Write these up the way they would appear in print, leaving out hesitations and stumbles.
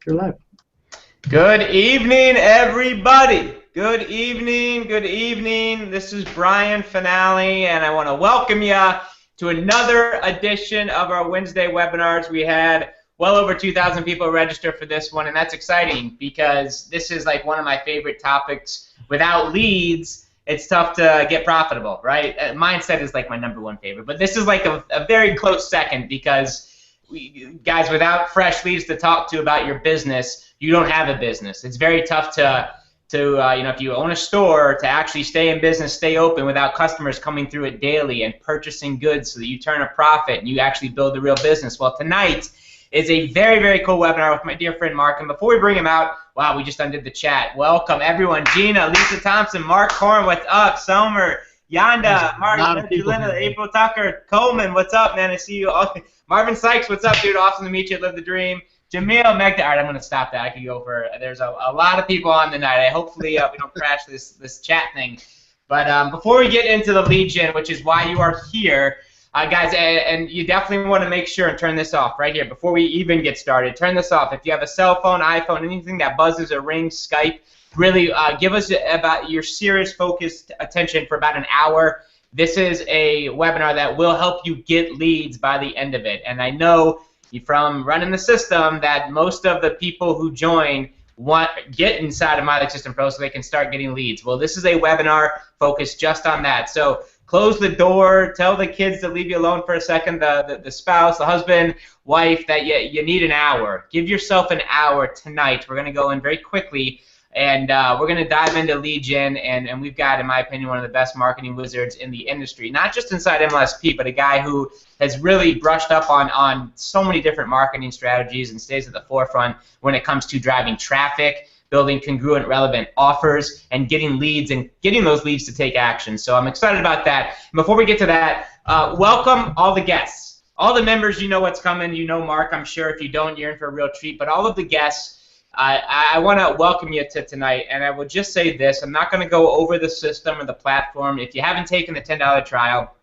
You're live. Good evening, everybody. Good evening, good evening. This is Brian Finale, and I want to welcome you to another edition of our Wednesday webinars. We had well over 2,000 people register for this one, and that's exciting because this is like one of my favorite topics. Without leads, it's tough to get profitable, right? Mindset is like my #1 favorite, but this is like a very close second because guys, without fresh leads to talk to about your business, you don't have a business. It's very tough to if you own a store, to actually stay in business, stay open without customers coming through it daily and purchasing goods so that you turn a profit and you actually build a real business. Well, tonight is a very, very cool webinar with my dear friend Mark. And before we bring him out, wow, we just undid the chat. Welcome, everyone. Gina, Lisa Thompson, Mark Korn, what's up? Somer, Yanda, Mark, Linda, April Tucker, Coleman, what's up, man? I see you all. Marvin Sykes, what's up, dude? Awesome to meet you. Live the dream. Jamil Megda. All right, I'm going to stop that. I could go for. There's a lot of people on tonight. Hopefully we don't crash this chat thing. But before we get into the lead gen, which is why you are here, guys, and you definitely want to make sure and turn this off right here before we even get started. Turn this off. If you have a cell phone, iPhone, anything that buzzes or rings, Skype, really give us about your serious focused attention for about an hour. This is a webinar that will help you get leads by the end of it. And I know from running the system that most of the people who join get inside of My Lead System Pro so they can start getting leads. Well, this is a webinar focused just on that. So close the door, tell the kids to leave you alone for a second, the spouse, the husband, wife, that you need an hour. Give yourself an hour tonight. We're going to go in very quickly. And we're going to dive into lead gen, and we've got, in my opinion, one of the best marketing wizards in the industry, not just inside MLSP, but a guy who has really brushed up on so many different marketing strategies and stays at the forefront when it comes to driving traffic, building congruent, relevant offers, and getting leads and getting those leads to take action. So I'm excited about that. And before we get to that, welcome all the guests. All the members, you know what's coming. You know Mark, I'm sure. If you don't, you're in for a real treat. But all of the guests, I want to welcome you to tonight, and I will just say this. I'm not going to go over the system or the platform. If you haven't taken the $10 trial,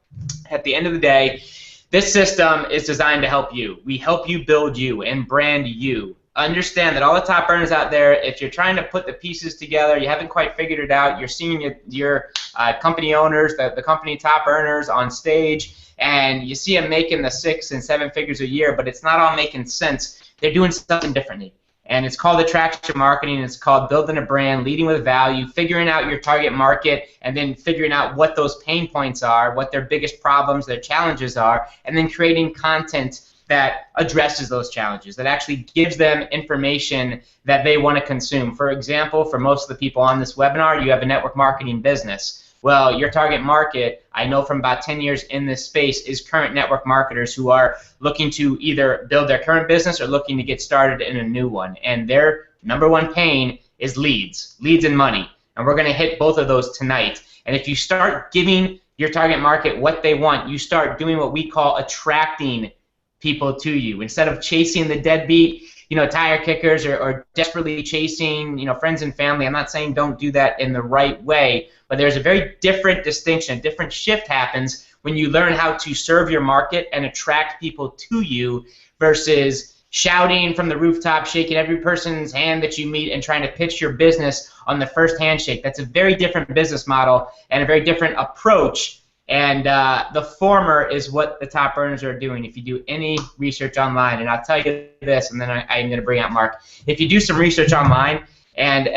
at the end of the day, this system is designed to help you. We help you build you and brand you. Understand that all the top earners out there, if you're trying to put the pieces together, you haven't quite figured it out, you're seeing your company owners, the company top earners on stage, and you see them making the 6 and 7 figures a year, but it's not all making sense. They're doing something differently. And it's called attraction marketing. It's called building a brand, leading with value, figuring out your target market, and then figuring out what those pain points are, what their biggest problems, their challenges are, and then creating content that addresses those challenges, that actually gives them information that they want to consume. For example, for most of the people on this webinar, you have a network marketing business. Well, your target market, I know from about 10 years in this space, is current network marketers who are looking to either build their current business or looking to get started in a new one. And their #1 pain is leads and money. And we're going to hit both of those tonight. And if you start giving your target market what they want, you start doing what we call attracting people to you. Instead of chasing the deadbeat, tire kickers or desperately chasing, friends and family. I'm not saying don't do that in the right way, but there's a very different distinction, a different shift happens when you learn how to serve your market and attract people to you versus shouting from the rooftop, shaking every person's hand that you meet and trying to pitch your business on the first handshake. That's a very different business model and a very different approach. And the former is what the top earners are doing. If you do any research online, and I'll tell you this, and then I'm going to bring out Mark. If you do some research online, and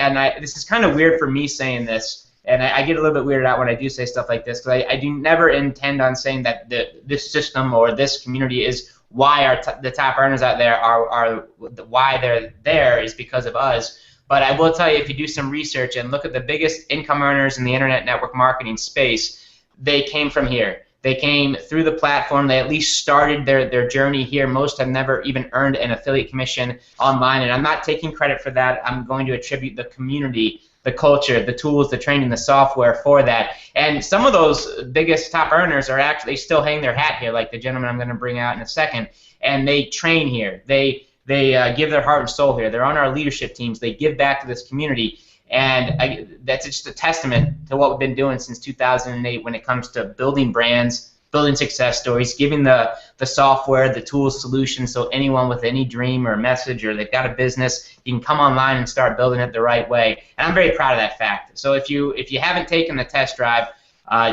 this is kind of weird for me saying this, and I get a little bit weirded out when I do say stuff like this, because I do never intend on saying that this system or this community is why the top earners out there are why they're there is because of us. But I will tell you, if you do some research and look at the biggest income earners in the internet network marketing space, they came from here. They came through the platform. They at least started their journey here. Most have never even earned an affiliate commission online, and I'm not taking credit for that. I'm going to attribute the community, the culture, the tools, the training, the software for that. And some of those biggest top earners are actually still hang their hat here, like the gentleman I'm going to bring out in a second, and they train here. They give their heart and soul here. They're on our leadership teams. They give back to this community. And that's just a testament to what we've been doing since 2008 when it comes to building brands, building success stories, giving the software, the tools, solutions, so anyone with any dream or message or they've got a business, you can come online and start building it the right way. And I'm very proud of that fact. So if you haven't taken the test drive,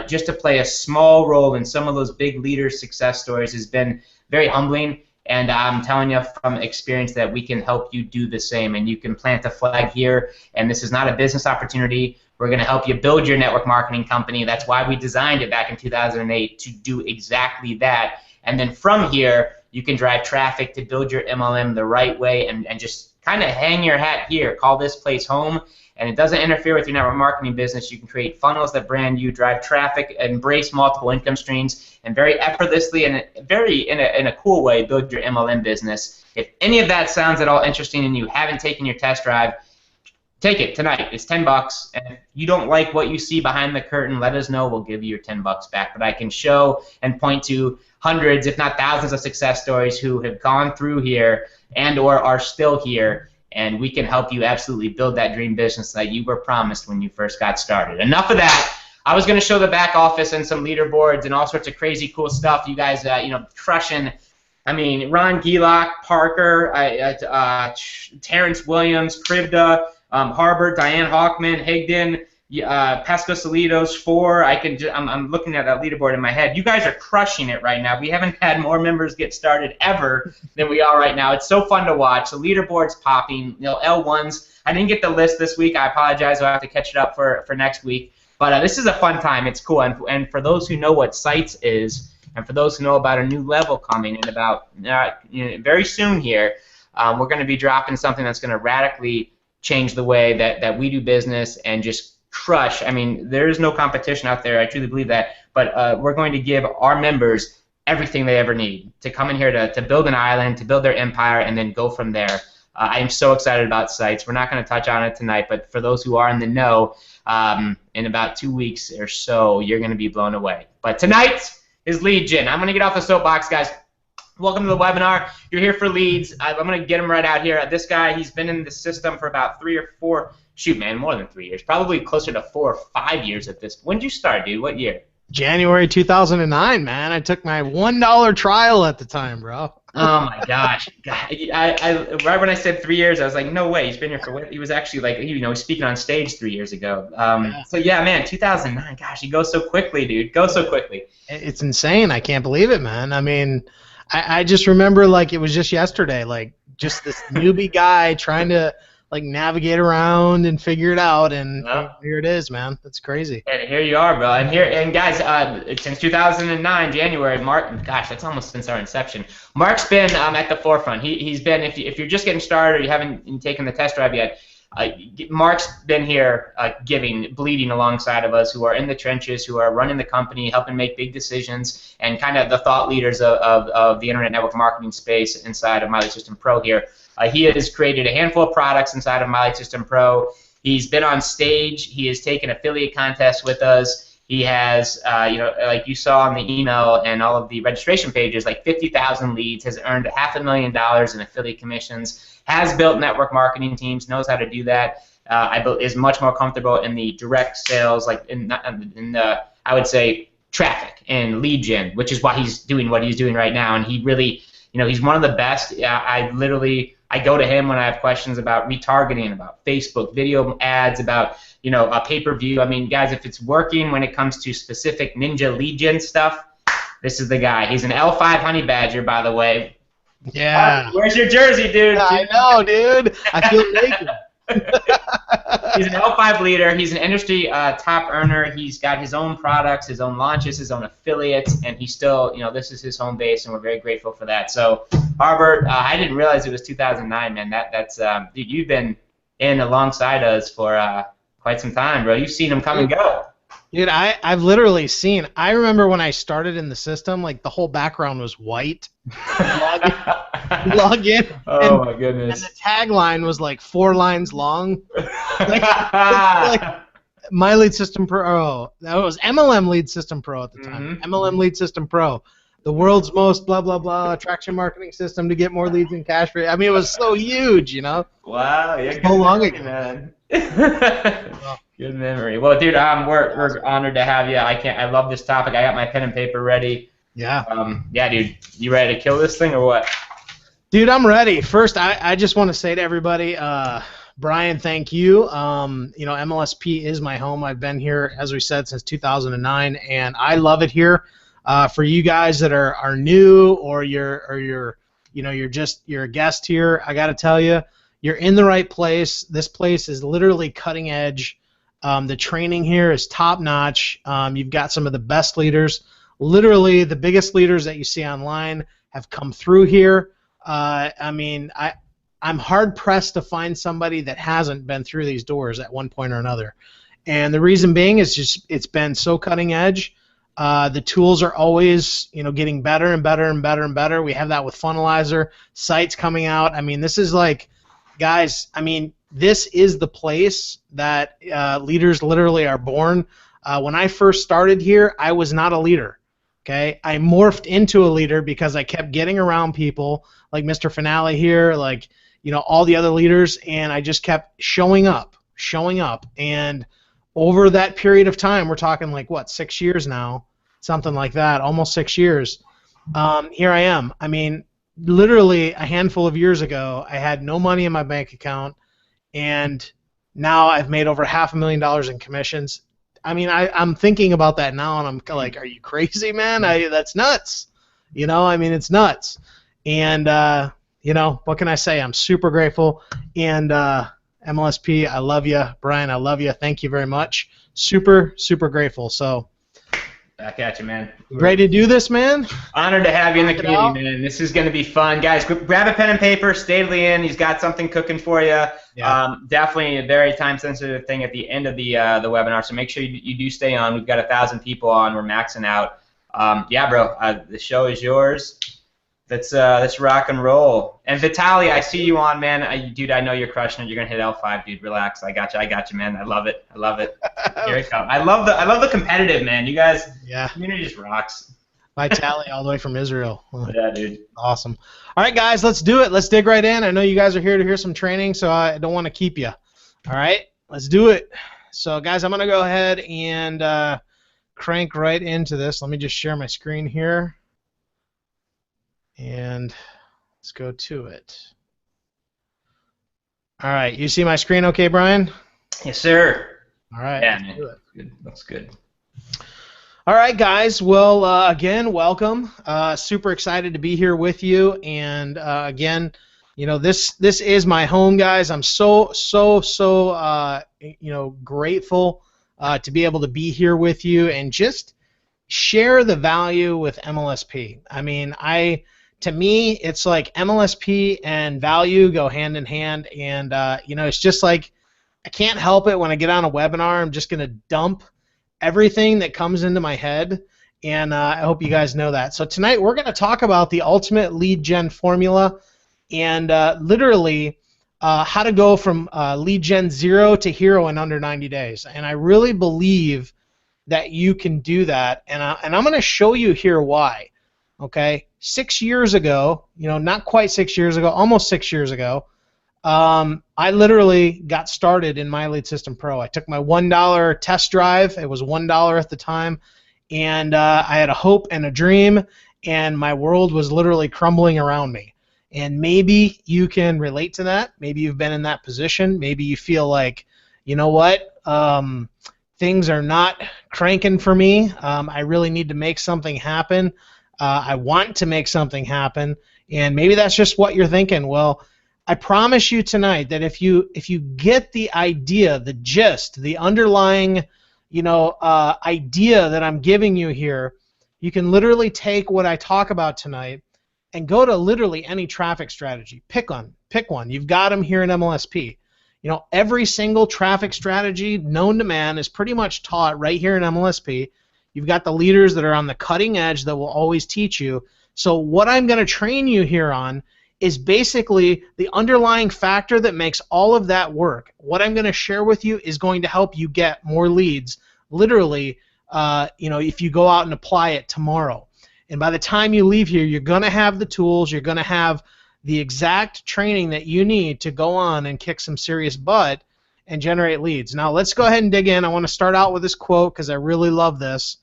just to play a small role in some of those big leaders' success stories has been very humbling. And I'm telling you from experience that we can help you do the same. And you can plant a flag here. And this is not a business opportunity. We're going to help you build your network marketing company. That's why we designed it back in 2008 to do exactly that. And then from here, you can drive traffic to build your MLM the right way and just kind of hang your hat here. Call this place home. And it doesn't interfere with your network marketing business. You can create funnels that brand you, drive traffic, embrace multiple income streams, and very effortlessly and in a cool way build your MLM business. If any of that sounds at all interesting and you haven't taken your test drive, take it tonight. It's $10. And if you don't like what you see behind the curtain, let us know. We'll give you your $10 back. But I can show and point to hundreds, if not thousands, of success stories who have gone through here and or are still here. And we can help you absolutely build that dream business that you were promised when you first got started. Enough of that. I was going to show the back office and some leaderboards and all sorts of crazy cool stuff. You guys, crushing. I mean, Ron Gielach, Parker, Terrence Williams, Krivda, Harbert, Diane Hawkman, Higdon, Pascal Salidos, 4. I'm looking at that leaderboard in my head. You guys are crushing it right now. We haven't had more members get started ever than we are right now. It's so fun to watch. The leaderboard's popping. L1s. I didn't get the list this week. I apologize. I'll have to catch it up for next week. But this is a fun time. It's cool. And for those who know what Sites is, and for those who know about a new level coming in about very soon here, we're going to be dropping something that's going to radically change the way that we do business and just crush. I mean, there is no competition out there. I truly believe that. But we're going to give our members everything they ever need to come in here to build an island, to build their empire, and then go from there. I am so excited about Sites. We're not going to touch on it tonight, but for those who are in the know, in about 2 weeks or so, you're going to be blown away. But tonight is lead gen. I'm going to get off the soapbox, guys. Welcome to the webinar. You're here for leads. I'm going to get him right out here. This guy, he's been in the system for about 3 or 4, more than 3 years. Probably closer to 4 or 5 years at this. When did you start, dude? What year? January 2009, man. I took my $1 trial at the time, bro. Oh my gosh! God, right when I said 3 years, I was like, no way. He's been here for what? He was actually like, he's speaking on stage 3 years ago. So yeah, man, 2009. Gosh, he goes so quickly, dude. Goes so quickly. It's insane. I can't believe it, man. I mean, I just remember like it was just yesterday, like just this newbie guy trying to like navigate around and figure it out, and here it is, man. That's crazy. And here you are, bro. And guys, since 2009, January, Mark. Gosh, that's almost since our inception. Mark's been at the forefront. He's been. If you're just getting started, or you haven't taken the test drive yet, Mark's been here, bleeding alongside of us, who are in the trenches, who are running the company, helping make big decisions, and kind of the thought leaders of the internet network marketing space inside of My Lead System Pro here. He has created a handful of products inside of My Lead System Pro. He's been on stage. He has taken affiliate contests with us. He has, like you saw in the email and all of the registration pages, like 50,000 leads, has earned $500,000 in affiliate commissions, has built network marketing teams, knows how to do that, is much more comfortable in the direct sales, like in the, I would say, traffic and lead gen, which is why he's doing what he's doing right now. And he really, he's one of the best. I go to him when I have questions about retargeting, about Facebook, video ads, about a pay-per-view. I mean, guys, if it's working when it comes to specific Ninja lead gen stuff, this is the guy. He's an L5 honey badger, by the way. Yeah. Where's your jersey, dude? I know, dude. I feel naked. He's an L5 leader. He's an industry top earner. He's got his own products, his own launches, his own affiliates, and he's still, this is his home base, and we're very grateful for that. So, Harbert, I didn't realize it was 2009, man. That's dude, you've been in alongside us for quite some time, bro. You've seen him come and go. Dude, I've literally seen. I remember when I started in the system, like the whole background was white. Log in. Oh my goodness. And the tagline was like 4 lines long. like My Lead System Pro. That was MLM Lead System Pro at the time. MLM Lead System Pro. the world's most blah blah blah attraction marketing system to get more leads and cash free. I mean, it was so huge, you know. Wow, yeah, so long ago, man. Good memory. Well, dude, we're honored to have you. I love this topic. I got my pen and paper ready. Yeah. Yeah, dude, you ready to kill this thing or what? Dude, I'm ready. First, I just want to say to everybody, Brian, thank you. You know, MLSP is my home. I've been here, as we said, since 2009, and I love it here. For you guys that are new or you're a guest here, I got to tell you, you're in the right place. This place is literally cutting edge. The training here is top notch. You've got some of the best leaders. Literally, the biggest leaders that you see online have come through here. I mean, I'm hard pressed to find somebody that hasn't been through these doors at one point or another. And the reason being is just it's been so cutting edge. The tools are always, getting better and better and better and better. We have that with Funnelizer, sites coming out. I mean, this is like, guys, I mean, this is the place that leaders literally are born. When I first started here, I was not a leader. Okay, I morphed into a leader because I kept getting around people like Mr. Finale here, like all the other leaders, and I just kept showing up, and over that period of time, we're talking like what, 6 years now, something like that, almost 6 years. Here I am. I mean, literally a handful of years ago, I had no money in my bank account, and now I've made over $500,000 in commissions. I mean, I'm thinking about that now, and I'm like, are you crazy, man? That's nuts. I mean, it's nuts. And, what can I say? I'm super grateful. And MLSP, I love you. Brian, I love you. Thank you very much. Super, super grateful. So, back at you, man. Ready to do this, man? Honored to have you in the community, man. This is going to be fun. Guys, grab a pen and paper, stay to the end. He's got something cooking for you. Yeah. Definitely a very time-sensitive thing at the end of the webinar, so make sure you do stay on. We've got 1,000 people on. We're maxing out. Yeah, bro, the show is yours. Let's rock and roll. And Vitaly, I see you on, man. Dude, I know you're crushing it. You're gonna hit L5, dude. Relax. I got you, man. I love it. Here it comes. I love the competitive, man. You guys, community just rocks. Vitaly, all the way from Israel. Yeah, dude. Awesome. All right, guys, let's do it. Let's dig right in. I know you guys are here to hear some training, so I don't want to keep you. All right, let's do it. So, guys, I'm gonna go ahead and crank right into this. Let me just share my screen here. And let's go to it. All right, you see my screen okay, Brian? Yes, sir. All right. Yeah, man. Good. Looks good. All right, guys. Well, again, welcome. Super excited to be here with you. And again, this is my home, guys. I'm so grateful to be able to be here with you and just share the value with MLSP. I mean, to me, it's like MLSP and value go hand in hand, and it's just like I can't help it when I get on a webinar. I'm just going to dump everything that comes into my head, and I hope you guys know that. So tonight we're going to talk about the ultimate lead gen formula and literally how to go from lead gen 0 to hero in under 90 days. And I really believe that you can do that, and I'm going to show you here why. Okay, 6 years ago, not quite 6 years ago, almost 6 years ago, I literally got started in My Lead System Pro. I took my $1 test drive. It was $1 at the time, and I had a hope and a dream, and my world was literally crumbling around me. And maybe you can relate to that. Maybe you've been in that position. Maybe you feel like, you know what, things are not cranking for me. I really need to make something happen. I want to make something happen, and maybe that's just what you're thinking. Well, I promise you tonight that if you get the idea, the gist, the underlying, idea that I'm giving you here, you can literally take what I talk about tonight and go to literally any traffic strategy. Pick one. You've got them here in MLSP. Every single traffic strategy known to man is pretty much taught right here in MLSP. You've got the leaders that are on the cutting edge that will always teach you. So what I'm going to train you here on is basically the underlying factor that makes all of that work. What I'm going to share with you is going to help you get more leads, literally, if you go out and apply it tomorrow. And by the time you leave here, you're going to have the tools, you're going to have the exact training that you need to go on and kick some serious butt and generate leads. Now, let's go ahead and dig in. I want to start out with this quote because I really love this.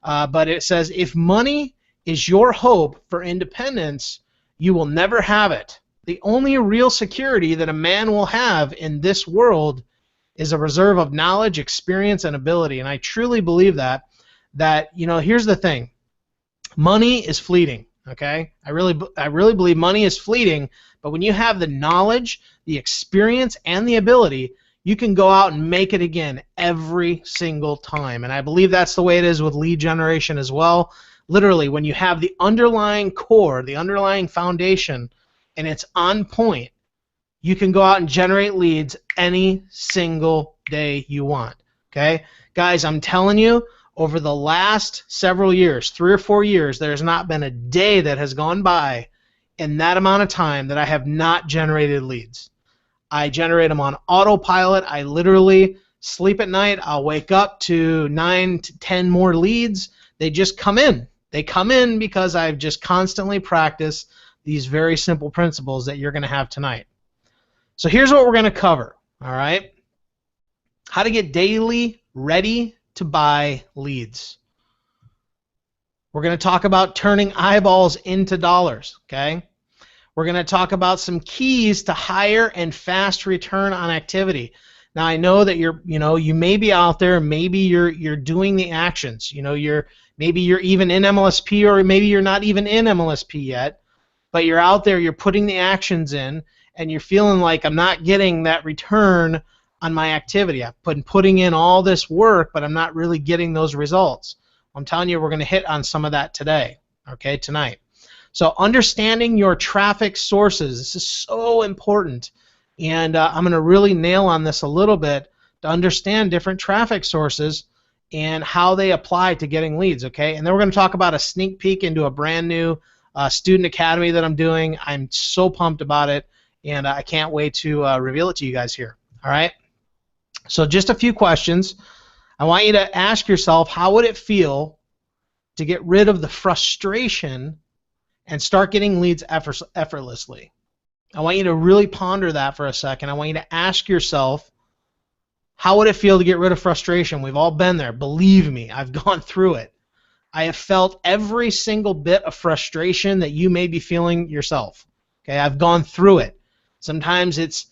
But it says, if money is your hope for independence, you will never have it. The only real security that a man will have in this world is a reserve of knowledge, experience, and ability. And I truly believe that, here's the thing. Money is fleeting, okay? I really believe money is fleeting, but when you have the knowledge, the experience, and the ability, you can go out and make it again every single time. And I believe that's the way it is with lead generation as well. Literally, when you have the underlying core, the underlying foundation, and it's on point, you can go out and generate leads any single day you want, okay? Guys, I'm telling you, over the last several years, 3 or 4 years, there's not been a day that has gone by in that amount of time that I have not generated leads. I generate them on autopilot. I literally sleep at night. I'll wake up to 9 to 10 more leads. They just come in. They come in because I've just constantly practiced these very simple principles that you're going to have tonight. So here's what we're going to cover, all right? How to get daily ready to buy leads. We're going to talk about turning eyeballs into dollars, okay? We're going to talk about some keys to higher and fast return on activity. Now I know that you may be out there, maybe you're doing the actions. Maybe you're even in MLSP, or maybe you're not even in MLSP yet, but you're out there, you're putting the actions in, and you're feeling like I'm not getting that return on my activity. I've been putting in all this work, but I'm not really getting those results. I'm telling you, we're going to hit on some of that today, okay, tonight. So understanding your traffic sources, this is so important, and I'm going to really nail on this a little bit to understand different traffic sources and how they apply to getting leads, okay? And then we're going to talk about a sneak peek into a brand new student academy that I'm doing. I'm so pumped about it, and I can't wait to reveal it to you guys here, all right? So just a few questions. I want you to ask yourself, how would it feel to get rid of the frustration and start getting leads effortlessly? I want you to really ponder that for a second. I want you to ask yourself, how would it feel to get rid of frustration? We've all been there. Believe me, I've gone through it. I have felt every single bit of frustration that you may be feeling yourself. Okay, I've gone through it. Sometimes it's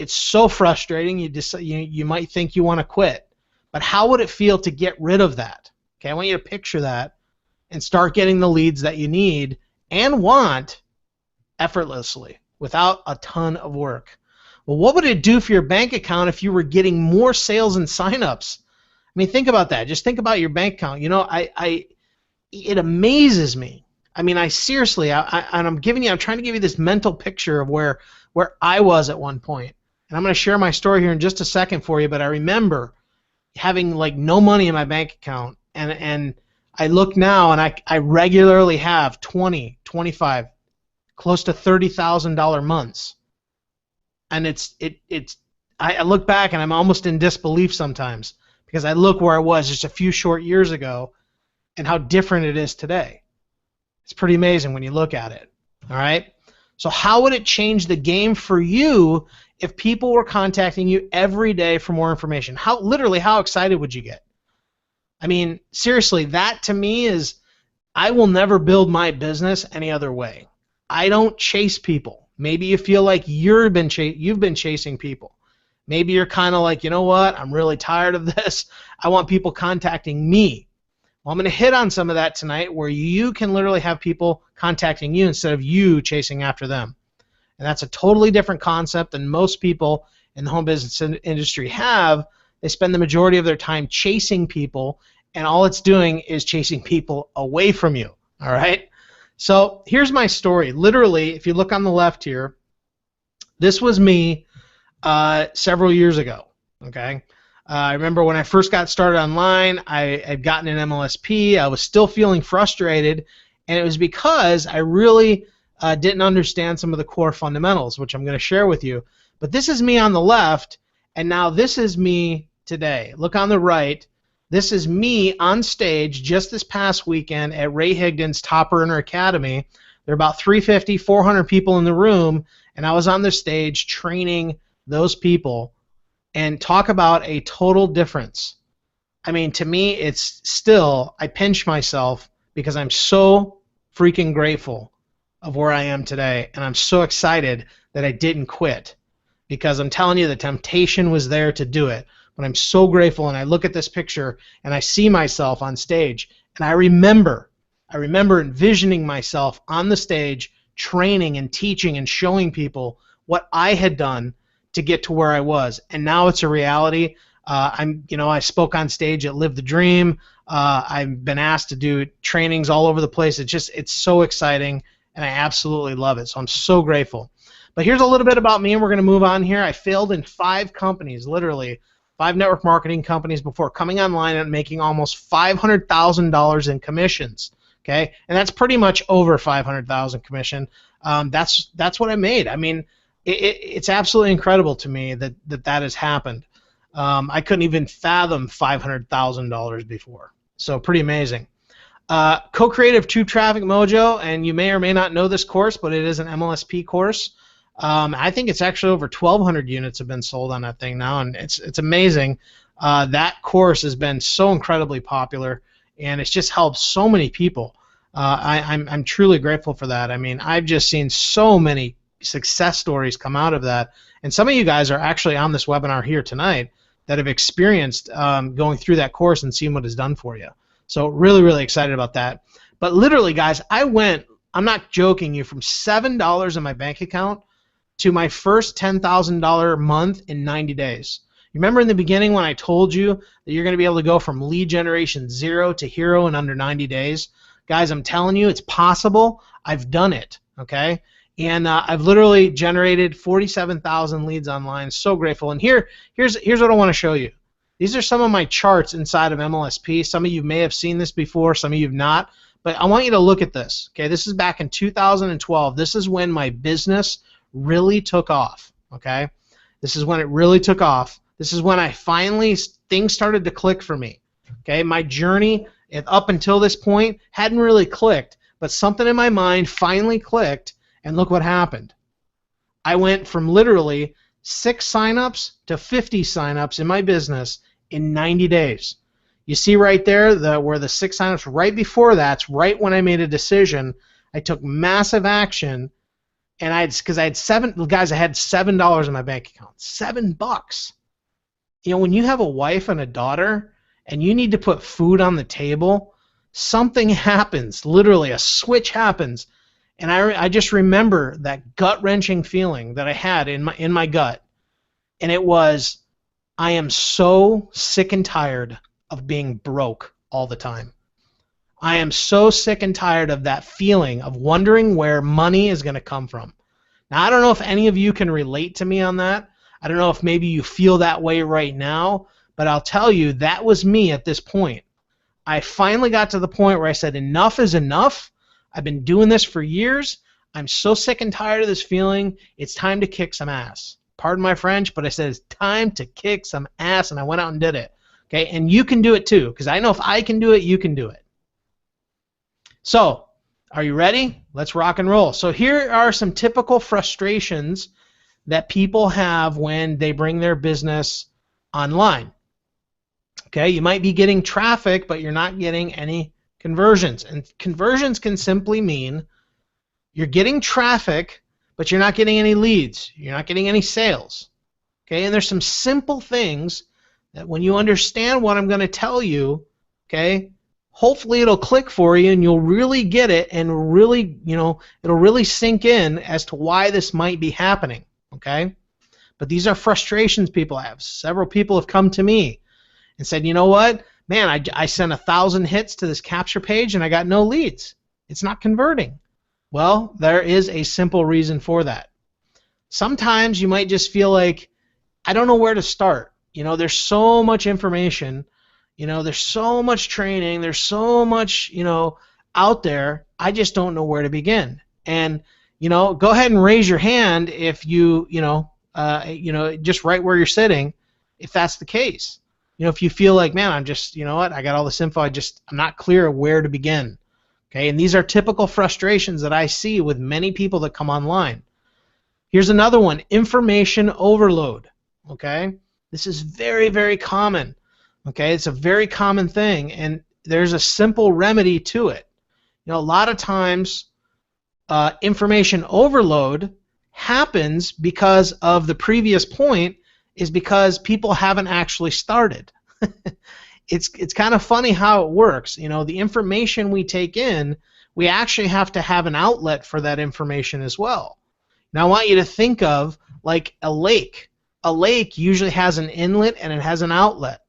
so frustrating you might think you want to quit. But how would it feel to get rid of that? Okay, I want you to picture that and start getting the leads that you need and want effortlessly without a ton of work. Well, what would it do for your bank account if you were getting more sales and signups? I mean, think about that. Just think about your bank account. It amazes me. I mean, I'm trying to give you this mental picture of where I was at one point. And I'm going to share my story here in just a second for you, but I remember having like no money in my bank account, and I look now and I regularly have 20, 25, close to $30,000 months. And I look back and I'm almost in disbelief sometimes, because I look where I was just a few short years ago and how different it is today. It's pretty amazing when you look at it. All right? So how would it change the game for you if people were contacting you every day for more information? Literally, how excited would you get? I mean, seriously, that to me is, I will never build my business any other way. I don't chase people. Maybe you feel like you've been chasing people. Maybe you're kind of like, you know what, I'm really tired of this. I want people contacting me. Well, I'm going to hit on some of that tonight, where you can literally have people contacting you instead of you chasing after them. And that's a totally different concept than most people in the home business industry have. They spend the majority of their time chasing people, and all it's doing is chasing people away from you. All right? So here's my story. Literally, if you look on the left here, this was me several years ago. Okay? I remember when I first got started online, I had gotten an MLSP. I was still feeling frustrated, and it was because I really didn't understand some of the core fundamentals, which I'm going to share with you. But this is me on the left, and now this is me today. Look on the right. This is me on stage just this past weekend at Ray Higdon's Top Earner Academy. There are about 350, 400 people in the room, and I was on the stage training those people. And talk about a total difference. I mean, to me, it's still, I pinch myself because I'm so freaking grateful of where I am today, and I'm so excited that I didn't quit, because I'm telling you, the temptation was there to do it. But I'm so grateful, and I look at this picture, and I see myself on stage, and I remember envisioning myself on the stage training and teaching and showing people what I had done to get to where I was, and now it's a reality. I spoke on stage at Live the Dream. I've been asked to do trainings all over the place. It's so exciting, and I absolutely love it. So I'm so grateful. But here's a little bit about me, and we're going to move on here. I failed in 5 companies, literally 5 network marketing companies, before coming online and making almost $500,000 in commissions. Okay, and that's pretty much over $500,000 commission. That's what I made. I mean, it's absolutely incredible to me that has happened. I couldn't even fathom $500,000 before. So pretty amazing. Co-Creative True Traffic Mojo, and you may or may not know this course, but it is an MLSP course. I think it's actually over 1,200 units have been sold on that thing now, and it's amazing. That course has been so incredibly popular, and it's just helped so many people. I'm truly grateful for that. I mean, I've just seen so many success stories come out of that, and some of you guys are actually on this webinar here tonight that have experienced going through that course and seeing what it's done for you. So really, really excited about that. But literally, guys, I went, I'm not joking you, from $7 in my bank account to my first $10,000 month in 90 days. You remember in the beginning when I told you that you're going to be able to go from lead generation 0 to hero in under 90 days? Guys, I'm telling you, it's possible. I've done it, okay? And I've literally generated 47,000 leads online. So grateful. And here's what I want to show you. These are some of my charts inside of MLSP. Some of you may have seen this before. Some of you have not. But I want you to look at this. Okay, this is back in 2012. This is when my business really took off. Okay, this is when it really took off. This is when things started to click for me. Okay, my journey up until this point hadn't really clicked, but something in my mind finally clicked. And look what happened. I went from literally 6 signups to 50 signups in my business in 90 days. You see right there where the 6 signups right before that's right when I made a decision. I took massive action, and I had $7 in my bank account. $7. You know, when you have a wife and a daughter and you need to put food on the table, something happens. Literally, a switch happens. And I just remember that gut-wrenching feeling that I had in my gut, and it was, I am so sick and tired of being broke all the time. I am so sick and tired of that feeling of wondering where money is going to come from. Now, I don't know if any of you can relate to me on that. I don't know if maybe you feel that way right now, but I'll tell you, that was me at this point. I finally got to the point where I said, enough is enough. I've been doing this for years. I'm so sick and tired of this feeling. It's time to kick some ass. Pardon my French, but I said it's time to kick some ass, and I went out and did it. Okay, and you can do it too, because I know if I can do it, you can do it. So, are you ready? Let's rock and roll. So here are some typical frustrations that people have when they bring their business online. Okay, you might be getting traffic, but you're not getting any conversions. And conversions can simply mean you're getting traffic, but you're not getting any leads. You're not getting any sales. Okay, and there's some simple things that when you understand what I'm going to tell you, okay, hopefully it'll click for you and you'll really get it, and really, it'll really sink in as to why this might be happening, okay? But these are frustrations people have. Several people have come to me and said, you know what, man, I sent 1,000 hits to this capture page and I got no leads. It's not converting. Well, there is a simple reason for that. Sometimes you might just feel like, I don't know where to start. There's so much information. There's so much training. There's so much, out there. I just don't know where to begin. And, go ahead and raise your hand if you, just right where you're sitting, if that's the case. If you feel like, man, I'm just, what, I got all this info, I'm not clear where to begin. Okay, and these are typical frustrations that I see with many people that come online. Here's another one, information overload. Okay, this is very, very common. Okay, it's a very common thing, and there's a simple remedy to it. A lot of times information overload happens because of the previous point, is because people haven't actually started. It's kind of funny how it works. The information we take in, we actually have to have an outlet for that information as well. Now I want you to think of like a lake. A lake usually has an inlet and it has an outlet.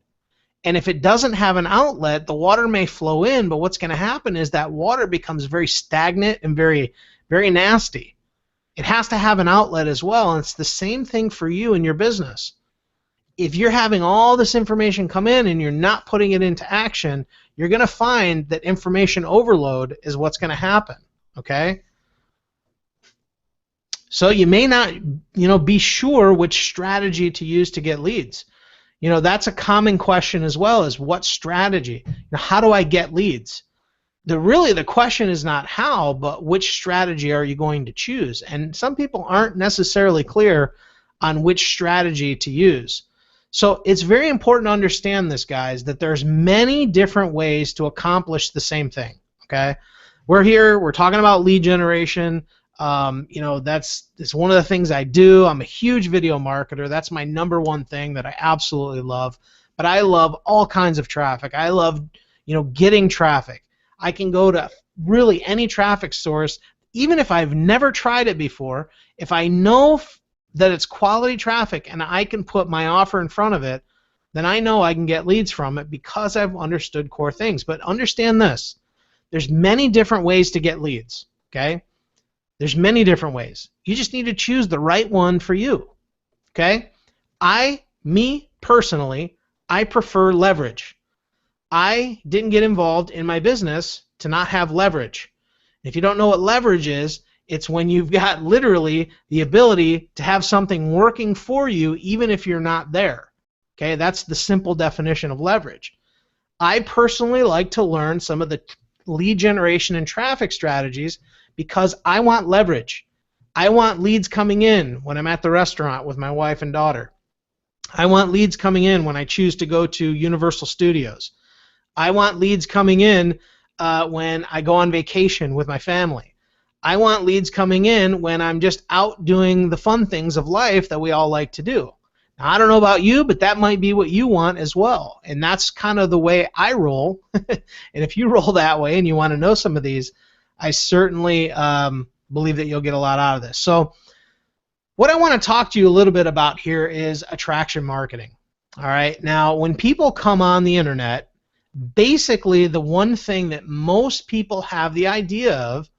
And if it doesn't have an outlet, the water may flow in, but what's going to happen is that water becomes very stagnant and very, very nasty. It has to have an outlet as well, and it's the same thing for you in your business. If you're having all this information come in and you're not putting it into action, you're going to find that information overload is what's going to happen, okay? So you may not, be sure which strategy to use to get leads. That's a common question as well, is what strategy? How do I get leads? The question is not how, but which strategy are you going to choose? And some people aren't necessarily clear on which strategy to use. So it's very important to understand this, guys, that there's many different ways to accomplish the same thing, okay? We're talking about lead generation. It's one of the things I do. I'm a huge video marketer. That's my #1 thing that I absolutely love. But I love all kinds of traffic. I love, getting traffic. I can go to really any traffic source, even if I've never tried it before. If I know that it's quality traffic and I can put my offer in front of it, then I know I can get leads from it because I've understood core things. But understand this. There's many different ways to get leads, okay? There's many different ways. You just need to choose the right one for you, okay? Me personally, I prefer leverage. I didn't get involved in my business to not have leverage. If you don't know what leverage is, it's when you've got literally the ability to have something working for you even if you're not there. Okay, that's the simple definition of leverage. I personally like to learn some of the lead generation and traffic strategies because I want leverage. I want leads coming in when I'm at the restaurant with my wife and daughter. I want leads coming in when I choose to go to Universal Studios. I want leads coming in when I go on vacation with my family. I want leads coming in when I'm just out doing the fun things of life that we all like to do. Now, I don't know about you, but that might be what you want as well. And that's kind of the way I roll. And if you roll that way and you want to know some of these, I certainly believe that you'll get a lot out of this. So what I want to talk to you a little bit about here is attraction marketing. All right. Now, when people come on the internet, basically the one thing that most people have the idea of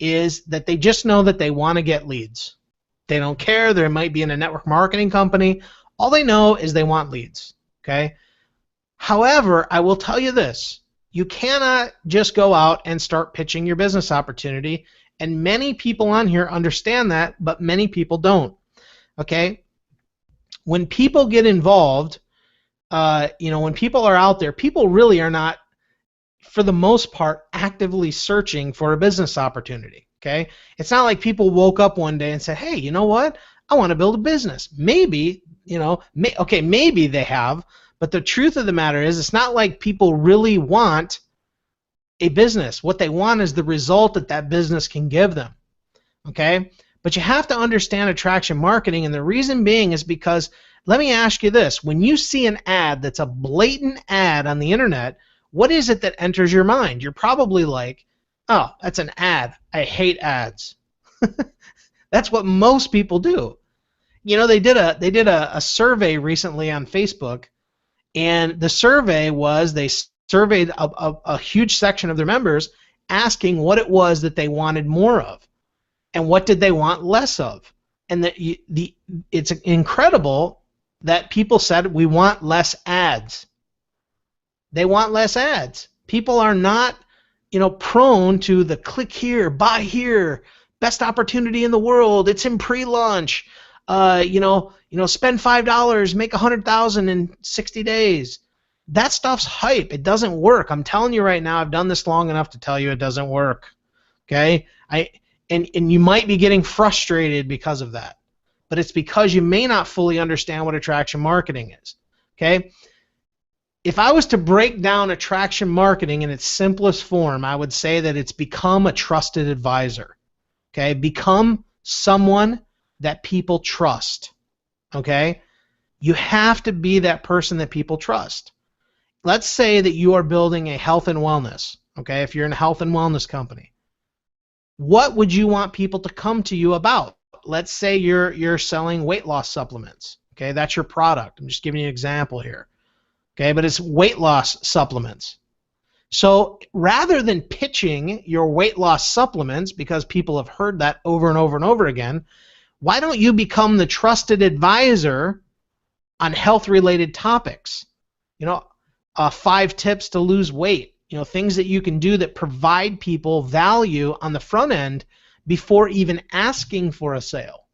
is that they just know that they want to get leads. They don't care. They might be in a network marketing company. All they know is they want leads. Okay. However, I will tell you this. You cannot just go out and start pitching your business opportunity, and many people on here understand that, but many people don't. Okay? When people get involved, when people are out there, people really are not, for the most part, actively searching for a business opportunity. Okay? It's not like people woke up one day and said, hey, you know what? I want to build a business. Maybe, maybe they have. But the truth of the matter is, it's not like people really want a business. What they want is the result that that business can give them. Okay? But you have to understand attraction marketing, and the reason being is because, let me ask you this. When you see an ad that's a blatant ad on the internet, what is it that enters your mind? You're probably like, oh, that's an ad. I hate ads. That's what most people do. They did a survey recently on Facebook. And the survey was, they surveyed a huge section of their members asking what it was that they wanted more of and what did they want less of. And it's incredible that people said we want less ads. They want less ads. People are not, prone to the click here, buy here, best opportunity in the world, it's in pre-launch. spend $5, make $100,000 in 60 days. That stuff's hype. It doesn't work. I'm telling you right now, I've done this long enough to tell you it doesn't work. Okay? And you might be getting frustrated because of that. But it's because you may not fully understand what attraction marketing is. Okay? If I was to break down attraction marketing in its simplest form, I would say that it's become a trusted advisor. Okay? Become someone that people trust. Okay? You have to be that person that people trust. Let's say that you are building a health and wellness. Okay? If you're in a health and wellness company, what would you want people to come to you about? Let's say you're selling weight loss supplements. Okay? That's your product. I'm just giving you an example here. Okay, but it's weight loss supplements. So rather than pitching your weight loss supplements, because people have heard that over and over and over again, why don't you become the trusted advisor on health-related topics? 5 tips to lose weight. Things that you can do that provide people value on the front end before even asking for a sale.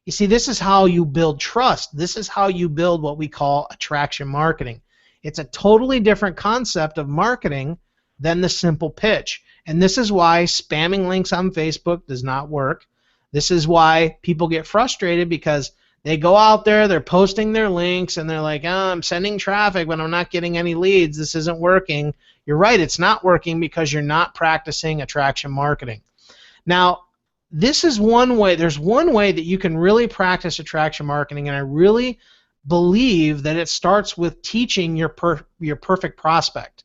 You see, this is how you build trust. This is how you build what we call attraction marketing. It's a totally different concept of marketing than the simple pitch. And this is why spamming links on Facebook does not work. This is why people get frustrated, because they go out there, they're posting their links, and they're like, I'm sending traffic, but I'm not getting any leads. This isn't working. You're right, it's not working because you're not practicing attraction marketing. Now, this is one way. There's one way that you can really practice attraction marketing, and I really believe that it starts with teaching your perfect prospect.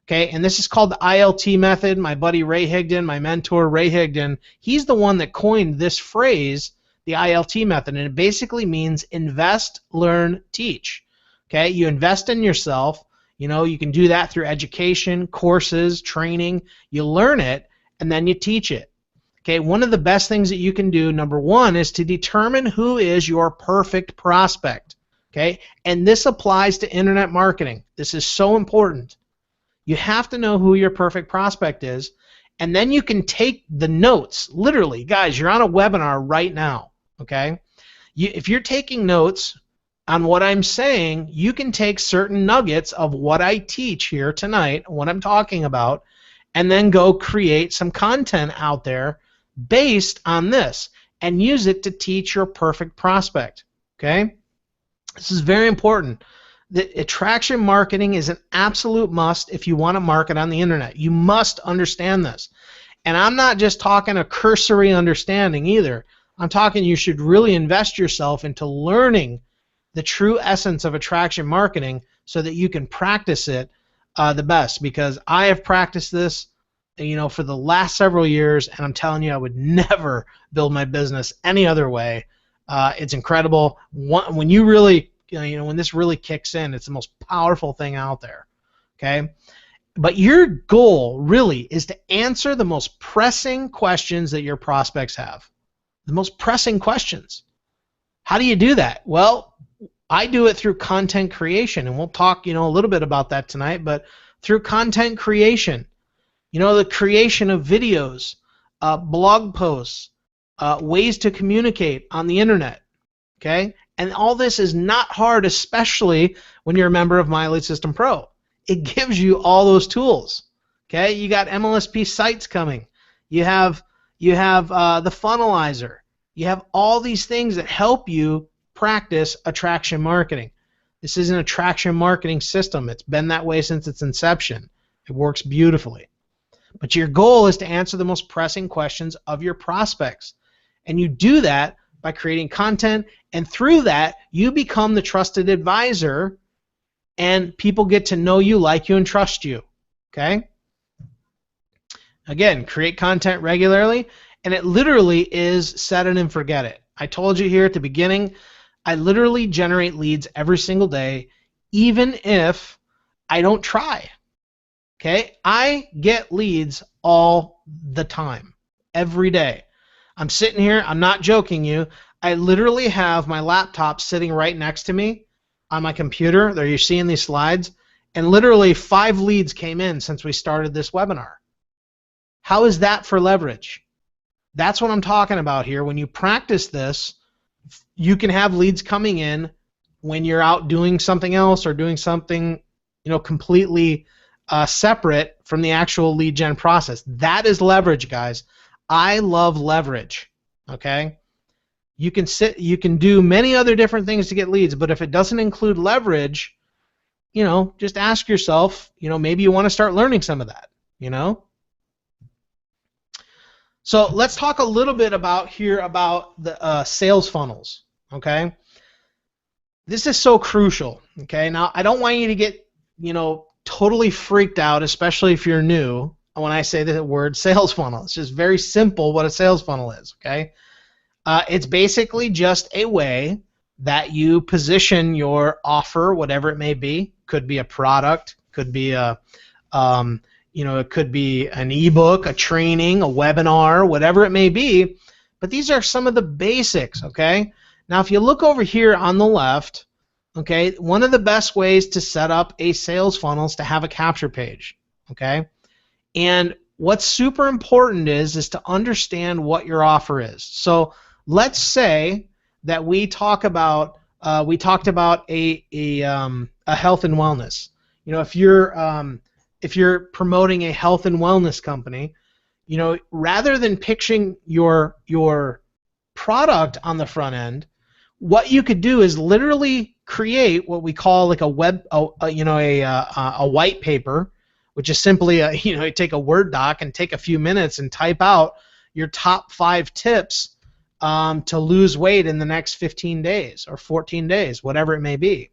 Okay, and this is called the ILT method. My buddy Ray Higdon, my mentor Ray Higdon, he's the one that coined this phrase, the ILT method, and it basically means invest, learn, teach. Okay, you invest in yourself. You can do that through education, courses, training. You learn it, and then you teach it. Okay, one of the best things that you can do, number one, is to determine who is your perfect prospect. Okay, and this applies to internet marketing. This is so important. You have to know who your perfect prospect is, and then you can take the notes. Literally, guys, you're on a webinar right now. Okay, if you're taking notes on what I'm saying, you can take certain nuggets of what I teach here tonight, what I'm talking about, and then go create some content out there based on this and use it to teach your perfect prospect. Okay? This is very important. The attraction marketing is an absolute must if you want to market on the internet. You must understand this. And I'm not just talking a cursory understanding either. I'm talking you should really invest yourself into learning the true essence of attraction marketing so that you can practice it the best. Because I have practiced this for the last several years, and I'm telling you, I would never build my business any other way. It's incredible. When you really, when this really kicks in, it's the most powerful thing out there. Okay? But your goal really is to answer the most pressing questions that your prospects have. The most pressing questions. How do you do that? Well, I do it through content creation, and we'll talk, a little bit about that tonight, but through content creation. The creation of videos, blog posts, ways to communicate on the internet, okay? And all this is not hard, especially when you're a member of My Elite System Pro. It gives you all those tools, okay? You got MLSP sites coming. You have the funnelizer. You have all these things that help you practice attraction marketing. This is an attraction marketing system. It's been that way since its inception. It works beautifully. But your goal is to answer the most pressing questions of your prospects. And you do that by creating content, and through that, you become the trusted advisor, and people get to know you, like you, and trust you. Okay? Again, create content regularly, and it literally is set it and forget it. I told you here at the beginning, I literally generate leads every single day, even if I don't try. Okay? I get leads all the time, every day. I'm sitting here, I'm not joking you, I literally have my laptop sitting right next to me on my computer. There you're seeing these slides, and literally 5 leads came in since we started this webinar. How is that for leverage? That's what I'm talking about here. When you practice this, you can have leads coming in when you're out doing something else or doing something, completely separate from the actual lead gen process. That is leverage, guys. I love leverage. Okay? You can do many other different things to get leads, but if it doesn't include leverage, just ask yourself, maybe you want to start learning some of that, So let's talk a little bit about the sales funnels, okay? This is so crucial, okay? Now, I don't want you to get, totally freaked out, especially if you're new, when I say the word sales funnel. It's just very simple what a sales funnel is, okay? It's basically just a way that you position your offer, whatever it may be. Could be a product, could be it could be an ebook, a training, a webinar, whatever it may be. But these are some of the basics, okay? Now, if you look over here on the left, okay, one of the best ways to set up a sales funnel is to have a capture page, okay? And what's super important is to understand what your offer is. So let's say that we talked about a health and wellness. If you're promoting a health and wellness company, rather than pitching your product on the front end, what you could do is literally create what we call like a white paper, which is simply you take a Word doc and take a few minutes and type out your top 5 tips to lose weight in the next 15 days or 14 days, whatever it may be.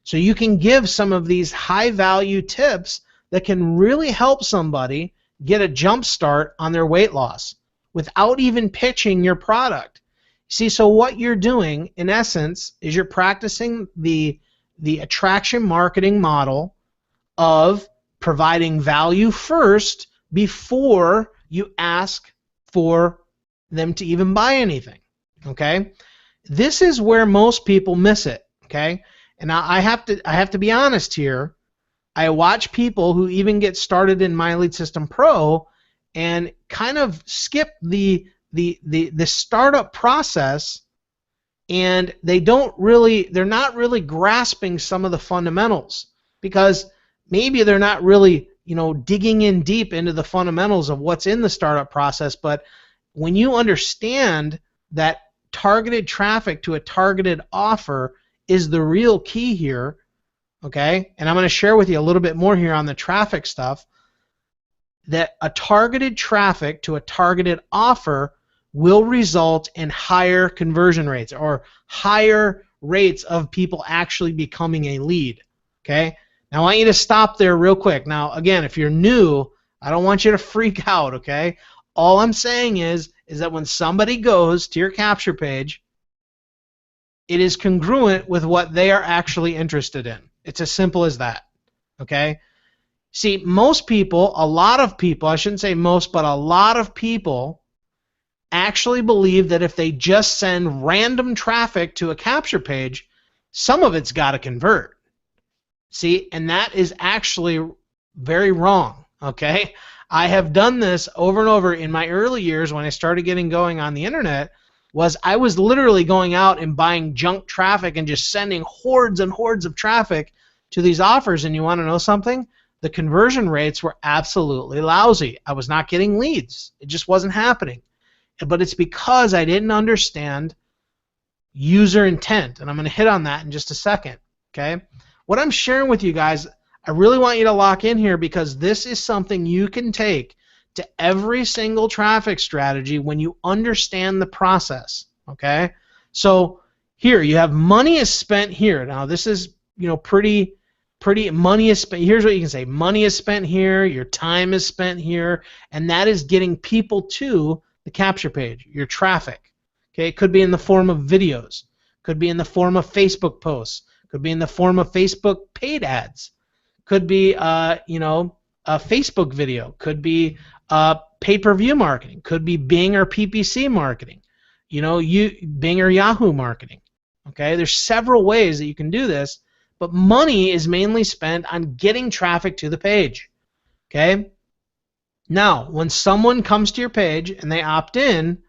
So you can give some of these high-value tips that can really help somebody get a jump start on their weight loss without even pitching your product. See, so what you're doing, in essence, is you're practicing the attraction marketing model of providing value first before you ask for them to even buy anything, okay? This is where most people miss it, okay? And I have to be honest here. I watch people who even get started in My Lead System Pro and kind of skip the startup process, and they're not really grasping some of the fundamentals because maybe they're not really digging in deep into the fundamentals of what's in the startup process. But when you understand that targeted traffic to a targeted offer is the real key here, okay, and I'm going to share with you a little bit more here on the traffic stuff, that a targeted traffic to a targeted offer will result in higher conversion rates or higher rates of people actually becoming a lead, okay? Now, I want you to stop there real quick. Now, again, if you're new, I don't want you to freak out, okay? All I'm saying is that when somebody goes to your capture page, it is congruent with what they are actually interested in. It's as simple as that, okay? See, most people, a lot of people, I shouldn't say most, but a lot of people actually believe that if they just send random traffic to a capture page, some of it's got to convert. See, and that is actually very wrong, okay? I have done this over and over in my early years when I started getting going on the internet. I was literally going out and buying junk traffic and just sending hordes and hordes of traffic to these offers. And you want to know something? The conversion rates were absolutely lousy. I was not getting leads. It just wasn't happening. But it's because I didn't understand user intent. And I'm going to hit on that in just a second. Okay? What I'm sharing with you guys, I really want you to lock in here because this is something you can take to every single traffic strategy when you understand the process, okay? So here you have money is spent here. Now this is, pretty money is spent. Here's what you can say. Money is spent here, your time is spent here, and that is getting people to the capture page, your traffic. Okay? It could be in the form of videos, could be in the form of Facebook posts, could be in the form of Facebook paid ads, could be a Facebook video, could be pay-per-view marketing, could be Bing or PPC marketing, Bing or Yahoo marketing. Okay, there's several ways that you can do this, but money is mainly spent on getting traffic to the page. Okay, now when someone comes to your page and they opt in,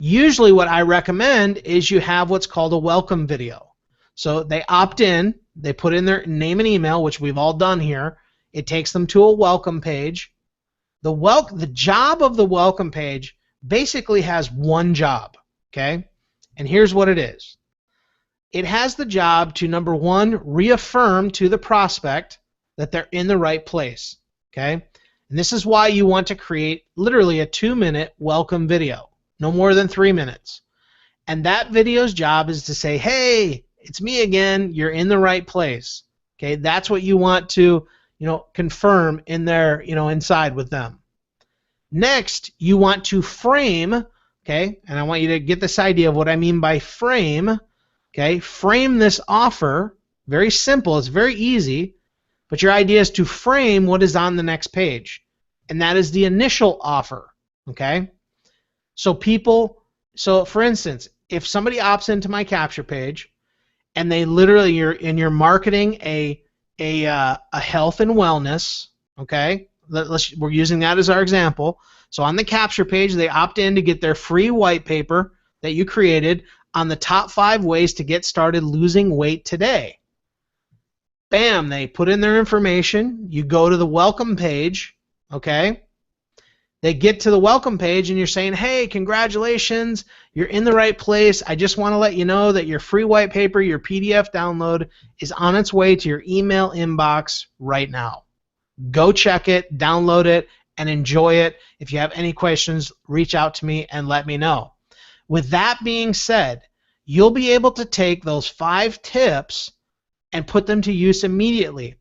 Usually what I recommend is you have what's called a welcome video. So they opt in, they put in their name and email, which we've all done here. It takes them to a welcome page. The job of the welcome page basically has one job, okay? And here's what it is. It has the job to, number one, reaffirm to the prospect that they're in the right place, okay? And this is why you want to create literally a 2-minute welcome video, no more than 3 minutes. And that video's job is to say, hey, it's me again, you're in the right place, okay? That's what you want to, confirm in there, inside with them. Next, you want to frame, okay? And I want you to get this idea of what I mean by frame, okay? Frame this offer. Very simple. It's very easy. But your idea is to frame what is on the next page. And that is the initial offer, okay? So for instance, if somebody opts into my capture page and they literally, you're marketing a health and wellness, okay? We're using that as our example. So on the capture page, they opt in to get their free white paper that you created on the top 5 ways to get started losing weight today. Bam, they put in their information. You go to the welcome page, okay? They get to the welcome page and you're saying, hey, congratulations, you're in the right place. I just want to let you know that your free white paper, your PDF download is on its way to your email inbox right now. Go check it, download it, and enjoy it. If you have any questions, reach out to me and let me know. With that being said, you'll be able to take those 5 tips and put them to use immediately.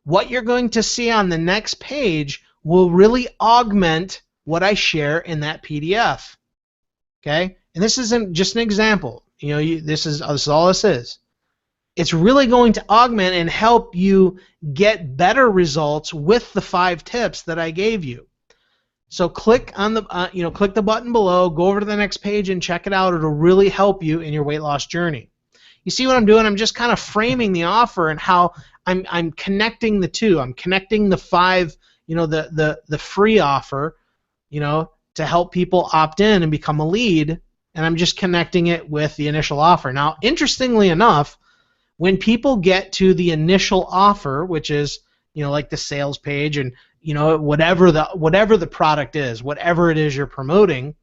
What you're going to see on the next page will really augment what I share in that PDF. Okay? And this isn't just an example. This is all this is. It's really going to augment and help you get better results with the 5 tips that I gave you. So click on the click the button below, go over to the next page and check it out. It'll really help you in your weight loss journey. You see what I'm doing? I'm just kind of framing the offer and how I'm connecting the two. I'm connecting the 5, the free offer, to help people opt in and become a lead, and I'm just connecting it with the initial offer. Now, interestingly enough, when people get to the initial offer, which is, like the sales page and, whatever the product is, whatever it is you're promoting,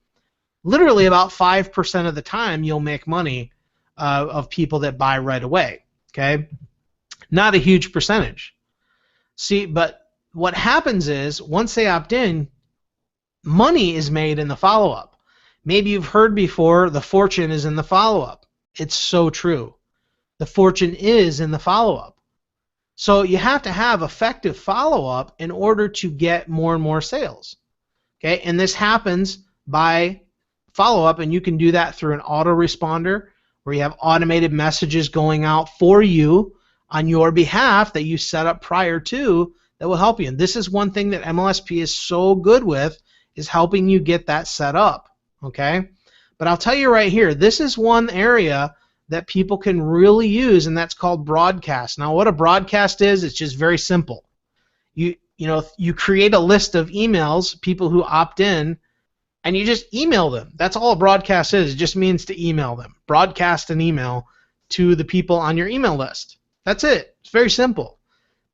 literally about 5% of the time you'll make money of people that buy right away, okay? Not a huge percentage. See, but what happens is once they opt in, money is made in the follow-up. Maybe you've heard before the fortune is in the follow-up. It's so true. The fortune is in the follow-up. So you have to have effective follow-up in order to get more and more sales. Okay, and this happens by follow-up, and you can do that through an autoresponder where you have automated messages going out for you on your behalf that you set up prior to that will help you. And this is one thing that MLSP is so good with, is helping you get that set up. Okay, but I'll tell you right here, this is one area that people can really use, and that's called broadcast. Now, what a broadcast is, it's just very simple. You create a list of emails, people who opt in, and you just email them. That's all a broadcast is. It just means to email them. Broadcast an email to the people on your email list. That's it. It's very simple.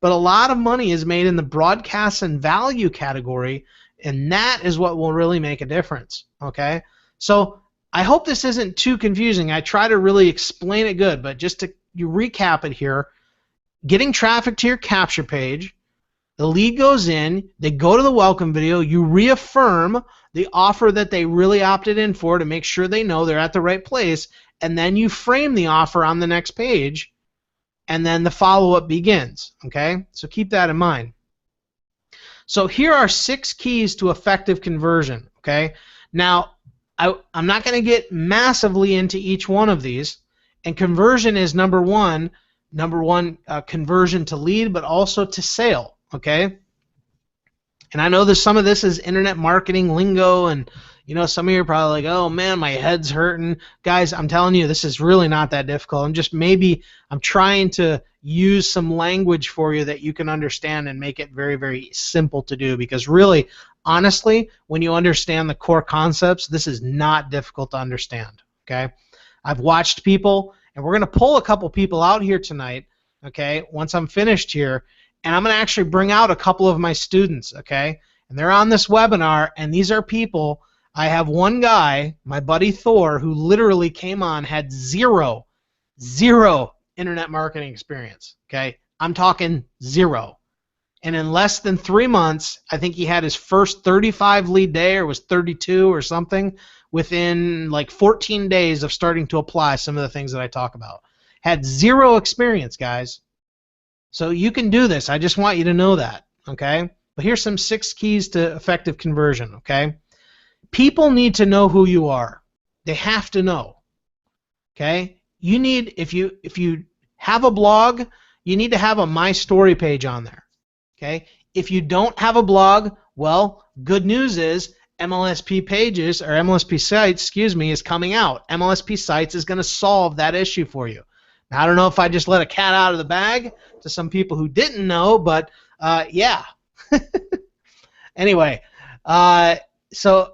But a lot of money is made in the broadcast and value category, and that is what will really make a difference. Okay? So I hope this isn't too confusing. I try to really explain it good, but just to recap it here, getting traffic to your capture page, the lead goes in, they go to the welcome video, you reaffirm the offer that they really opted in for to make sure they know they're at the right place, and then you frame the offer on the next page, and then the follow-up begins. Okay? So keep that in mind. So here are 6 keys to effective conversion. Okay? Now, I'm not going to get massively into each one of these, and conversion is number one, conversion to lead, but also to sale. Okay? And I know that some of this is internet marketing lingo, and some of you are probably like, oh man, my head's hurting. Guys, I'm telling you, this is really not that difficult. I'm trying to use some language for you that you can understand and make it very, very simple to do, because really, honestly, when you understand the core concepts, this is not difficult to understand, okay? I've watched people, and we're going to pull a couple people out here tonight, okay, once I'm finished here, and I'm going to actually bring out a couple of my students, okay? And they're on this webinar, and these are people. I have one guy, my buddy Thor, who literally came on, had zero internet marketing experience, okay? I'm talking zero. And in less than 3 months, I think he had his first 35 lead day, or was 32 or something, within like 14 days of starting to apply some of the things that I talk about. Had zero experience, guys. So you can do this. I just want you to know that, okay? But here's some 6 keys to effective conversion, okay? People need to know who you are. They have to know, okay? You need, if you have a blog, you need to have a My Story page on there, okay? If you don't have a blog, well, good news is MLSP pages, or MLSP sites, excuse me, is coming out. MLSP sites is going to solve that issue for you. Now, I don't know if I just let a cat out of the bag to some people who didn't know, but yeah. Anyway, so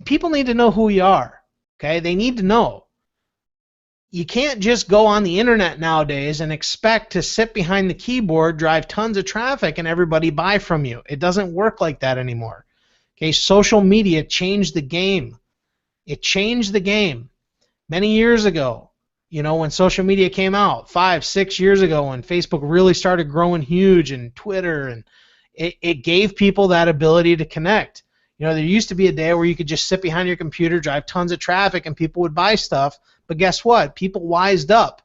people need to know who you are, okay? They need to know. You can't just go on the internet nowadays and expect to sit behind the keyboard, drive tons of traffic, and everybody buy from you. It doesn't work like that anymore. Okay, social media changed the game. It changed the game. Many years ago, you know, when social media came out, 5, 6 years ago, when Facebook really started growing huge, and Twitter, and it gave people that ability to connect. You know, there used to be a day where you could just sit behind your computer, drive tons of traffic, and people would buy stuff. But guess what? People wised up.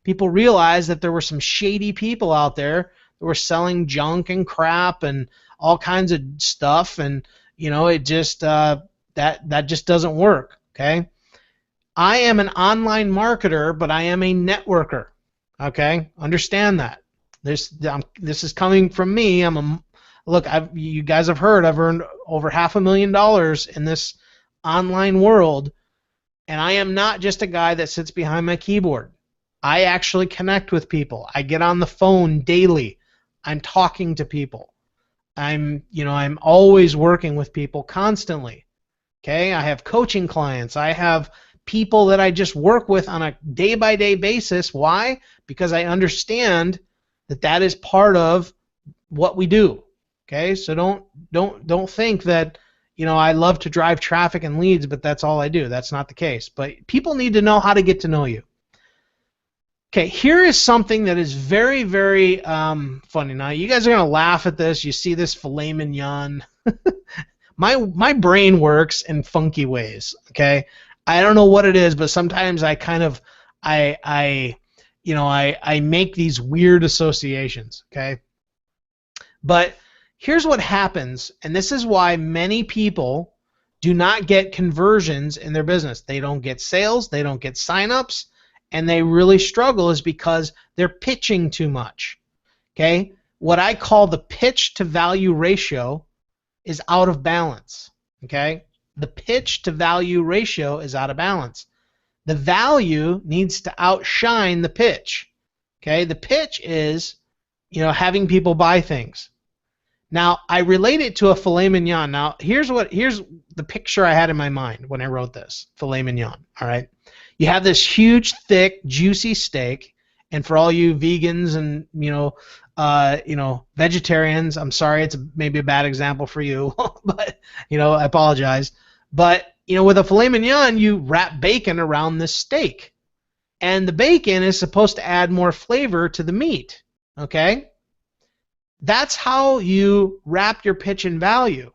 People realized that there were some shady people out there that were selling junk and crap and all kinds of stuff, and you know, it just that just doesn't work. Okay. I am an online marketer, but I am a networker. Okay, understand that. This is coming from me. Look. You guys have heard I've earned over $500,000 in this online world, and I am not just a guy that sits behind my keyboard. I actually connect with people. I get on the phone daily. I'm talking to people. I'm always working with people constantly. Okay, I have coaching clients. I have people that I just work with on a day-by-day basis. Why? Because I understand that is part of what we do. Okay, so don't think that, you know, I love to drive traffic and leads, but that's all I do. That's not the case. But people need to know how to get to know you. Okay, here is something that is very, very funny. Now, you guys are going to laugh at this. You see this filet mignon. My brain works in funky ways, okay? I don't know what it is, but sometimes I kind of, I make these weird associations, okay? But here's what happens, and this is why many people do not get conversions in their business. They don't get sales, they don't get signups, and they really struggle is because they're pitching too much, okay? What I call the pitch to value ratio is out of balance, okay? The pitch to value ratio is out of balance. The value needs to outshine the pitch, okay? The pitch is, you know, having people buy things. Now, I relate it to a filet mignon. Now, here's the picture I had in my mind when I wrote this, filet mignon, all right? You have this huge, thick, juicy steak, and for all you vegans and, vegetarians, I'm sorry, it's maybe a bad example for you, but, I apologize. But, with a filet mignon, you wrap bacon around this steak, and the bacon is supposed to add more flavor to the meat, okay? That's how you wrap your pitch in value.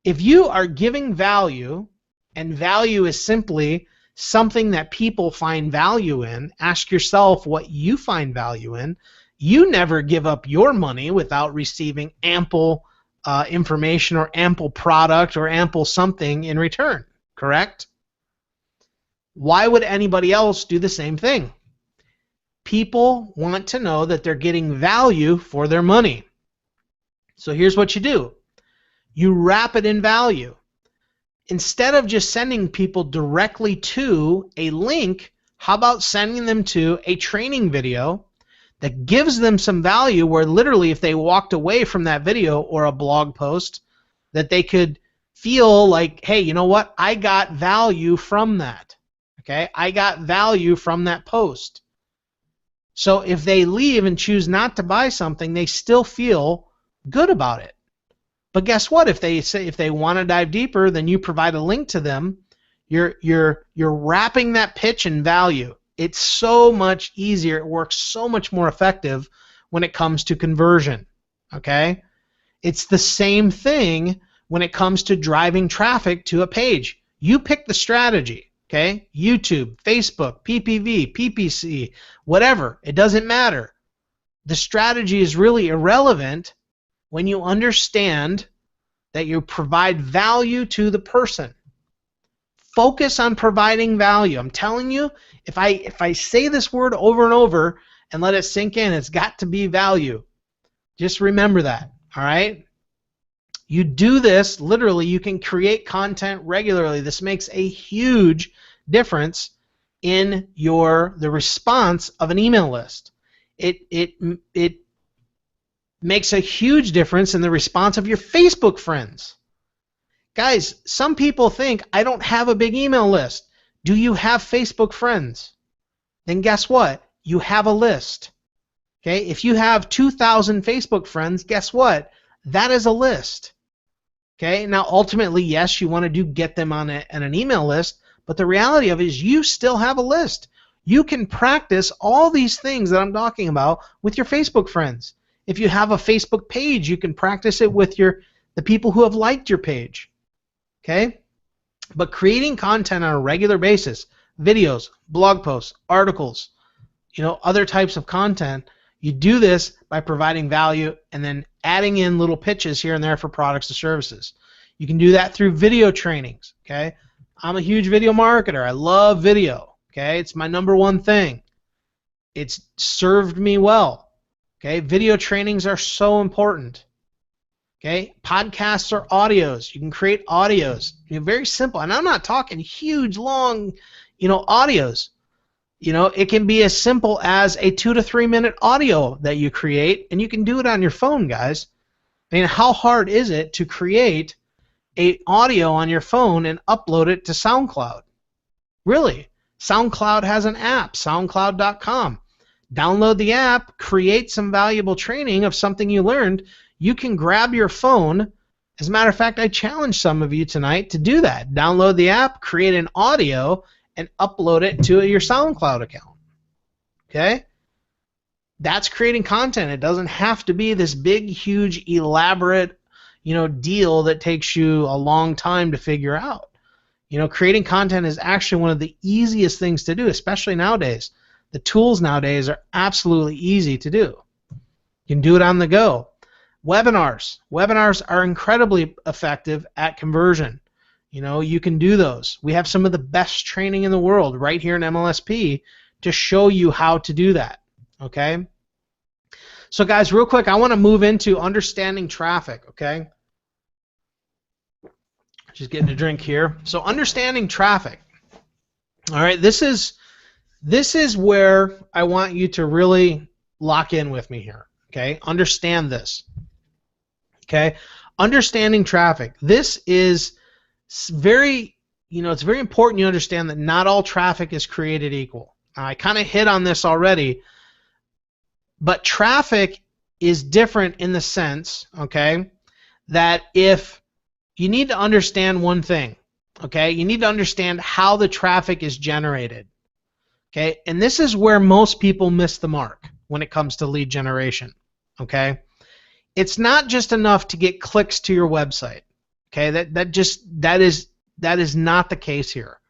If you are giving value, and value is simply something that people find value in, ask yourself what you find value in. You never give up your money without receiving ample information or ample product or ample something in return, correct? Why would anybody else do the same thing? People want to know that they're getting value for their money. So here's what you do. You wrap it in value. Instead of just sending people directly to a link, how about sending them to a training video that gives them some value where literally if they walked away from that video or a blog post that they could feel like, hey, you know what? I got value from that. Okay? I got value from that post. So if they leave and choose not to buy something, they still feel good about it. But guess what? If they want to dive deeper, then you provide a link to them. You're wrapping that pitch in value. It's so much easier. It works so much more effective when it comes to conversion. Okay? It's the same thing when it comes to driving traffic to a page. You pick the strategy. Okay? YouTube, Facebook, PPV, PPC, whatever. It doesn't matter. The strategy is really irrelevant when you understand that you provide value to the person. Focus on providing value. I'm telling you, if I say this word over and over and let it sink in, it's got to be value. Just remember that, all right? You do this, literally, you can create content regularly. This makes a huge difference in the response of an email list. It makes a huge difference in the response of your Facebook friends. Guys, some people think, I don't have a big email list. Do you have Facebook friends? Then guess what? You have a list. Okay? If you have 2,000 Facebook friends, guess what? That is a list. Okay? Now, ultimately, yes, you want to get them on an email list, but the reality of it is you still have a list. You can practice all these things that I'm talking about with your Facebook friends. If you have a Facebook page, you can practice it with the people who have liked your page. Okay? But creating content on a regular basis, videos, blog posts, articles, other types of content, you do this by providing value and then adding in little pitches here and there for products and services. You can do that through video trainings. Okay? I'm a huge video marketer. I love video. Okay? It's my #1 thing. It's served me well. Okay? Video trainings are so important. Okay? Podcasts are audios. You can create audios. Very simple. And I'm not talking huge, long, audios. It can be as simple as a 2 to 3 minute audio that you create, and you can do it on your phone, guys. I mean, how hard is it to create an audio on your phone and upload it to SoundCloud? Really? SoundCloud has an app, soundcloud.com. Download the app, create some valuable training of something you learned. You can grab your phone. As a matter of fact, I challenge some of you tonight to do that. Download the app, create an audio, and upload it to your SoundCloud account. Okay? That's creating content. It doesn't have to be this big, huge, elaborate, deal that takes you a long time to figure out. Creating content is actually one of the easiest things to do, especially nowadays. The tools nowadays are absolutely easy to do. You can do it on the go. Webinars. Webinars are incredibly effective at conversion. You can do those. We have some of the best training in the world right here in MLSP to show you how to do that. Okay? So guys, real quick, I want to move into understanding traffic, okay? Just getting a drink here. So understanding traffic. All right, this is where I want you to really lock in with me here, okay? Understand this. Okay? Understanding traffic. This is very, it's very important you understand that not all traffic is created equal. Now, I kind of hit on this already, but traffic is different in the sense, okay, that if you need to understand one thing, okay, you need to understand how the traffic is generated, okay, and this is where most people miss the mark when it comes to lead generation, okay. It's not just enough to get clicks to your website. Okay, that is not the case here.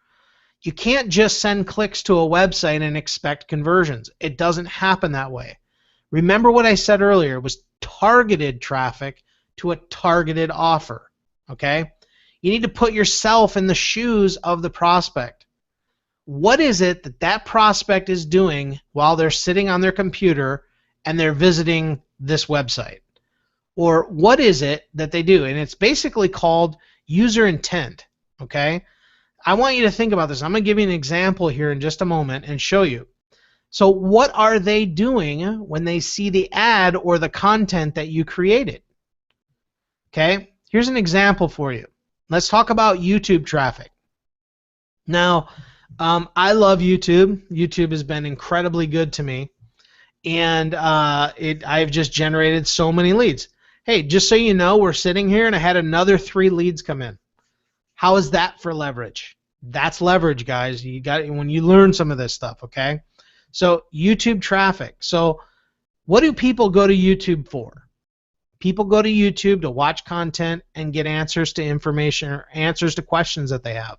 You can't just send clicks to a website and expect conversions. It doesn't happen that way. Remember what I said earlier, it was targeted traffic to a targeted offer. Okay? You need to put yourself in the shoes of the prospect. What is it that prospect is doing while they're sitting on their computer and they're visiting this website? Or what is it that they do? And it's basically called user intent, okay? I want you to think about this. I'm going to give you an example here in just a moment and show you. So what are they doing when they see the ad or the content that you created? Okay? Here's an example for you. Let's talk about YouTube traffic. Now, I love YouTube. YouTube has been incredibly good to me, and I've just generated so many leads. Hey, just so you know, we're sitting here, and I had another 3 leads come in. How is that for leverage? That's leverage, guys. You got when you learn some of this stuff, okay? So YouTube traffic. So what do people go to YouTube for? People go to YouTube to watch content and get answers to information or answers to questions that they have.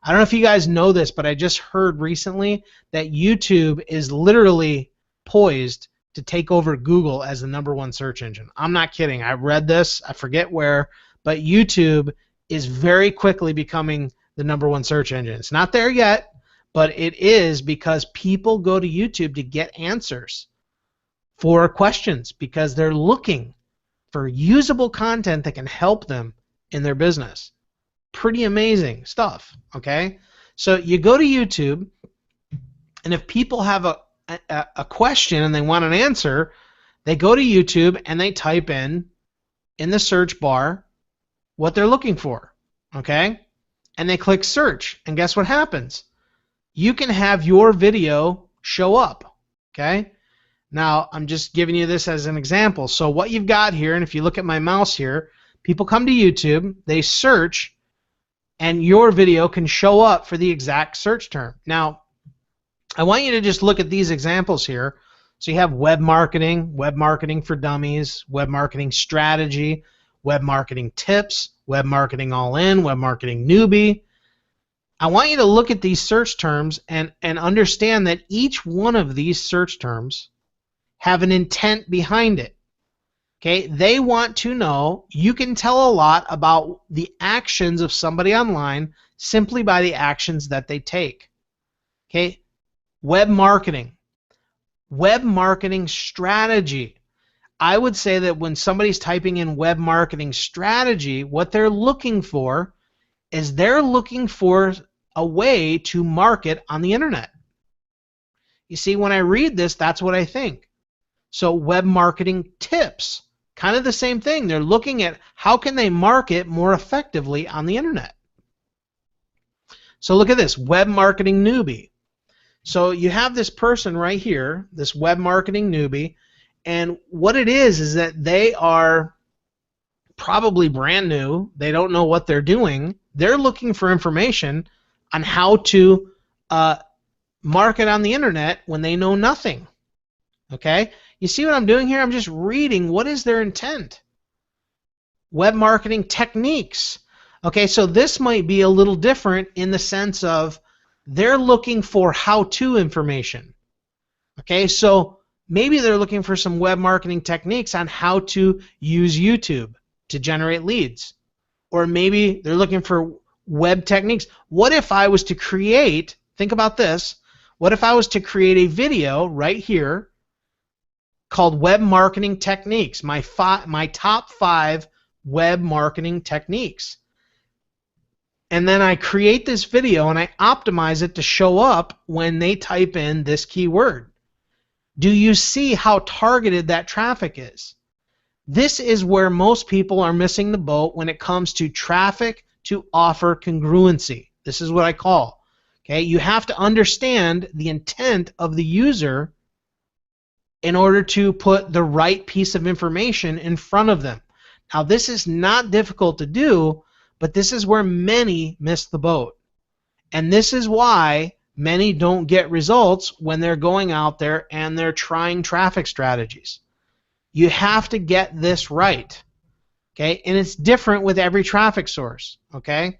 I don't know if you guys know this, but I just heard recently that YouTube is literally poised to take over Google as the #1 search engine. I'm not kidding. I read this. I forget where, but YouTube is very quickly becoming the #1 search engine. It's not there yet, but it is because people go to YouTube to get answers for questions because they're looking for usable content that can help them in their business. Pretty amazing stuff, okay? So you go to YouTube, and if people have a question and they want an answer, they go to YouTube and they type in the search bar what they're looking for, okay? And they click search, and guess what happens? You can have your video show up, okay? Now, I'm just giving you this as an example. So what you've got here, and if you look at my mouse here, people come to YouTube, they search, and your video can show up for the exact search term. Now, I want you to just look at these examples here. So you have web marketing for dummies, web marketing strategy, web marketing tips, web marketing all-in, web marketing newbie. I want you to look at these search terms and understand that each one of these search terms have an intent behind it. Okay, they want to know, you can tell a lot about the actions of somebody online simply by the actions that they take. Okay, web marketing strategy. I would say that when somebody's typing in web marketing strategy, what they're looking for is they're looking for a way to market on the internet. You see, when I read this, that's what I think. So web marketing tips, kind of the same thing. They're looking at how can they market more effectively on the internet. So look at this, web marketing newbie. So you have this person right here, this web marketing newbie, and what it is that they are probably brand new. They don't know what they're doing. They're looking for information on how to market on the internet when they know nothing. Okay? You see what I'm doing here? I'm just reading what is their intent. Web marketing techniques. Okay, so this might be a little different in the sense of they're looking for how-to information. Okay, so maybe they're looking for some web marketing techniques on how to use YouTube to generate leads. Or maybe they're looking for web techniques. What if I was to create, think about this, what if I was to create a video right here called Web Marketing Techniques, my top 5 web marketing techniques. And then I create this video and I optimize it to show up when they type in this keyword. Do you see how targeted that traffic is? This is where most people are missing the boat when it comes to traffic to offer congruency. This is what I call. Okay, you have to understand the intent of the user in order to put the right piece of information in front of them. Now, this is not difficult to do, but this is where many miss the boat. And this is why many don't get results when they're going out there and they're trying traffic strategies. You have to get this right. Okay? And it's different with every traffic source. Okay?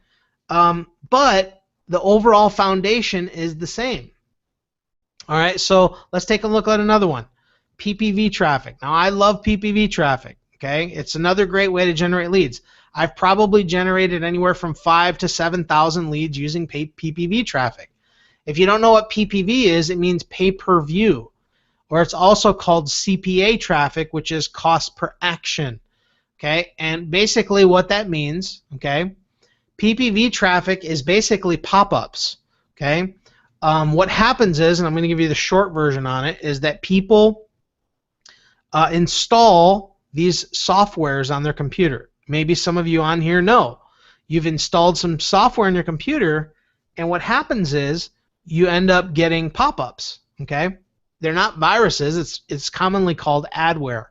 But the overall foundation is the same. All right, so let's take a look at another one. PPV traffic. Now, I love PPV traffic. Okay, it's another great way to generate leads. I've probably generated anywhere from 5,000 to 7,000 leads using PPV traffic. If you don't know what PPV is, it means pay-per-view, or it's also called CPA traffic, which is cost per action. Okay, and basically what that means, okay, PPV traffic is basically pop-ups. Okay, what happens is, and I'm going to give you the short version on it, is that people install these softwares on their computer. maybe some of you on here know. You've installed some software in your computer, and what happens is you end up getting pop-ups, okay? They're not viruses. It's commonly called adware.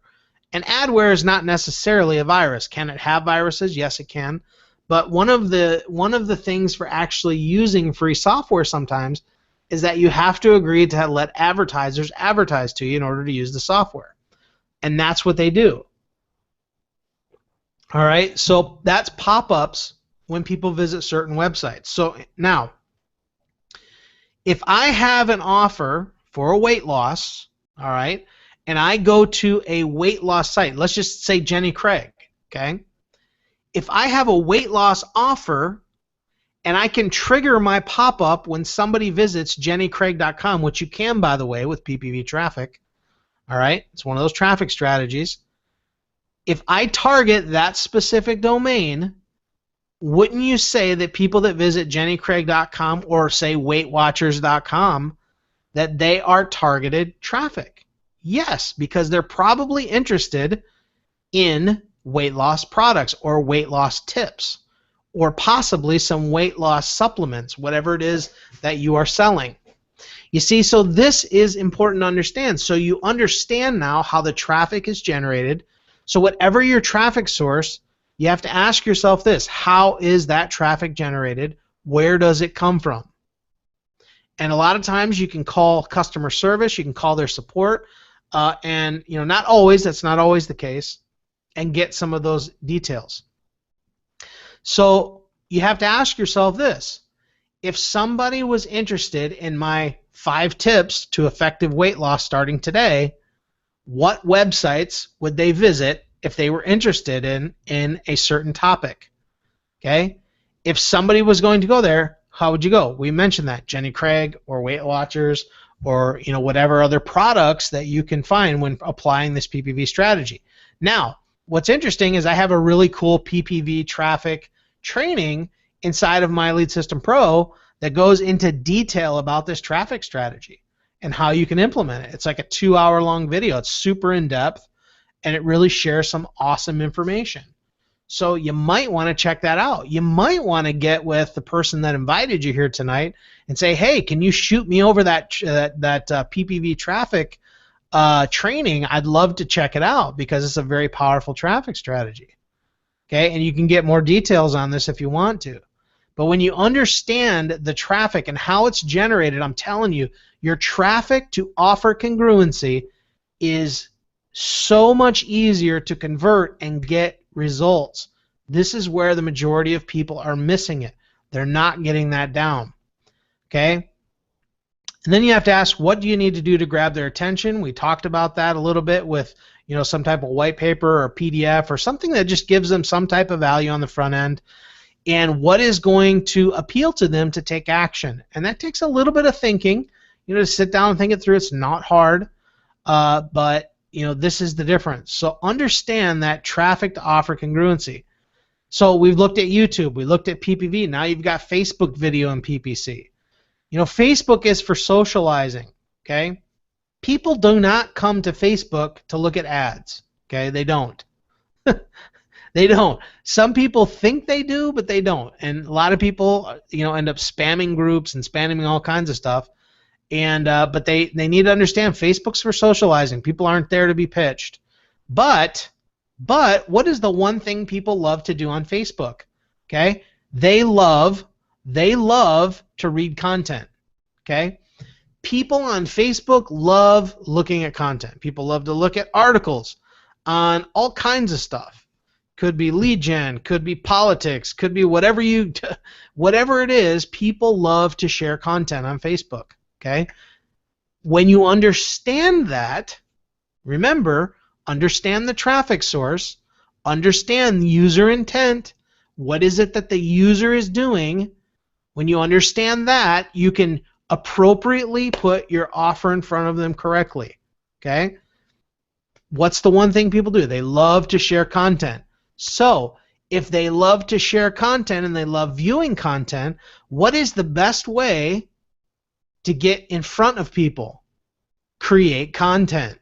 And adware is not necessarily a virus. Can it have viruses? Yes, it can. But one of the things for actually using free software sometimes is that you have to agree to let advertisers advertise to you in order to use the software. And that's what they do. All right, so that's pop-ups when people visit certain websites. So now, if I have an offer for a weight loss, all right, and I go to a weight loss site, let's just say Jenny Craig, okay? If I have a weight loss offer and I can trigger my pop-up when somebody visits jennycraig.com, which you can, by the way, with PPV traffic, all right? It's one of those traffic strategies. If I target that specific domain, wouldn't you say that people that visit jennycraig.com or say weightwatchers.com, that they are targeted traffic? Yes, because they're probably interested in weight loss products or weight loss tips or possibly some weight loss supplements, whatever it is that you are selling. You see, so this is important to understand. So you understand now how the traffic is generated. So whatever your traffic source, you have to ask yourself this: how is that traffic generated? Where does it come from? And a lot of times you can call customer service, you can call their support, and not always, that's not always the case, and get some of those details. So you have to ask yourself this: if somebody was interested in my 5 tips to effective weight loss starting today, what websites would they visit if they were interested in a certain topic? Okay? If somebody was going to go there, how would you go? We mentioned that, Jenny Craig or Weight Watchers or whatever other products that you can find when applying this PPV strategy. Now, what's interesting is I have a really cool PPV traffic training inside of My Lead System Pro that goes into detail about this traffic strategy and how you can implement it. It's like a 2-hour-long video. It's super in-depth, and it really shares some awesome information. So you might want to check that out. You might want to get with the person that invited you here tonight and say, hey, can you shoot me over that PPV traffic training? I'd love to check it out because it's a very powerful traffic strategy. Okay, and you can get more details on this if you want to. But when you understand the traffic and how it's generated, I'm telling you, your traffic to offer congruency is so much easier to convert and get results. This is where the majority of people are missing it. They're not getting that down. Okay? And then you have to ask, what do you need to do to grab their attention? We talked about that a little bit with some type of white paper or PDF or something that just gives them some type of value on the front end. And what is going to appeal to them to take action? And that takes a little bit of thinking, to sit down and think it through. It's not hard, but this is the difference. So understand that traffic to offer congruency. So we've looked at YouTube, we looked at PPV. Now you've got Facebook video and PPC. Facebook is for socializing. Okay, people do not come to Facebook to look at ads. Okay, they don't. They don't. Some people think they do, but they don't. And a lot of people, end up spamming groups and spamming all kinds of stuff. And but they need to understand Facebook's for socializing. People aren't there to be pitched. But what is the one thing people love to do on Facebook? Okay, they love to read content. Okay, people on Facebook love looking at content. People love to look at articles on all kinds of stuff. Could be lead gen, could be politics, could be whatever it is. People love to share content on Facebook. Okay? When you understand that, remember, understand the traffic source, understand user intent. What is it that the user is doing? When you understand that, you can appropriately put your offer in front of them correctly. Okay? What's the one thing people do? They love to share content. So, if they love to share content and they love viewing content, what is the best way to get in front of people? Create content.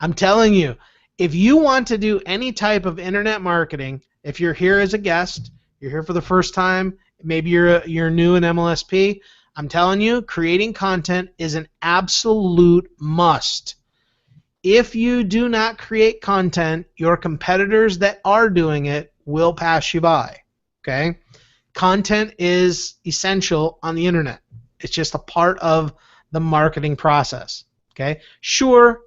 I'm telling you, if you want to do any type of internet marketing, if you're here as a guest, you're here for the first time, maybe you're new in MLSP, I'm telling you, creating content is an absolute must. If you do not create content, your competitors that are doing it will pass you by. Okay? Content is essential on the internet. It's just a part of the marketing process. Okay? Sure,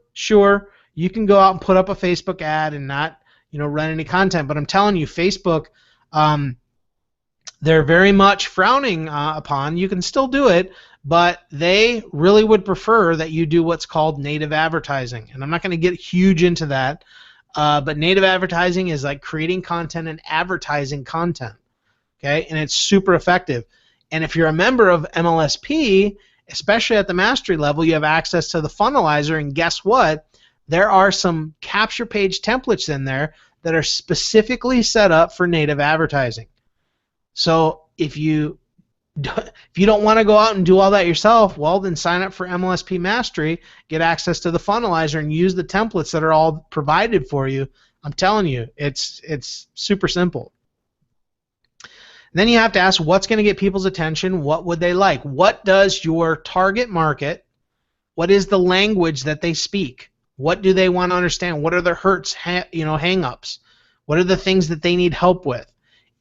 you can go out and put up a Facebook ad and not, run any content, but I'm telling you, Facebook, they're very much frowning upon. You can still do it, but they really would prefer that you do what's called native advertising. And I'm not going to get huge into that, but native advertising is like creating content and advertising content. Okay, and it's super effective. And if you're a member of MLSP, especially at the mastery level, you have access to the funnelizer, and guess what? There are some capture page templates in there that are specifically set up for native advertising. So if you don't want to go out and do all that yourself, well, then sign up for MLSP Mastery, get access to the funnelizer, and use the templates that are all provided for you. I'm telling you, it's super simple. Then you have to ask, what's going to get people's attention? What would they like? What does your target market, what is the language that they speak? What do they want to understand? What are their hurts, hang-ups? What are the things that they need help with?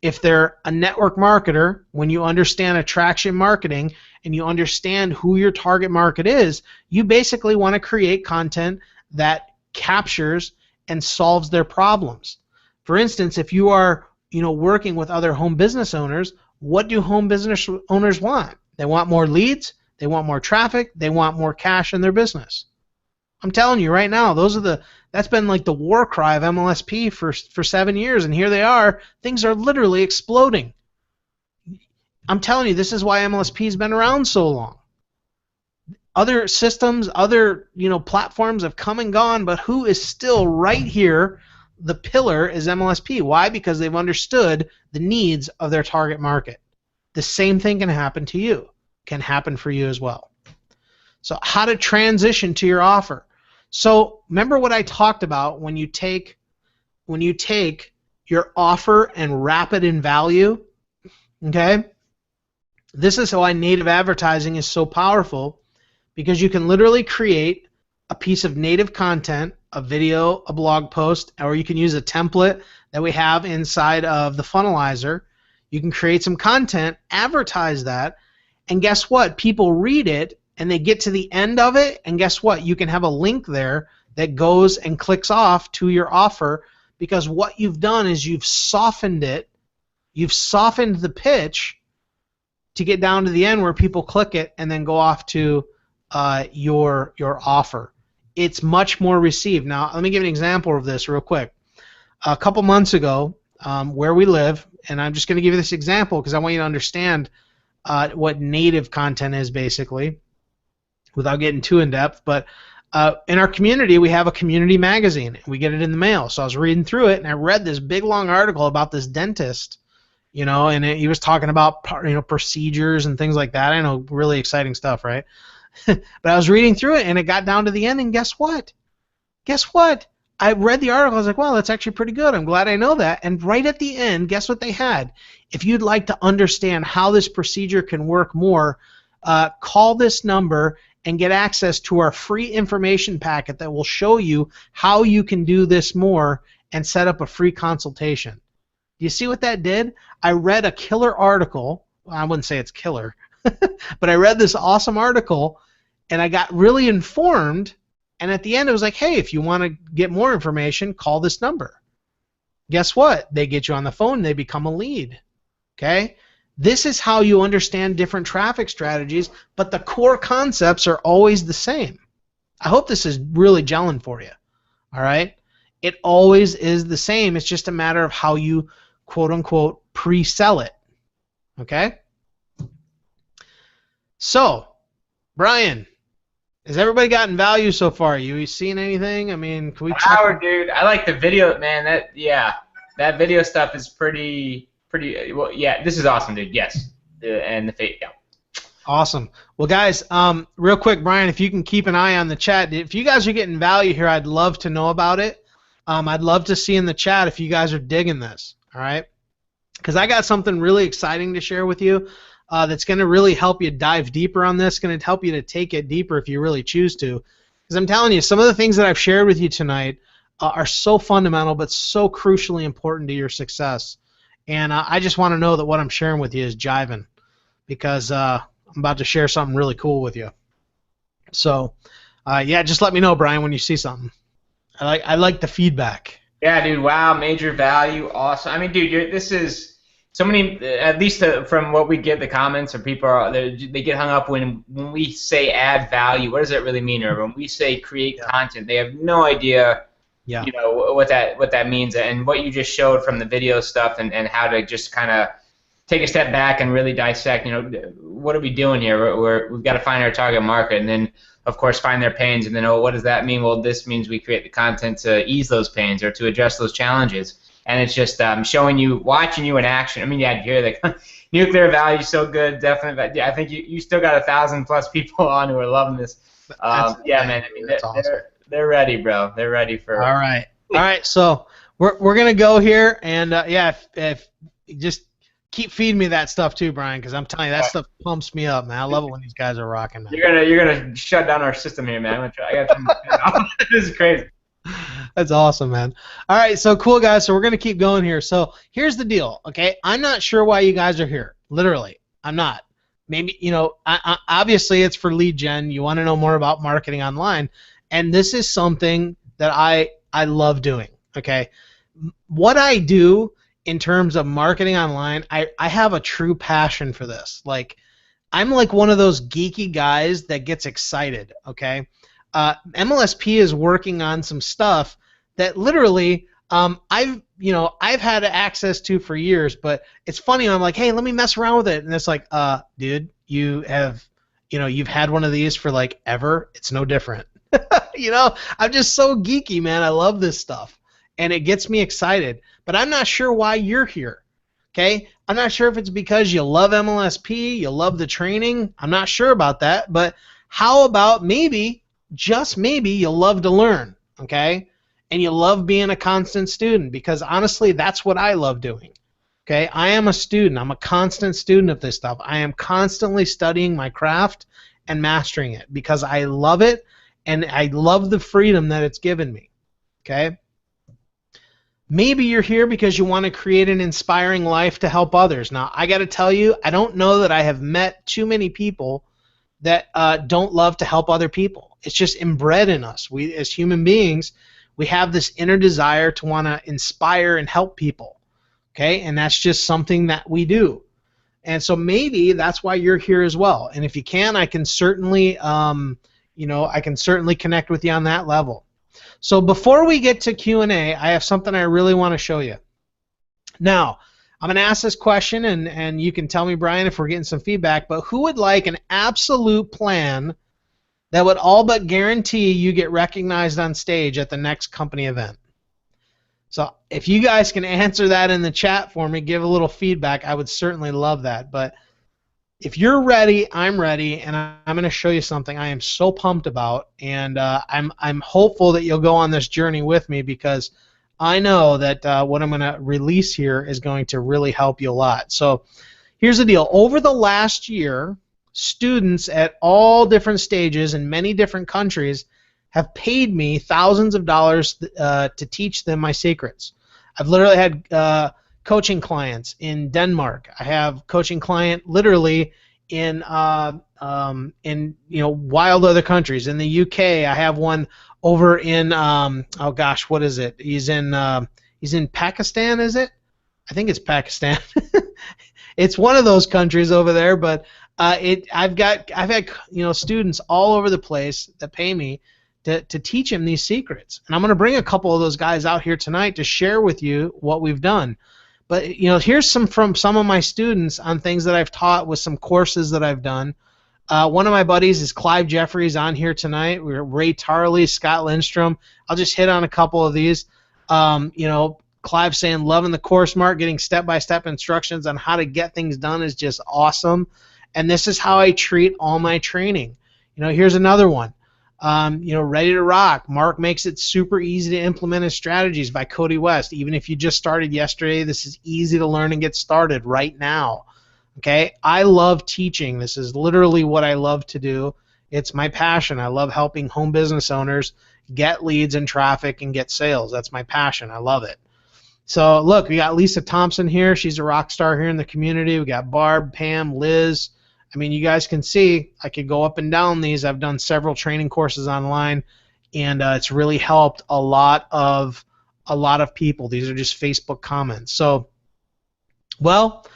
If they're a network marketer, when you understand attraction marketing and you understand who your target market is, you basically want to create content that captures and solves their problems. For instance, if you are working with other home business owners, what do home business owners want? They want more leads, they want more traffic, they want more cash in their business. I'm telling you right now, that's been like the war cry of MLSP for 7 years, and here they are. Things are literally exploding. I'm telling you, this is why MLSP has been around so long. Other systems, other platforms have come and gone, but who is still right here? The pillar is MLSP. Why? Because they've understood the needs of their target market. The same thing can happen to you, can happen for you as well. So how to transition to your offer. So remember what I talked about when you take your offer and wrap it in value, okay? This is why native advertising is so powerful, because you can literally create a piece of native content, a video, a blog post, or you can use a template that we have inside of the funnelizer. You can create some content, advertise that, and guess what? People read it, and they get to the end of it, and guess what? You can have a link there that goes and clicks off to your offer, because what you've done is you've softened it. You've softened the pitch to get down to the end where people click it and then go off to your offer. It's much more received. Now, let me give an example of this real quick. A couple months ago, where we live, and I'm just going to give you this example because I want you to understand what native content is basically, without getting too in-depth, but in our community, we have a community magazine. We get it in the mail. So I was reading through it, and I read this big, long article about this dentist, and he was talking about, procedures and things like that. I know, really exciting stuff, right? But I was reading through it, and it got down to the end, and guess what? I read the article. I was like, wow, that's actually pretty good. I'm glad I know that. And right at the end, guess what they had? If you'd like to understand how this procedure can work more, call this number and get access to our free information packet that will show you how you can do this more and set up a free consultation. Do you see what that did? I read a killer article. Well, I wouldn't say it's killer, but I read this awesome article, and I got really informed, and at the end it was like, hey, if you want to get more information, call this number. Guess what? They get you on the phone, and they become a lead. Okay? This is how you understand different traffic strategies, but the core concepts are always the same. I hope this is really gelling for you. All right? It always is the same. It's just a matter of how you, quote-unquote, pre-sell it. Okay? So, Brian, has everybody gotten value so far? You seen anything? I mean, can we check? Howard, dude, I like the video, man. That video stuff is pretty. Well, yeah, this is awesome, dude. Yes, and the fate, yeah. Awesome. Well, guys, real quick, Brian, if you can keep an eye on the chat, if you guys are getting value here, I'd love to know about it. I'd love to see in the chat if you guys are digging this, all right? Because I got something really exciting to share with you that's going to really help you dive deeper on this, going to help you to take it deeper if you really choose to. Because I'm telling you, some of the things that I've shared with you tonight are so fundamental but so crucially important to your success. And I just want to know that what I'm sharing with you is jiving, because I'm about to share something really cool with you. So, yeah, just let me know, Brian, when you see something. I like the feedback. Yeah, dude. Wow, major value, awesome. I mean, dude, this is so many. At least from what we get, the comments or people they get hung up when we say add value. What does that really mean? Or when we say create content, they have no idea. Yeah. You know what that means, and what you just showed from the video stuff, and how to just kind of take a step back and really dissect. You know, what are we doing here? We've got to find our target market, and then of course find their pains, and then what does that mean? Well, this means we create the content to ease those pains or to address those challenges. And it's just showing you, watching you in action. I mean, yeah, you hear the nuclear value so good, definitely. Yeah, I think you still got 1,000+ people on who are loving this. Yeah, man. I mean, they're ready, bro. They're ready for. All right. So we're gonna go here, and yeah, if just keep feeding me that stuff too, Brian, because I'm telling you that stuff pumps me up, man. I love it when these guys are rocking, man. You're gonna shut down our system here, man. I got this is crazy. That's awesome, man. All right, so cool, guys. So we're going to keep going here. So here's the deal, okay? I'm not sure why you guys are here. Literally, I'm not. Maybe, you know, obviously it's for lead gen. You want to know more about marketing online, and this is something that I love doing, okay? What I do in terms of marketing online, I have a true passion for this. Like, I'm like one of those geeky guys that gets excited, okay? MLSP is working on some stuff that literally I've had access to for years, but it's funny. I'm like, hey, let me mess around with it, and it's like, dude, you've had one of these for like ever. It's no different. I'm just so geeky, man. I love this stuff, and it gets me excited. But I'm not sure why you're here. Okay, I'm not sure if it's because you love MLSP, you love the training. I'm not sure about that, but how about maybe, just maybe, you love to learn, okay? And you love being a constant student, because honestly, that's what I love doing. Okay, I am a student. I'm a constant student of this stuff. I am constantly studying my craft and mastering it because I love it, and I love the freedom that it's given me. Okay? Maybe you're here because you want to create an inspiring life to help others. Now, I got to tell you, I don't know that I have met too many people that don't love to help other people. It's just inbred in us. We, as human beings, we have this inner desire to want to inspire and help people. Okay, and that's just something that we do. And so maybe that's why you're here as well. And if you can, I can certainly, connect with you on that level. So before we get to Q&A, I have something I really want to show you. Now, I'm going to ask this question, and you can tell me, Brian, if we're getting some feedback, but who would like an absolute plan that would all but guarantee you get recognized on stage at the next company event? So if you guys can answer that in the chat for me, give a little feedback, I would certainly love that. But if you're ready, I'm ready, and I'm going to show you something I am so pumped about, and I'm hopeful that you'll go on this journey with me, because I know that what I'm going to release here is going to really help you a lot. So here's the deal. Over the last year, students at all different stages in many different countries have paid me thousands of dollars to teach them my secrets. I've literally had coaching clients in Denmark. I have coaching client literally in wild other countries. In the UK, I have one over in what is it? He's in Pakistan, is it? I think it's Pakistan. It's one of those countries over there, but I've had students all over the place that pay me to teach him these secrets. And I'm going to bring a couple of those guys out here tonight to share with you what we've done. But here's from some of my students on things that I've taught with some courses that I've done. One of my buddies is Clive Jeffries on here tonight. We're Ray Tarley, Scott Lindstrom. I'll just hit on a couple of these. Clive saying, loving the course, Mark, getting step-by-step instructions on how to get things done is just awesome. And this is how I treat all my training. Here's another one. Ready to Rock. Mark makes it super easy to implement his strategies by Cody West. Even if you just started yesterday, this is easy to learn and get started right now. Okay, I love teaching. This is literally what I love to do. It's my passion. I love helping home business owners get leads and traffic and get sales. That's my passion. I love it. So look, we got Lisa Thompson here. She's a rock star here in the community. We got Barb, Pam, Liz. I mean, you guys can see I could go up and down these. I've done several training courses online, and it's really helped a lot of people. These are just Facebook comments. So, well,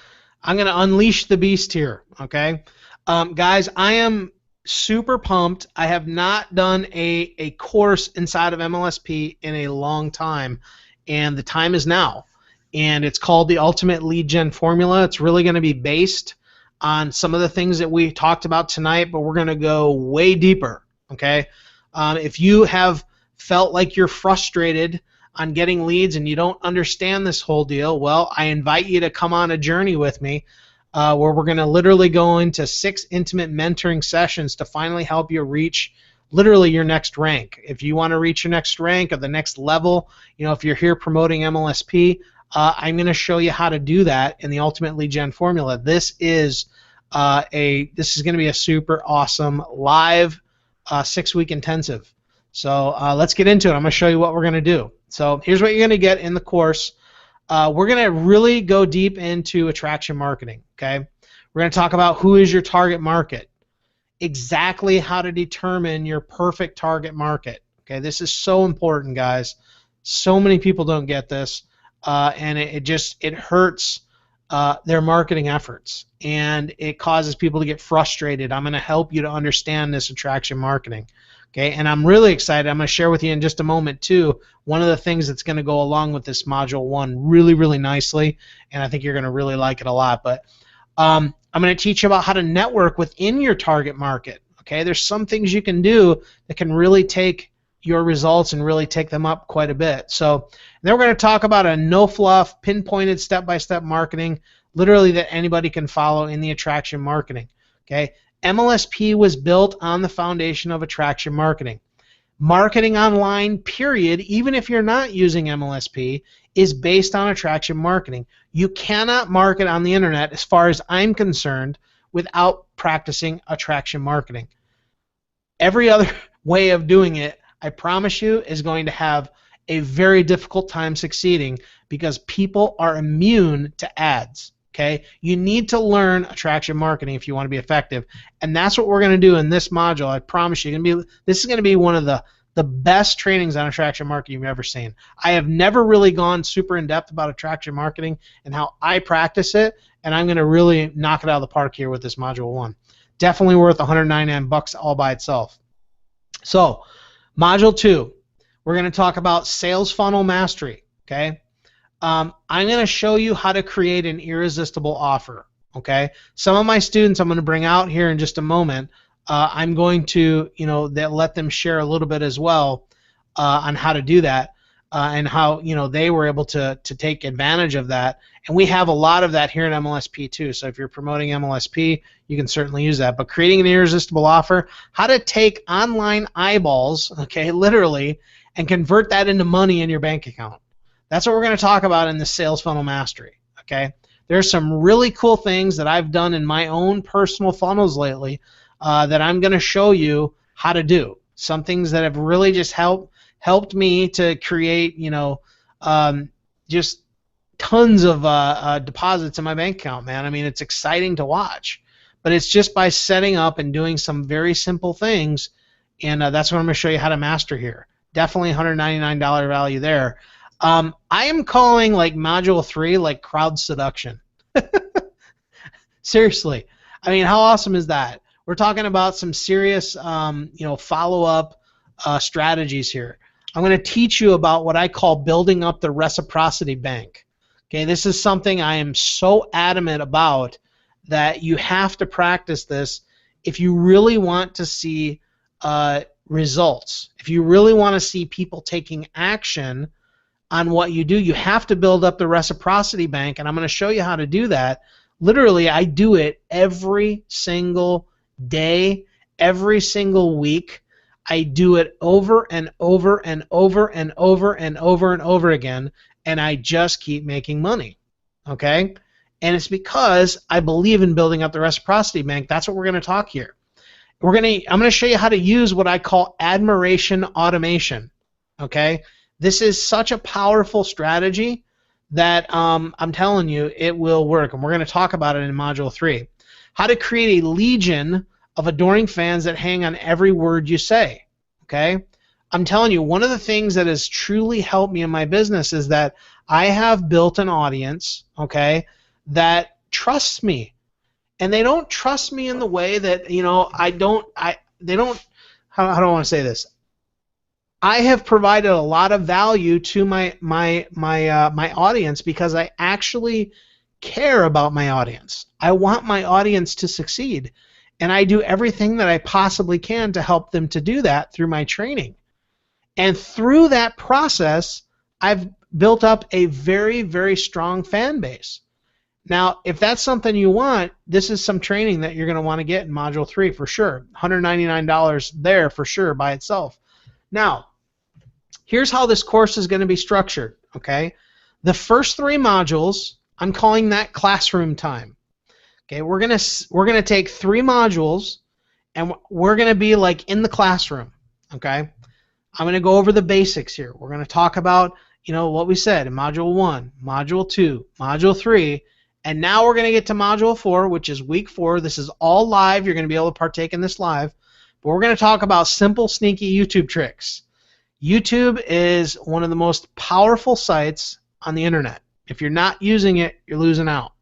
I'm going to unleash the beast here, okay? Guys, I am super pumped. I have not done a course inside of MLSP in a long time, and the time is now. And it's called the Ultimate Lead Gen Formula. It's really going to be based on some of the things that we talked about tonight, but we're going to go way deeper, okay? If you have felt like you're frustrated on getting leads and you don't understand this whole deal, well, I invite you to come on a journey with me where we're going to literally go into 6 intimate mentoring sessions to finally help you reach literally your next rank. If you want to reach your next rank or the next level, if you're here promoting MLSP, I'm going to show you how to do that in the Ultimate Lead Gen Formula. This is going to be a super awesome live 6-week intensive. So let's get into it. I'm going to show you what we're going to do. So here's what you're going to get in the course. We're going to really go deep into attraction marketing. Okay, we're going to talk about who is your target market, exactly how to determine your perfect target market. Okay, this is so important, guys. So many people don't get this. And it hurts their marketing efforts, and it causes people to get frustrated. I'm going to help you to understand this attraction marketing, okay? And I'm really excited. I'm going to share with you in just a moment too one of the things that's going to go along with this module 1 really, really nicely, and I think you're going to really like it a lot. But I'm going to teach you about how to network within your target market. Okay, there's some things you can do that can really take your results and really take them up quite a bit. So then we're going to talk about a no-fluff, pinpointed, step-by-step marketing, literally that anybody can follow in the attraction marketing. Okay, MLSP was built on the foundation of attraction marketing. Marketing online, period, even if you're not using MLSP, is based on attraction marketing. You cannot market on the internet, as far as I'm concerned, without practicing attraction marketing. Every other way of doing it, I promise you, is going to have a very difficult time succeeding because people are immune to ads. Okay, you need to learn attraction marketing if you want to be effective, and that's what we're going to do in this module. I promise you, this is going to be one of the best trainings on attraction marketing you've ever seen. I have never really gone super in depth about attraction marketing and how I practice it, and I'm going to really knock it out of the park here with this module 1. Definitely worth $199 all by itself. So, module 2, we're going to talk about sales funnel mastery. Okay, I'm going to show you how to create an irresistible offer. Okay, some of my students I'm going to bring out here in just a moment. I'm going to let them share a little bit as well on how to do that and how they were able to take advantage of that. And we have a lot of that here in MLSP too. So if you're promoting MLSP, you can certainly use that. But creating an irresistible offer, how to take online eyeballs, okay, literally, and convert that into money in your bank account. That's what we're going to talk about in the sales funnel mastery. Okay, there's some really cool things that I've done in my own personal funnels lately that I'm going to show you how to do. Some things that have really just helped me to create, just tons of deposits in my bank account, man. I mean, it's exciting to watch, but it's just by setting up and doing some very simple things, and that's what I'm going to show you how to master here. Definitely $199 value there. I am calling like module 3 like crowd seduction. Seriously, I mean, how awesome is that? We're talking about some serious, follow-up strategies here. I'm going to teach you about what I call building up the reciprocity bank. Okay, this is something I am so adamant about that you have to practice this if you really want to see results. If you really want to see people taking action on what you do, you have to build up the reciprocity bank, and I'm going to show you how to do that. Literally, I do it every single day, every single week. I do it over and over and over and over and over and over again, and I just keep making money. Okay? And it's because I believe in building up the reciprocity bank. That's what we're going to talk here. I'm going to show you how to use what I call admiration automation. Okay? This is such a powerful strategy that I'm telling you it will work, and we're going to talk about it in Module 3. How to create a legion of adoring fans that hang on every word you say. Okay? I'm telling you, one of the things that has truly helped me in my business is that I have built an audience, okay, that trusts me. And they don't trust me in the way that, they don't, how do I want to say this? I have provided a lot of value to my audience because I actually care about my audience. I want my audience to succeed, and I do everything that I possibly can to help them to do that through my training. And through that process, I've built up a very, very strong fan base. Now, if that's something you want, this is some training that you're going to want to get in Module 3 for sure. $199 there for sure by itself. Now, here's how this course is going to be structured, okay? The first 3 modules, I'm calling that classroom time. Okay, we're going to take 3 modules and we're going to be like in the classroom, okay? I'm going to go over the basics here. We're going to talk about, what we said in Module 1, Module 2, Module 3, and now we're going to get to Module 4, which is week 4. This is all live. You're going to be able to partake in this live. But we're going to talk about simple, sneaky YouTube tricks. YouTube is one of the most powerful sites on the internet. If you're not using it, you're losing out.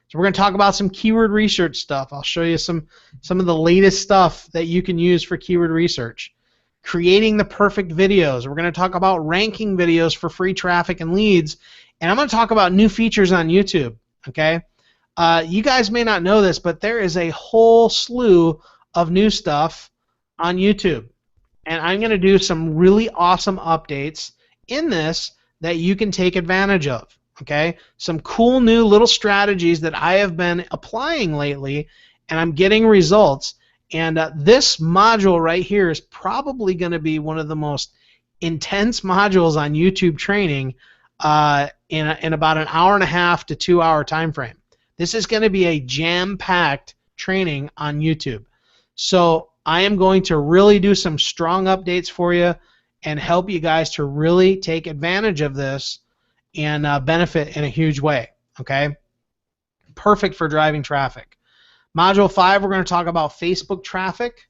So we're going to talk about some keyword research stuff. I'll show you some of the latest stuff that you can use for keyword research. Creating the perfect videos. We're going to talk about ranking videos for free traffic and leads. And I'm going to talk about new features on YouTube. Okay? You guys may not know this, but there is a whole slew of new stuff on YouTube. And I'm going to do some really awesome updates in this that you can take advantage of. Okay? Some cool new little strategies that I have been applying lately, and I'm getting results. And this module right here is probably going to be one of the most intense modules on YouTube training in about an hour and a half to 2 hour time frame. This is going to be a jam-packed training on YouTube. So I am going to really do some strong updates for you and help you guys to really take advantage of this and benefit in a huge way. Okay? Perfect for driving traffic. Module 5, we're going to talk about Facebook traffic.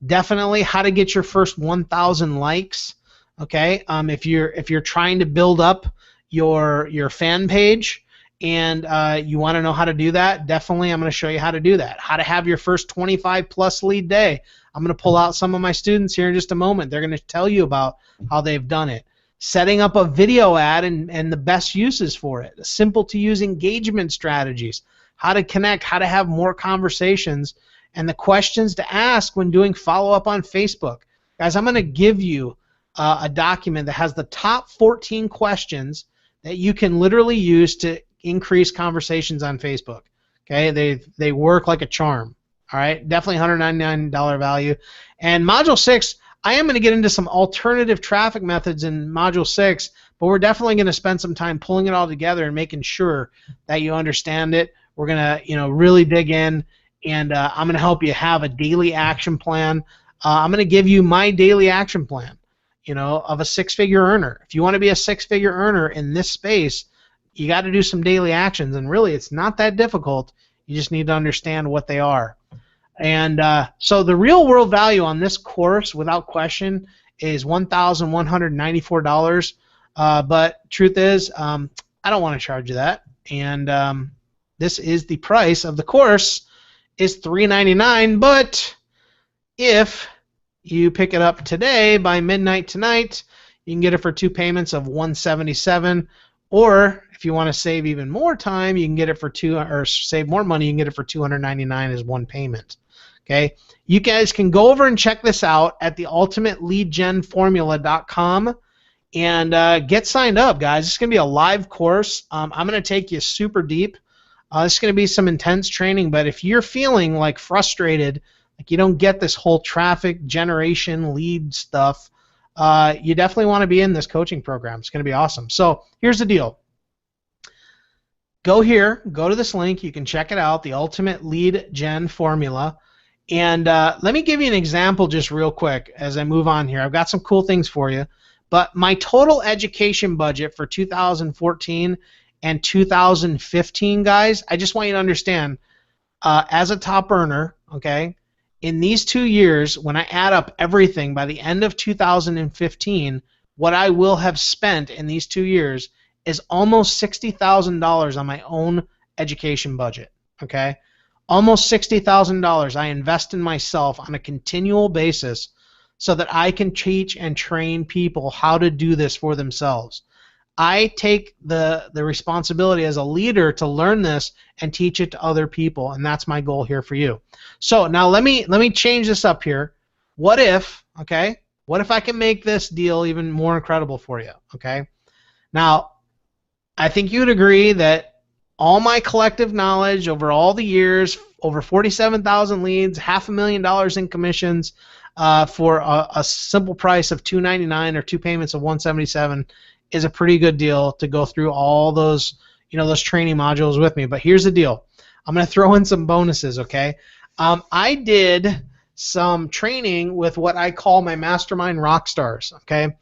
Definitely how to get your first 1,000 likes. Okay? If you're trying to build up your fan page and you want to know how to do that, definitely I'm going to show you how to do that. How to have your first 25 plus lead day. I'm going to pull out some of my students here in just a moment. They're going to tell you about how they've done it. Setting up a video ad and the best uses for it. Simple to use engagement strategies. How to connect, how to have more conversations, and the questions to ask when doing follow-up on Facebook. Guys, I'm going to give you a document that has the top 14 questions that you can literally use to increase conversations on Facebook. Okay, they work like a charm. All right, definitely $199 value. And Module 6, I am going to get into some alternative traffic methods in Module 6, but we're definitely going to spend some time pulling it all together and making sure that you understand it. We're going to really dig in, and I'm going to help you have a daily action plan. I'm going to give you my daily action plan, of a 6-figure earner. If you want to be a 6-figure earner in this space, you got to do some daily actions, and really it's not that difficult. You just need to understand what they are. And so the real world value on this course, without question, is $1,194. But truth is, I don't want to charge you that. And this is the price of the course is $399. But if you pick it up today by midnight tonight, you can get it for 2 payments of $177. Or if you want to save even more time, you can get it for save more money. You can get it for $299 as 1 payment. Okay, you guys can go over and check this out at theultimateleadgenformula.com and get signed up, guys. It's going to be a live course. I'm going to take you super deep. It's going to be some intense training, but if you're feeling like frustrated like you don't get this whole traffic generation lead stuff, you definitely want to be in this coaching program. It's going to be awesome. So here's the deal. Go here, go to this link. You can check it out, the Ultimate Lead Gen Formula. And let me give you an example just real quick as I move on here. I've got some cool things for you. But my total education budget for 2014 and 2015, guys, I just want you to understand, as a top earner, okay, in these 2 years, when I add up everything by the end of 2015, what I will have spent in these 2 years is almost $60,000 on my own education budget, okay? Almost $60,000 I invest in myself on a continual basis so that I can teach and train people how to do this for themselves. I take the responsibility as a leader to learn this and teach it to other people, and that's my goal here for you. So now let me change this up here. What if, okay, what if I can make this deal even more incredible for you, okay? Now, I think you'd agree that all my collective knowledge over all the years, over 47,000 leads, $500,000 in commissions, for a simple price of $299 or 2 payments of $177 is a pretty good deal to go through all those, those training modules with me. But here's the deal. I'm going to throw in some bonuses, okay? I did some training with what I call my mastermind rock stars, okay?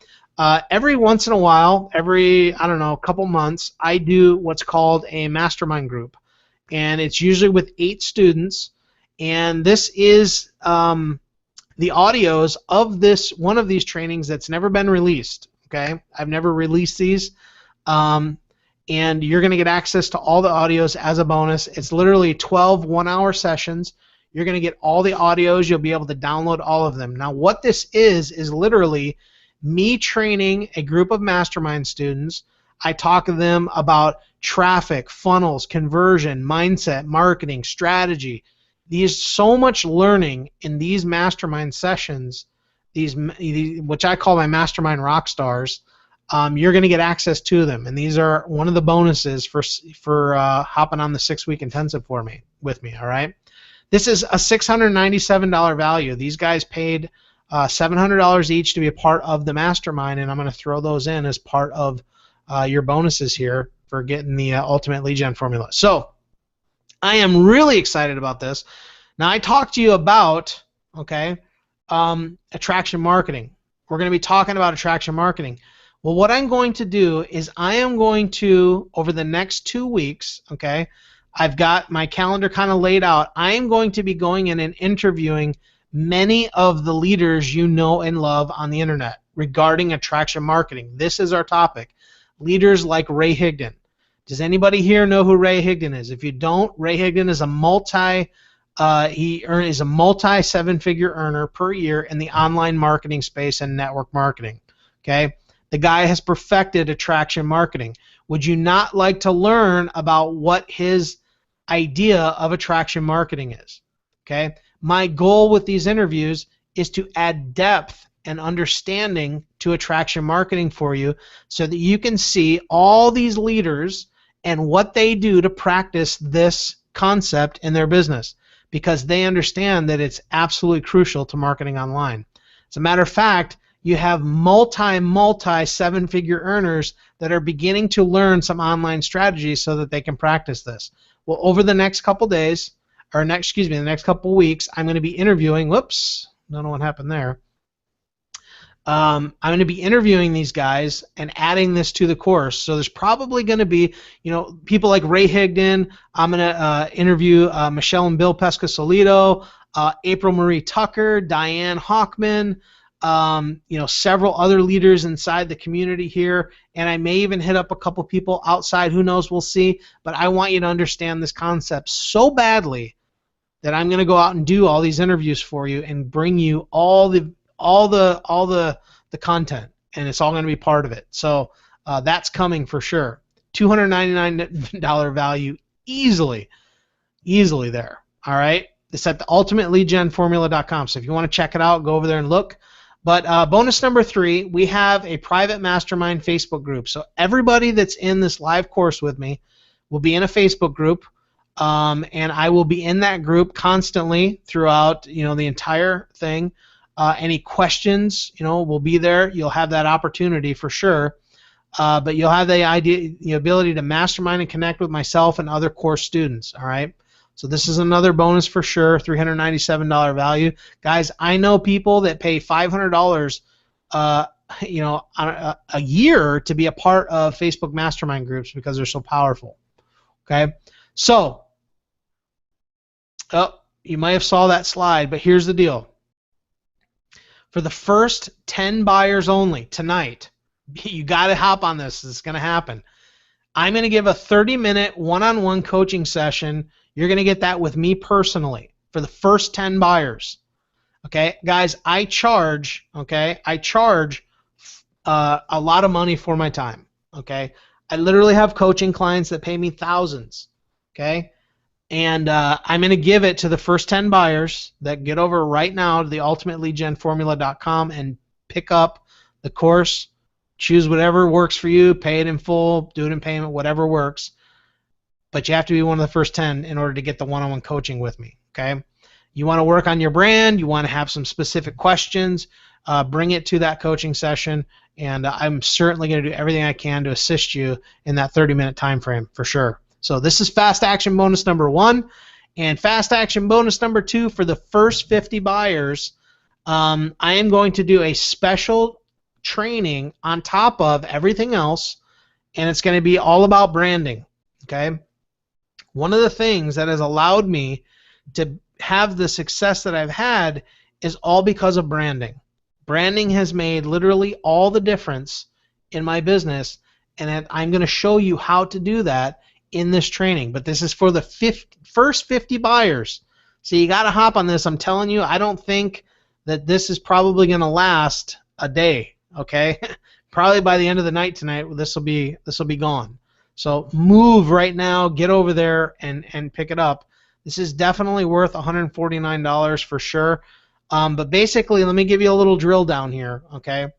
Every once in a while, every, couple months, I do what's called a mastermind group. And it's usually with 8 students. And this is the audios of one of these trainings that's never been released, okay? I've never released these. And you're going to get access to all the audios as a bonus. It's literally 12 one-hour sessions. You're going to get all the audios. You'll be able to download all of them. Now, what this is literally me training a group of mastermind students. I talk to them about traffic, funnels, conversion, mindset, marketing, strategy. There's so much learning in these mastermind sessions, these which I call my mastermind rock stars. You're going to get access to them, and these are one of the bonuses for hopping on the 6-week intensive with me. All right, this is a $697 value. These guys paid $700 each to be a part of the mastermind, and I'm going to throw those in as part of your bonuses here for getting the Ultimate Lead Gen Formula. So I am really excited about this. Now, I talked to you about, okay, attraction marketing. We're going to be talking about attraction marketing. Well, what I'm going to do is I am going to, over the next 2 weeks, okay, I've got my calendar kind of laid out. I am going to be going in and interviewing many of the leaders you know and love on the internet regarding attraction marketing. This is our topic. Leaders like Ray Higdon. Does anybody here know who Ray Higdon is? If you don't, Ray Higdon is a multi 7-figure earner per year in the online marketing space and network marketing. Okay, the guy has perfected attraction marketing. Would you not like to learn about what his idea of attraction marketing is? Okay, my goal with these interviews is to add depth and understanding to attraction marketing for you so that you can see all these leaders and what they do to practice this concept in their business, because they understand that it's absolutely crucial to marketing online. As a matter of fact, you have multi 7-figure earners that are beginning to learn some online strategies so that they can practice this. Well, over the next couple days, the next couple weeks, I'm going to be interviewing, whoops, don't know what happened there. I'm going to be interviewing these guys and adding this to the course. So there's probably going to be, people like Ray Higdon. I'm going to interview Michelle and Bill Pescasolido, April Marie Tucker, Diane Hawkman, several other leaders inside the community here, and I may even hit up a couple people outside. Who knows? We'll see. But I want you to understand this concept so badly that I'm going to go out and do all these interviews for you and bring you all the content, and it's all going to be part of it. So that's coming for sure. $299 value easily there. All right. It's at the ultimateleadgenformula.com. So if you want to check it out, go over there and look. But bonus number 3, we have a private mastermind Facebook group. So everybody that's in this live course with me will be in a Facebook group. and I will be in that group constantly throughout, the entire thing. Any questions, will be there. You'll have that opportunity for sure. But you'll have the ability to mastermind and connect with myself and other course students. All right. So this is another bonus for sure. $397 value, guys. I know people that pay $500, on a year to be a part of Facebook mastermind groups because they're so powerful. Okay. So, you might have saw that slide, but here's the deal. For the first 10 buyers only tonight, you got to hop on this. It's going to happen. I'm going to give a 30-minute one-on-one coaching session. You're going to get that with me personally for the first 10 buyers. Okay, guys, I charge a lot of money for my time. Okay, I literally have coaching clients that pay me thousands. Okay, and I'm going to give it to the first 10 buyers that get over right now to the ultimateleadgenformula.com and pick up the course. Choose whatever works for you, pay it in full, do it in payment, whatever works. But you have to be one of the first 10 in order to get the one-on-one coaching with me, okay? You want to work on your brand, you want to have some specific questions, bring it to that coaching session, and I'm certainly going to do everything I can to assist you in that 30-minute time frame for sure. So this is fast action bonus number 1, and fast action bonus number 2 for the first 50 buyers. I am going to do a special training on top of everything else, and it's going to be all about branding. Okay, one of the things that has allowed me to have the success that I've had is all because of branding. Branding has made literally all the difference in my business, and I'm going to show you how to do that in this training. But this is for the first 50 buyers, so you got to hop on this. I'm telling you, I don't think that this is probably going to last a day. Okay, probably by the end of the night tonight, this will be gone. So move right now, get over there and pick it up. This is definitely worth $149 for sure. But basically, let me give you a little drill down here. Okay,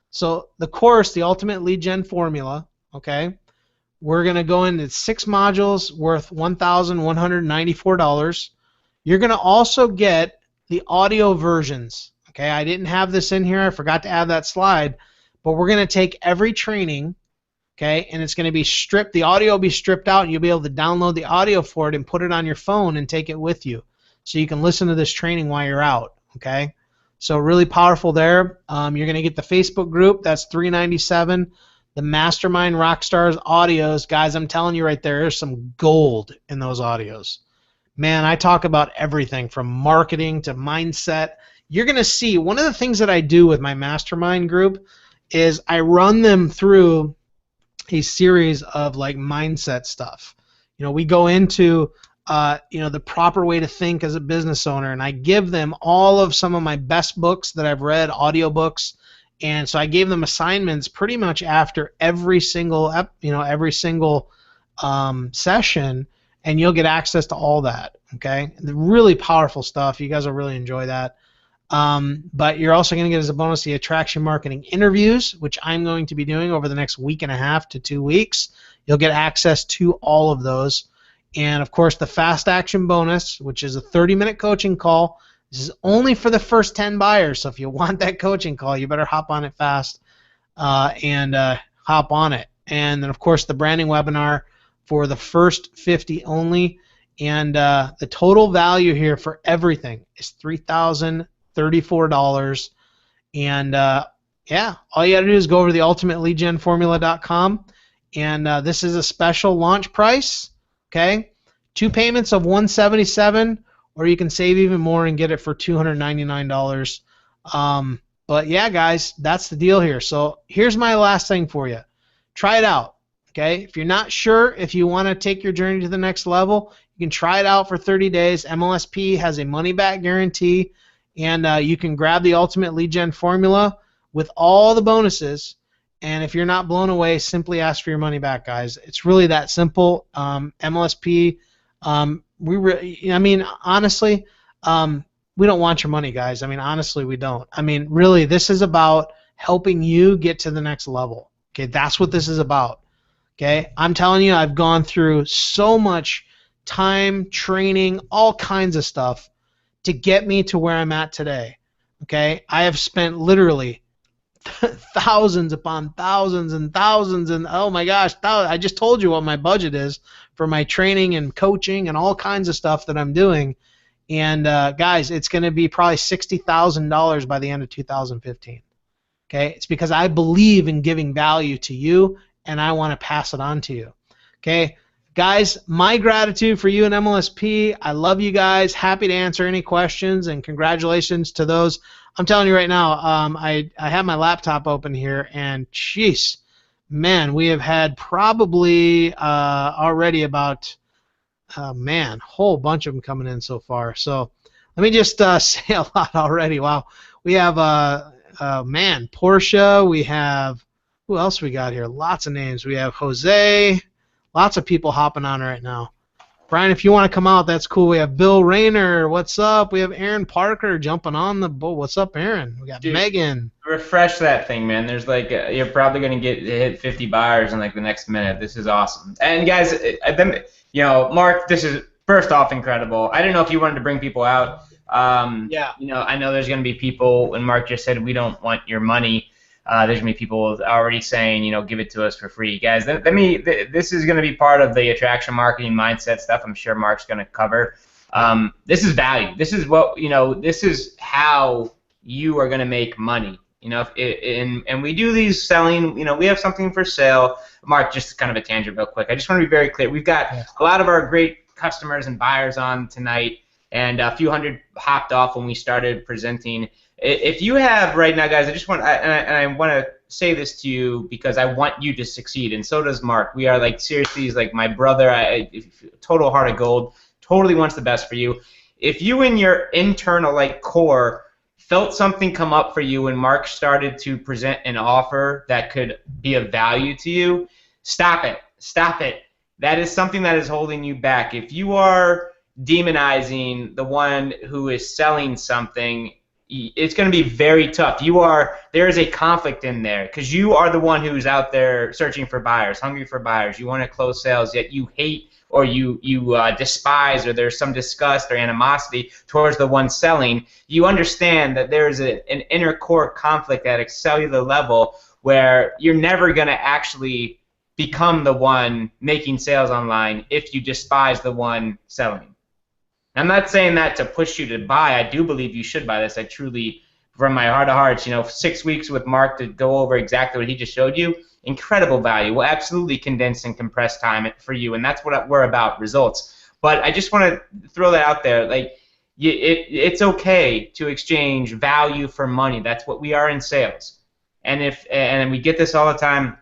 so the course, the Ultimate Lead Gen Formula. Okay, we're gonna go into 6 modules worth $1,194. You're gonna also get the audio versions. Okay, I didn't have this in here. I forgot to add that slide. But we're going to take every training, okay, and it's going to be stripped. The audio will be stripped out, and you'll be able to download the audio for it and put it on your phone and take it with you. So you can listen to this training while you're out, okay? So really powerful there. You're going to get the Facebook group. That's $397. The Mastermind Rockstars audios. Guys, I'm telling you right there, there's some gold in those audios. Man, I talk about everything from marketing to mindset. You're going to see one of the things that I do with my mastermind group is I run them through a series of like mindset stuff. We go into the proper way to think as a business owner, and I give them all of some of my best books that I've read, audiobooks, and so I gave them assignments pretty much after every single session, and you'll get access to all that. Okay, really powerful stuff. You guys will really enjoy that. But you're also going to get as a bonus the attraction marketing interviews, which I'm going to be doing over the next week and a half to 2 weeks. You'll get access to all of those. And, of course, the fast action bonus, which is a 30-minute coaching call. This is only for the first 10 buyers, so if you want that coaching call, you better hop on it fast and hop on it. And then, of course, the branding webinar for the first 50 only. And the total value here for everything is $3,034, and yeah, all you got to do is go over to the ultimateleadgenformula.com, and this is a special launch price. Okay, 2 payments of $177, or you can save even more and get it for $299. But yeah, guys, that's the deal here. So here's my last thing for you: try it out. Okay, if you're not sure if you want to take your journey to the next level, you can try it out for 30 days. MLSP has a money-back guarantee. And you can grab the Ultimate Lead Gen Formula with all the bonuses. And if you're not blown away, simply ask for your money back, guys. It's really that simple. MLSP, honestly, we don't want your money, guys. Honestly, we don't. Really, this is about helping you get to the next level. Okay, that's what this is about. Okay, I'm telling you, I've gone through so much time, training, all kinds of stuff to get me to where I'm at today. Okay? I have spent literally thousands upon thousands and thousands, and oh my gosh, I just told you what my budget is for my training and coaching and all kinds of stuff that I'm doing. And guys, it's going to be probably $60,000 by the end of 2015. Okay? It's because I believe in giving value to you, and I want to pass it on to you. Okay? Guys, my gratitude for you and MLSP. I love you guys. Happy to answer any questions, and congratulations to those. I'm telling you right now, I have my laptop open here, and jeez, man, we have had probably already about, whole bunch of them coming in so far. So let me just say a lot already. Wow. We have, Portia. We have, who else we got here? Lots of names. We have Jose. Lots of people hopping on right now. Brian, if you want to come out, that's cool. We have Bill Rayner. What's up? We have Aaron Parker jumping on the boat. What's up, Aaron? We got Megan. Refresh that thing, man. There's like you're probably going to hit 50 buyers in like the next minute. This is awesome. And guys, Mark, this is first off incredible. I didn't know if you wanted to bring people out. Yeah. I know there's going to be people, and Mark just said we don't want your money. There's going to be people already saying, give it to us for free. Guys, this is going to be part of the attraction marketing mindset stuff I'm sure Mark's going to cover. This is value. This is this is how you are going to make money. And we do these selling, we have something for sale. Mark, just kind of a tangent real quick. I just want to be very clear. We've got a lot of our great customers and buyers on tonight, and a few hundred hopped off when we started presenting. If you have right now, guys, I want to say this to you because I want you to succeed, and so does Mark. We are seriously, he's like my brother. Total heart of gold. Totally wants the best for you. If you in your internal core felt something come up for you when Mark started to present an offer that could be of value to you, stop it. Stop it. That is something that is holding you back. If you are demonizing the one who is selling something, it's going to be very tough. There is a conflict in there because you are the one who's out there searching for buyers, hungry for buyers. You want to close sales, yet you hate or you despise, or there's some disgust or animosity towards the one selling. You understand that there is an inner core conflict at a cellular level where you're never going to actually become the one making sales online if you despise the one selling. I'm not saying that to push you to buy. I do believe you should buy this. I truly, from my heart of hearts, 6 weeks with Mark to go over exactly what he just showed you, incredible value. We'll absolutely condense and compress time for you, and that's what we're about, results. But I just want to throw that out there. It's okay to exchange value for money. That's what we are in sales. And we get this all the time,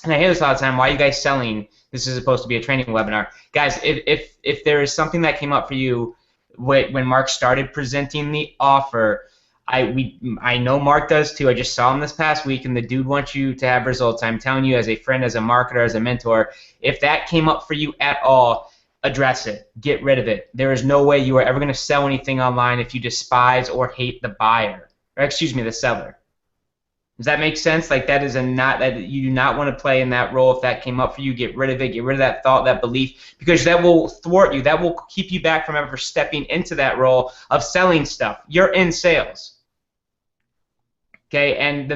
and I hear this all the time. Why are you guys selling? This is supposed to be a training webinar. Guys, if there is something that came up for you when Mark started presenting the offer, I know Mark does too. I just saw him this past week, and the dude wants you to have results. I'm telling you, as a friend, as a marketer, as a mentor, if that came up for you at all, address it. Get rid of it. There is no way you are ever going to sell anything online if you despise or hate the buyer, or the seller. Does that make sense? That is that you do not want to play in that role. If that came up for you, get rid of it. Get rid of that thought, that belief, because that will thwart you. That will keep you back from ever stepping into that role of selling stuff. You're in sales. Okay, and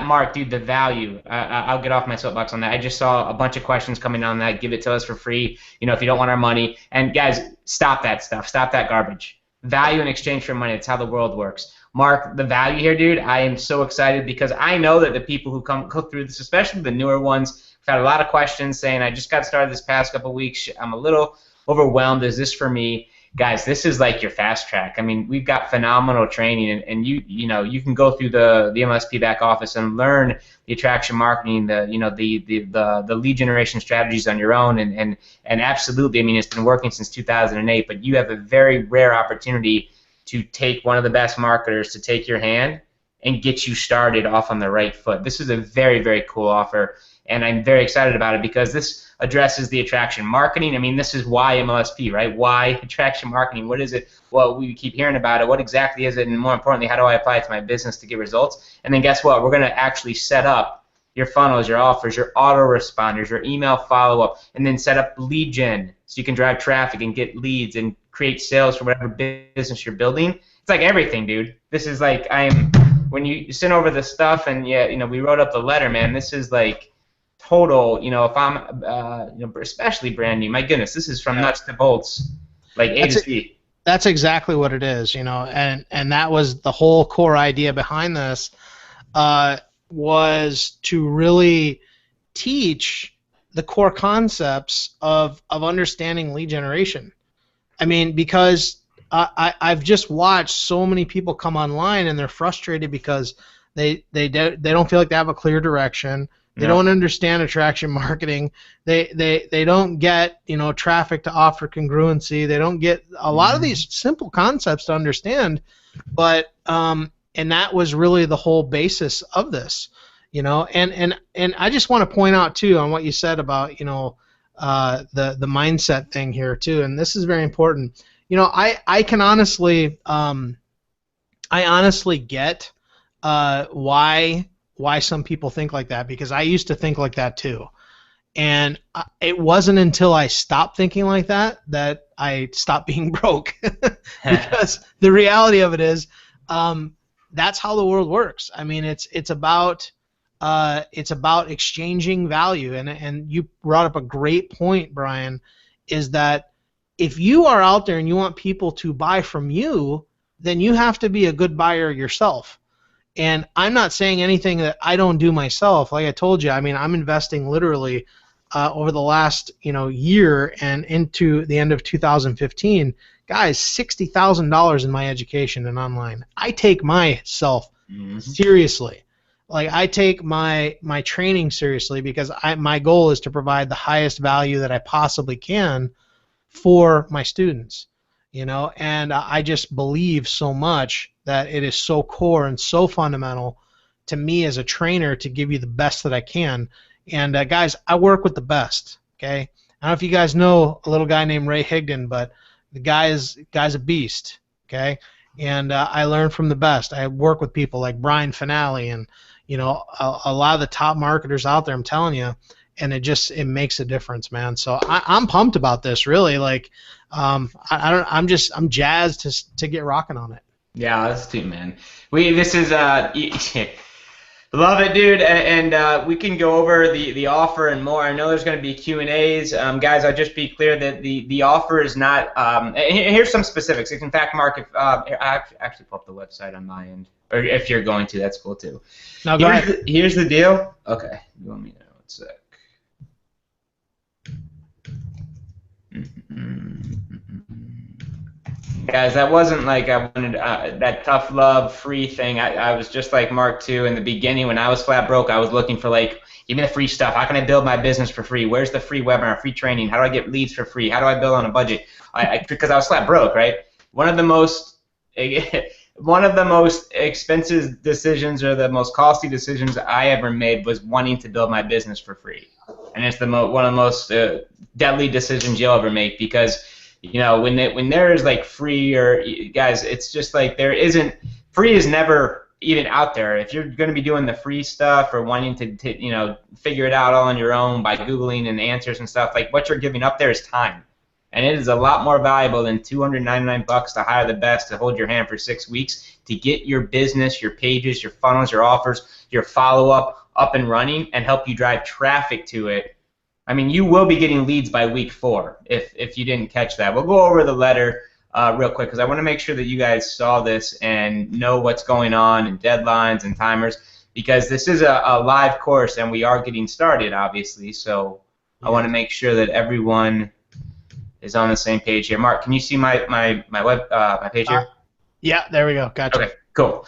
Mark, dude, the value. I'll get off my soapbox on that. I just saw a bunch of questions coming on that. Give it to us for free. If you don't want our money. And guys, stop that stuff. Stop that garbage. Value in exchange for money. That's how the world works. Mark, the value here, dude, I am so excited because I know that the people who come through this, especially the newer ones, have had a lot of questions saying, I just got started this past couple of weeks. I'm a little overwhelmed. Is this for me? Guys, this is like your fast track. I mean, we've got phenomenal training, and you can go through the MLSP back office and learn the attraction marketing, the lead generation strategies on your own, and absolutely, I mean, it's been working since 2008, but you have a very rare opportunity to take one of the best marketers to take your hand and get you started off on the right foot. This is a very, very cool offer, and I'm very excited about it because this addresses the attraction marketing. I mean, this is why MLSP, right? Why attraction marketing? What is it? Well, we keep hearing about it. What exactly is it? And more importantly, how do I apply it to my business to get results? And then guess what? We're going to actually set up your funnels, your offers, your autoresponders, your email follow-up, and then set up lead gen so you can drive traffic and get leads and create sales for whatever business you're building. It's like everything, dude. This is like when you send over the stuff and we wrote up the letter, man. This is like total. If I'm especially brand new, my goodness, this is from nuts to bolts, like A to Z. That's exactly what it is, and that was the whole core idea behind this, was to really teach the core concepts of understanding lead generation. I mean, because I've just watched so many people come online and they're frustrated because they don't feel like they have a clear direction. They don't understand attraction marketing. They don't get traffic to offer congruency. They don't get a lot of these simple concepts to understand. But and that was really the whole basis of this, And I just want to point out too on what you said about the mindset thing here too, and this is very important. I can honestly get why some people think like that, because I used to think like that too. And it wasn't until I stopped thinking like that that I stopped being broke. Because the reality of it is, that's how the world works. I mean, it's about exchanging value. And you brought up a great point, Brian, is that if you are out there and you want people to buy from you, then you have to be a good buyer yourself. And I'm not saying anything that I don't do myself. Like I told you, I mean, I'm investing literally over the last year and into the end of 2015, guys, $60,000 in my education and online. I take myself seriously. Like I take my training seriously, because my goal is to provide the highest value that I possibly can for my students. And I just believe so much that it is so core and so fundamental to me as a trainer to give you the best that I can. And guys, I work with the best. Okay, I don't know if you guys know a little guy named Ray Higdon, but the guy's a beast. Okay, and I learn from the best. I work with people like Brian Finale and a lot of the top marketers out there. I'm telling you. And it makes a difference, man. So I'm pumped about this, really. Like, I'm jazzed to get rocking on it. Yeah, us too, man. This is love it, dude. And we can go over the offer and more. I know there's going to be Q&As, guys. I'll just be clear that the offer is not. Here's some specifics. In fact, Mark, if I actually pull up the website on my end, or if you're going to, that's cool too. No, go ahead. Here's the deal. Okay, you want me to know? One sec. Guys, that wasn't like I wanted that tough love free thing. I was just like Mark too in the beginning. When I was flat broke, I was looking for like, give me the free stuff. How can I build my business for free? Where's the free webinar, free training? How do I get leads for free? How do I build on a budget? Because I was flat broke, right? One of the most expensive decisions, or the most costly decisions I ever made, was wanting to build my business for free. And it's one of the most deadly decisions you'll ever make, because when there is like free, or guys, it's just like free is never even out there. If you're going to be doing the free stuff or wanting to figure it out all on your own by Googling and answers and stuff, like what you're giving up there is time. And it is a lot more valuable than $299 to hire the best to hold your hand for 6 weeks to get your business, your pages, your funnels, your offers, your follow-up up and running, and help you drive traffic to it. I mean, you will be getting leads by week 4 if you didn't catch that. We'll go over the letter real quick, because I want to make sure that you guys saw this and know what's going on, and deadlines and timers, because this is a live course and we are getting started, obviously. So I want to make sure that everyone is on the same page here. Mark, can you see my page here? Yeah, there we go. Gotcha. Okay, cool.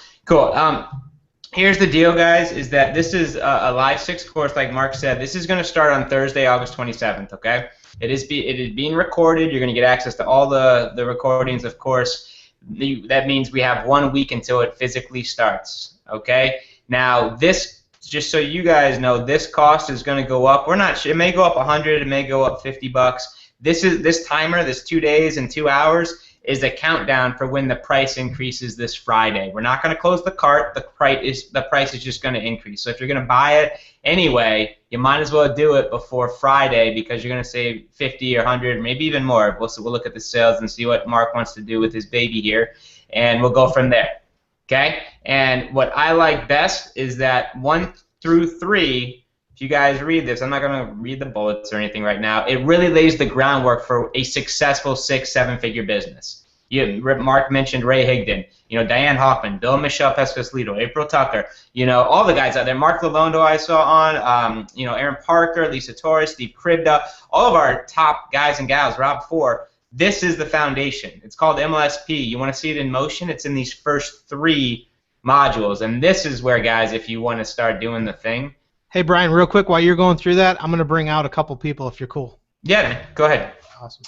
Here's the deal, guys, is that this is a live 6 course, like Mark said. This is going to start on Thursday, August 27th, okay? It is being recorded. You're going to get access to all the recordings, of course. That means we have 1 week until it physically starts, okay? Now, this, just so you guys know, this cost is going to go up. We're not sure. It may go up $100. It may go up $50. This timer, this 2 days and 2 hours, is a countdown for when the price increases this Friday. We're not going to close the cart. The price is just going to increase. So if you're going to buy it anyway, you might as well do it before Friday because you're going to save 50 or 100, maybe even more. We'll look at the sales and see what Mark wants to do with his baby here, and we'll go from there. Okay? And what I like best is that 1 through 3. If you guys read this, I'm not going to read the bullets or anything right now. It really lays the groundwork for a successful 6-7-figure business. Mark mentioned Ray Higdon, Diane Hoffman, Bill Michelle Pescaslido, April Tucker, all the guys out there. Mark Lalondo I saw on, Aaron Parker, Lisa Torres, Steve Kribda, all of our top guys and gals, Rob Four. This is the foundation. It's called MLSP. You want to see it in motion? It's in these first 3 modules. And this is where, guys, if you want to start doing the thing. Hey, Brian, real quick, while you're going through that, I'm going to bring out a couple people if you're cool. Yeah, man, go ahead. Awesome.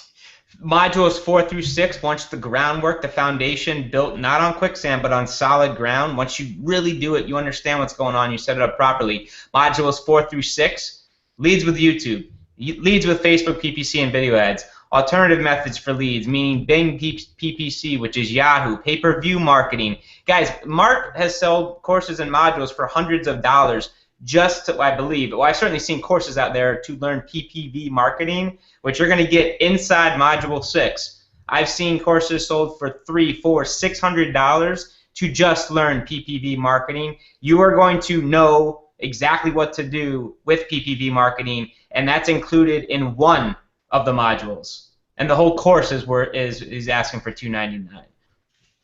Modules 4 through 6, once the groundwork, the foundation built not on quicksand but on solid ground, once you really do it, you understand what's going on, you set it up properly. Modules 4 through 6, leads with YouTube, leads with Facebook PPC and video ads, alternative methods for leads, meaning Bing PPC, which is Yahoo, pay-per-view marketing. Guys, Mark has sold courses and modules for hundreds of dollars just to, I believe, well, I've certainly seen courses out there to learn PPV marketing, which you're going to get inside Module 6. I've seen courses sold for $300, $400, $600 to just learn PPV marketing. You are going to know exactly what to do with PPV marketing, and that's included in one of the modules. And the whole course is asking for $299.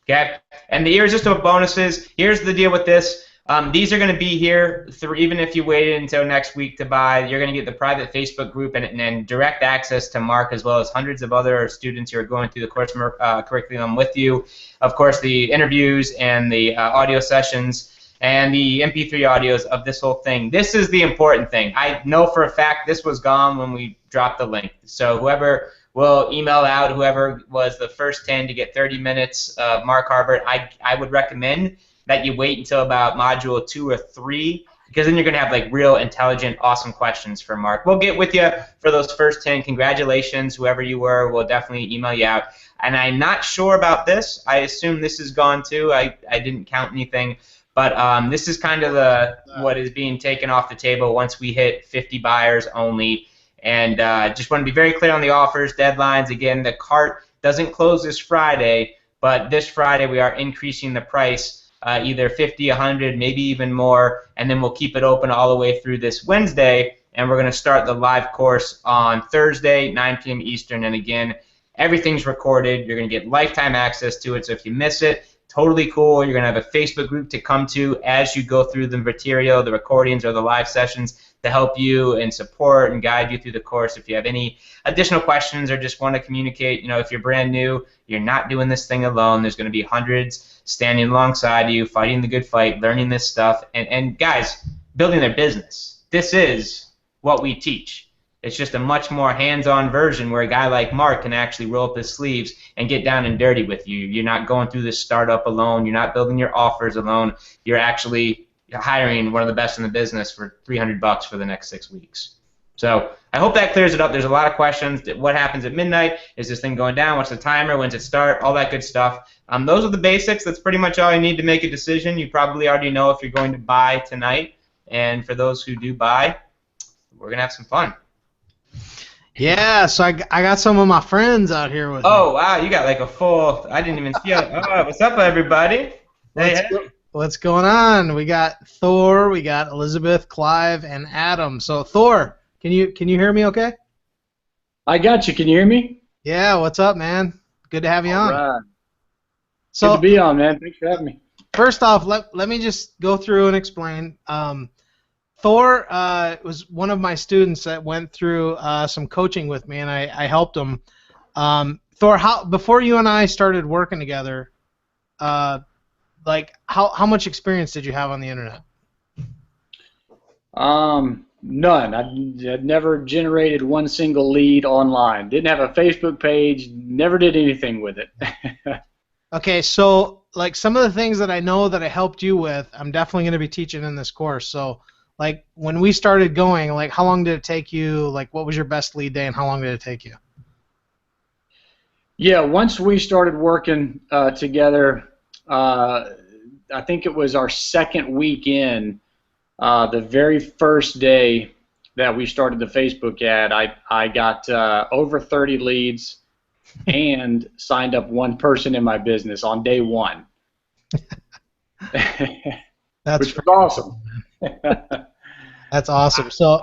Okay? And the irresistible bonuses, here's the deal with this. These are going to be here, even if you waited until next week to buy. You're going to get the private Facebook group and direct access to Mark as well as hundreds of other students who are going through the course curriculum with you. Of course, the interviews and the audio sessions and the MP3 audios of this whole thing. This is the important thing. I know for a fact this was gone when we dropped the link. So whoever will email out, whoever was the first 10 to get 30 minutes of Mark Harbert, I would recommend that you wait until about module 2 or 3, because then you're going to have like real intelligent, awesome questions for Mark. We'll get with you for those first 10. Congratulations, whoever you were. We'll definitely email you out. And I'm not sure about this. I assume this is gone too. I didn't count anything. But this is kind of what is being taken off the table once we hit 50 buyers only. And just want to be very clear on the offers, deadlines. Again, the cart doesn't close this Friday, but this Friday we are increasing the price. Either 50, 100, maybe even more, and then we'll keep it open all the way through this Wednesday, and we're going to start the live course on Thursday, 9 p.m. Eastern, and again, everything's recorded. You're going to get lifetime access to it, so if you miss it, totally cool. You're going to have a Facebook group to come to as you go through the material, the recordings, or the live sessions to help you and support and guide you through the course. If you have any additional questions or just want to communicate, if you're brand new, you're not doing this thing alone. There's going to be hundreds standing alongside you, fighting the good fight, learning this stuff, and guys, building their business. This is what we teach. It's just a much more hands-on version where a guy like Mark can actually roll up his sleeves and get down and dirty with you. You're not going through this startup alone. You're not building your offers alone. You're actually hiring one of the best in the business for $300 for the next 6 weeks. So I hope that clears it up. There's a lot of questions. What happens at midnight? Is this thing going down? What's the timer? When's it start? All that good stuff. Those are the basics. That's pretty much all you need to make a decision. You probably already know if you're going to buy tonight. And for those who do buy, we're going to have some fun. Yeah, so I got some of my friends out here with me. Oh, wow. You got like a full, I didn't even see it. Oh, what's up, everybody? What's going on? We got Thor, we got Elizabeth, Clive, and Adam. So Thor, can you hear me okay? I got you. Can you hear me? Yeah, what's up, man? Good to have you on. All right. So, good to be on, man. Thanks for having me. First off, let me just go through and explain. Thor was one of my students that went through some coaching with me, and I helped him. Thor, before you and I started working together, how much experience did you have on the internet? None. I'd never generated one single lead online. Didn't have a Facebook page. Never did anything with it. Okay, so like some of the things that I know that I helped you with, I'm definitely going to be teaching in this course. So like when we started going, like how long did it take you? Like what was your best lead day and how long did it take you? Yeah, once we started working together, I think it was our second weekend, the very first day that we started the Facebook ad, I got over 30 leads and signed up one person in my business on day one. That's which was awesome. That's awesome. So,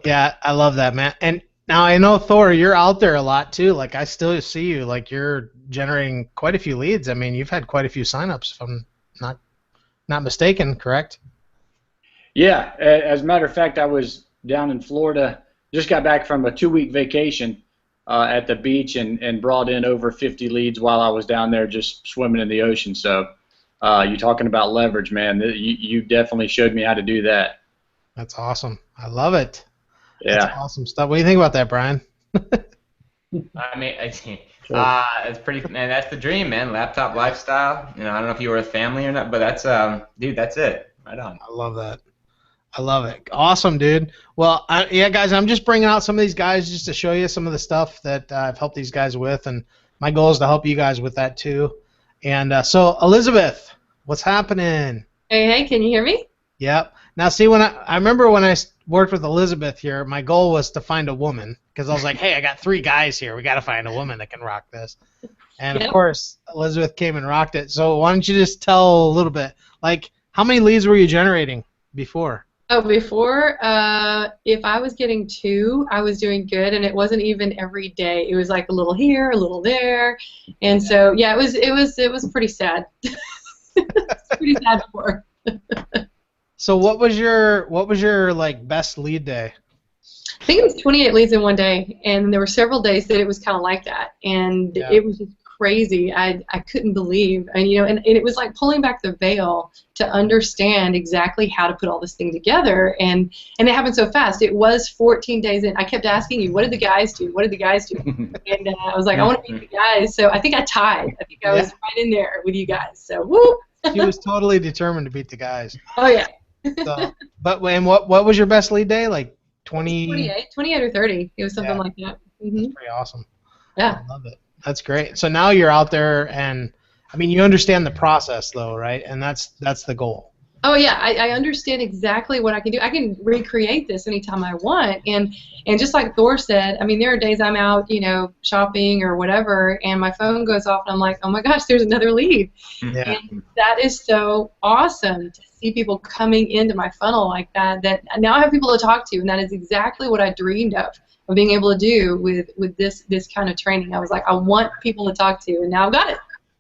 yeah, I love that, man. And now I know, Thor, you're out there a lot too. Like, I still see you. Like, you're generating quite a few leads. I mean, you've had quite a few signups, if I'm not mistaken, correct? Yeah, as a matter of fact, I was down in Florida, just got back from a 2-week vacation at the beach and brought in over 50 leads while I was down there just swimming in the ocean. So you're talking about leverage, man. You definitely showed me how to do that. That's awesome. I love it. Yeah. That's awesome stuff. What do you think about that, Brian? I mean, it's pretty, man. That's the dream, man. Laptop lifestyle. You know, I don't know if you were a family or not, but that's, dude, that's it. Right on. I love that. I love it. Awesome, dude. Well, yeah, guys, I'm just bringing out some of these guys just to show you some of the stuff that I've helped these guys with, and my goal is to help you guys with that too. And so, Elizabeth, what's happening? Hey, can you hear me? Yep. Now, see, when I remember when I worked with Elizabeth here, my goal was to find a woman because I was like, hey, I got 3 guys here. We got to find a woman that can rock this. And, Yep. Of course, Elizabeth came and rocked it. So why don't you just tell a little bit, like, how many leads were you generating before? Oh, before, if I was getting 2, I was doing good, and it wasn't even every day. It was like a little here, a little there, and so yeah, it was pretty sad. It's pretty sad before. So what was your like best lead day? I think it was 28 leads in one day, and there were several days that it was kind of like that, and Yeah. it was just crazy. I couldn't believe, and and it was like pulling back the veil to understand exactly how to put all this thing together, and it happened so fast. It was 14 days in. I kept asking you, what did the guys do? What did the guys do? And I was like, I want to beat the guys. So I think I tied. I think I was right in there with you guys. So whoop. She was totally determined to beat the guys. Oh yeah. So, but and what was your best lead day? Like 28 or 30. It was something like that. That's pretty awesome. Yeah. I love it. That's great. So now you're out there, and I mean, you understand the process, though, right? And that's the goal. Oh yeah, I understand exactly what I can do. I can recreate this anytime I want, and just like Thor said, I mean, there are days I'm out, shopping or whatever, and my phone goes off, and I'm like, oh my gosh, there's another lead. Yeah. And that is so awesome to see people coming into my funnel like that. That now I have people to talk to, and that is exactly what I dreamed of being able to do with this kind of training. I was like, I want people to talk to, and now I've got it.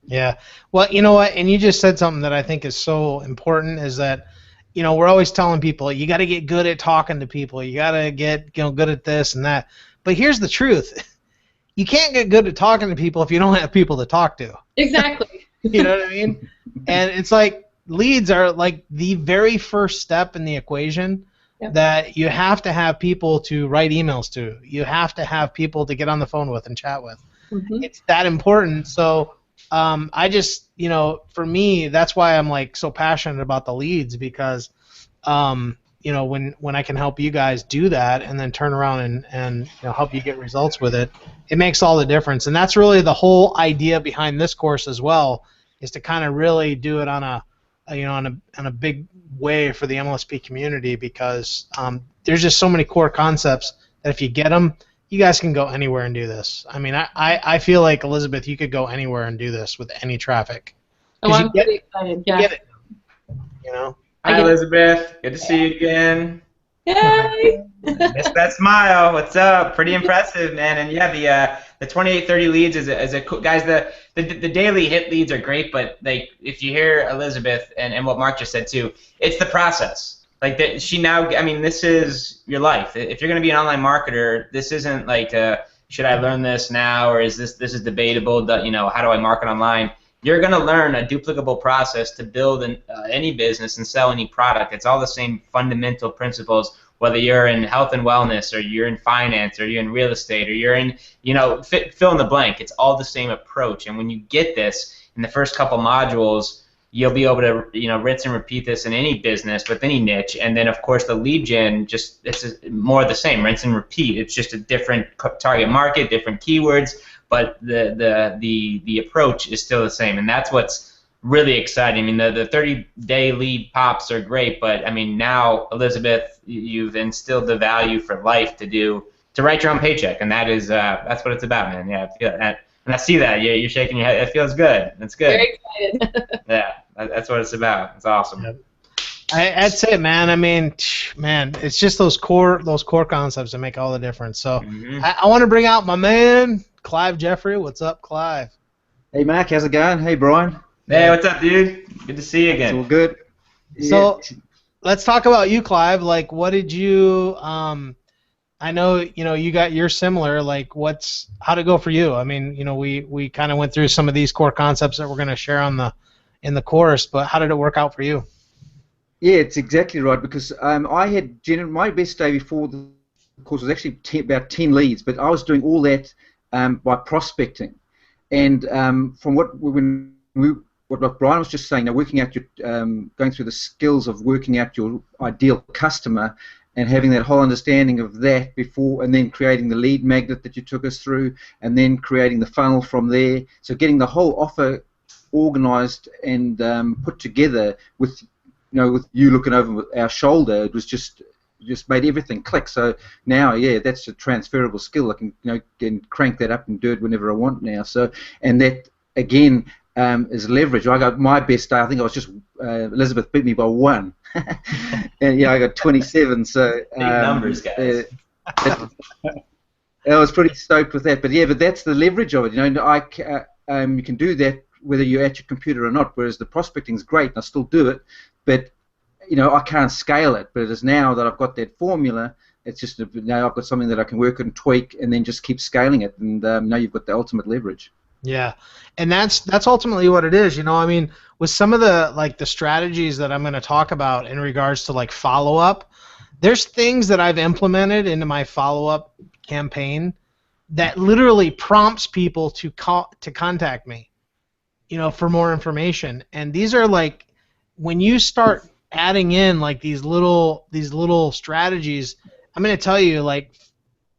Yeah. Well, you know what? And you just said something that I think is so important is that, we're always telling people you got to get good at talking to people. You got to get good at this and that. But here's the truth. You can't get good at talking to people if you don't have people to talk to. Exactly. You know what I mean? And it's like leads are like the very first step in the equation. Yep. That you have to have people to write emails to. You have to have people to get on the phone with and chat with. Mm-hmm. It's that important. So I just, for me, that's why I'm like so passionate about the leads because, when I can help you guys do that and then turn around and help you get results with it, it makes all the difference. And that's really the whole idea behind this course as well, is to kind of really do it on a big way for the MLSP community because there's just so many core concepts that if you get them, you guys can go anywhere and do this. I mean, I feel like, Elizabeth, you could go anywhere and do this with any traffic. Oh, I'm pretty excited. Yeah. Get it. Hi, Elizabeth. Good to see you again. Yay! Miss that smile. What's up? Pretty impressive, man. And yeah, the 28-30 leads is a cool, guys. The daily hit leads are great, but like if you hear Elizabeth and what Mark just said too, it's the process. Like this is your life. If you're going to be an online marketer, this isn't like should I learn this now or is this is debatable? How do I market online? You're going to learn a duplicable process to build any business and sell any product. It's all the same fundamental principles, whether you're in health and wellness or you're in finance or you're in real estate or you're in, fill in the blank. It's all the same approach. And when you get this in the first couple modules, you'll be able to, rinse and repeat this in any business with any niche. And then, of course, the lead gen, it's more of the same, rinse and repeat. It's just a different target market, different keywords, but the approach is still the same, and that's what's really exciting. I mean, the 30-day lead pops are great, but I mean, now, Elizabeth, you've instilled the value for life to write your own paycheck, and that's what it's about, man. Yeah, and I see that. Yeah, you're shaking your head. It feels good. It's good. Very excited. Yeah, that's what it's about. It's awesome. Yep. That's it, man. I mean, man, it's just those core concepts that make all the difference. So I want to bring out my man, Clive Jeffrey. What's up, Clive? Hey, Mark. How's it going? Hey, Brian. Hey, what's up, dude? Good to see you again. It's all good. So let's talk about you, Clive. Like, what did you? I know you're similar. Like, how'd it go for you? I mean, we kind of went through some of these core concepts that we're going to share in the course, but how did it work out for you? Yeah, it's exactly right, because I had my best day before the course was actually about 10 leads, but I was doing all that by prospecting, and from what Brian was just saying, now working out your going through the skills of working out your ideal customer and having that whole understanding of that before, and then creating the lead magnet that you took us through, and then creating the funnel from there. So getting the whole offer organized and put together with you looking over our shoulder, it was just made everything click. So now, yeah, that's a transferable skill. I can crank that up and do it whenever I want now. So, and that again is leverage. I got my best day. I think I was just Elizabeth beat me by 1, and yeah, I got 27. So big numbers, guys. I was pretty stoked with that. But yeah, that's the leverage of it. You can do that whether you're at your computer or not. Whereas the prospecting is great, and I still do it, but I can't scale it. But it is now that I've got that formula. It's just now I've got something that I can work and tweak, and then just keep scaling it. And now you've got the ultimate leverage. Yeah, and that's ultimately what it is. I mean, with some of the strategies that I'm going to talk about in regards to like follow-up, there's things that I've implemented into my follow-up campaign that literally prompts people to contact me, for more information. And these are like, when you start adding in like these little strategies, I'm going to tell you, like,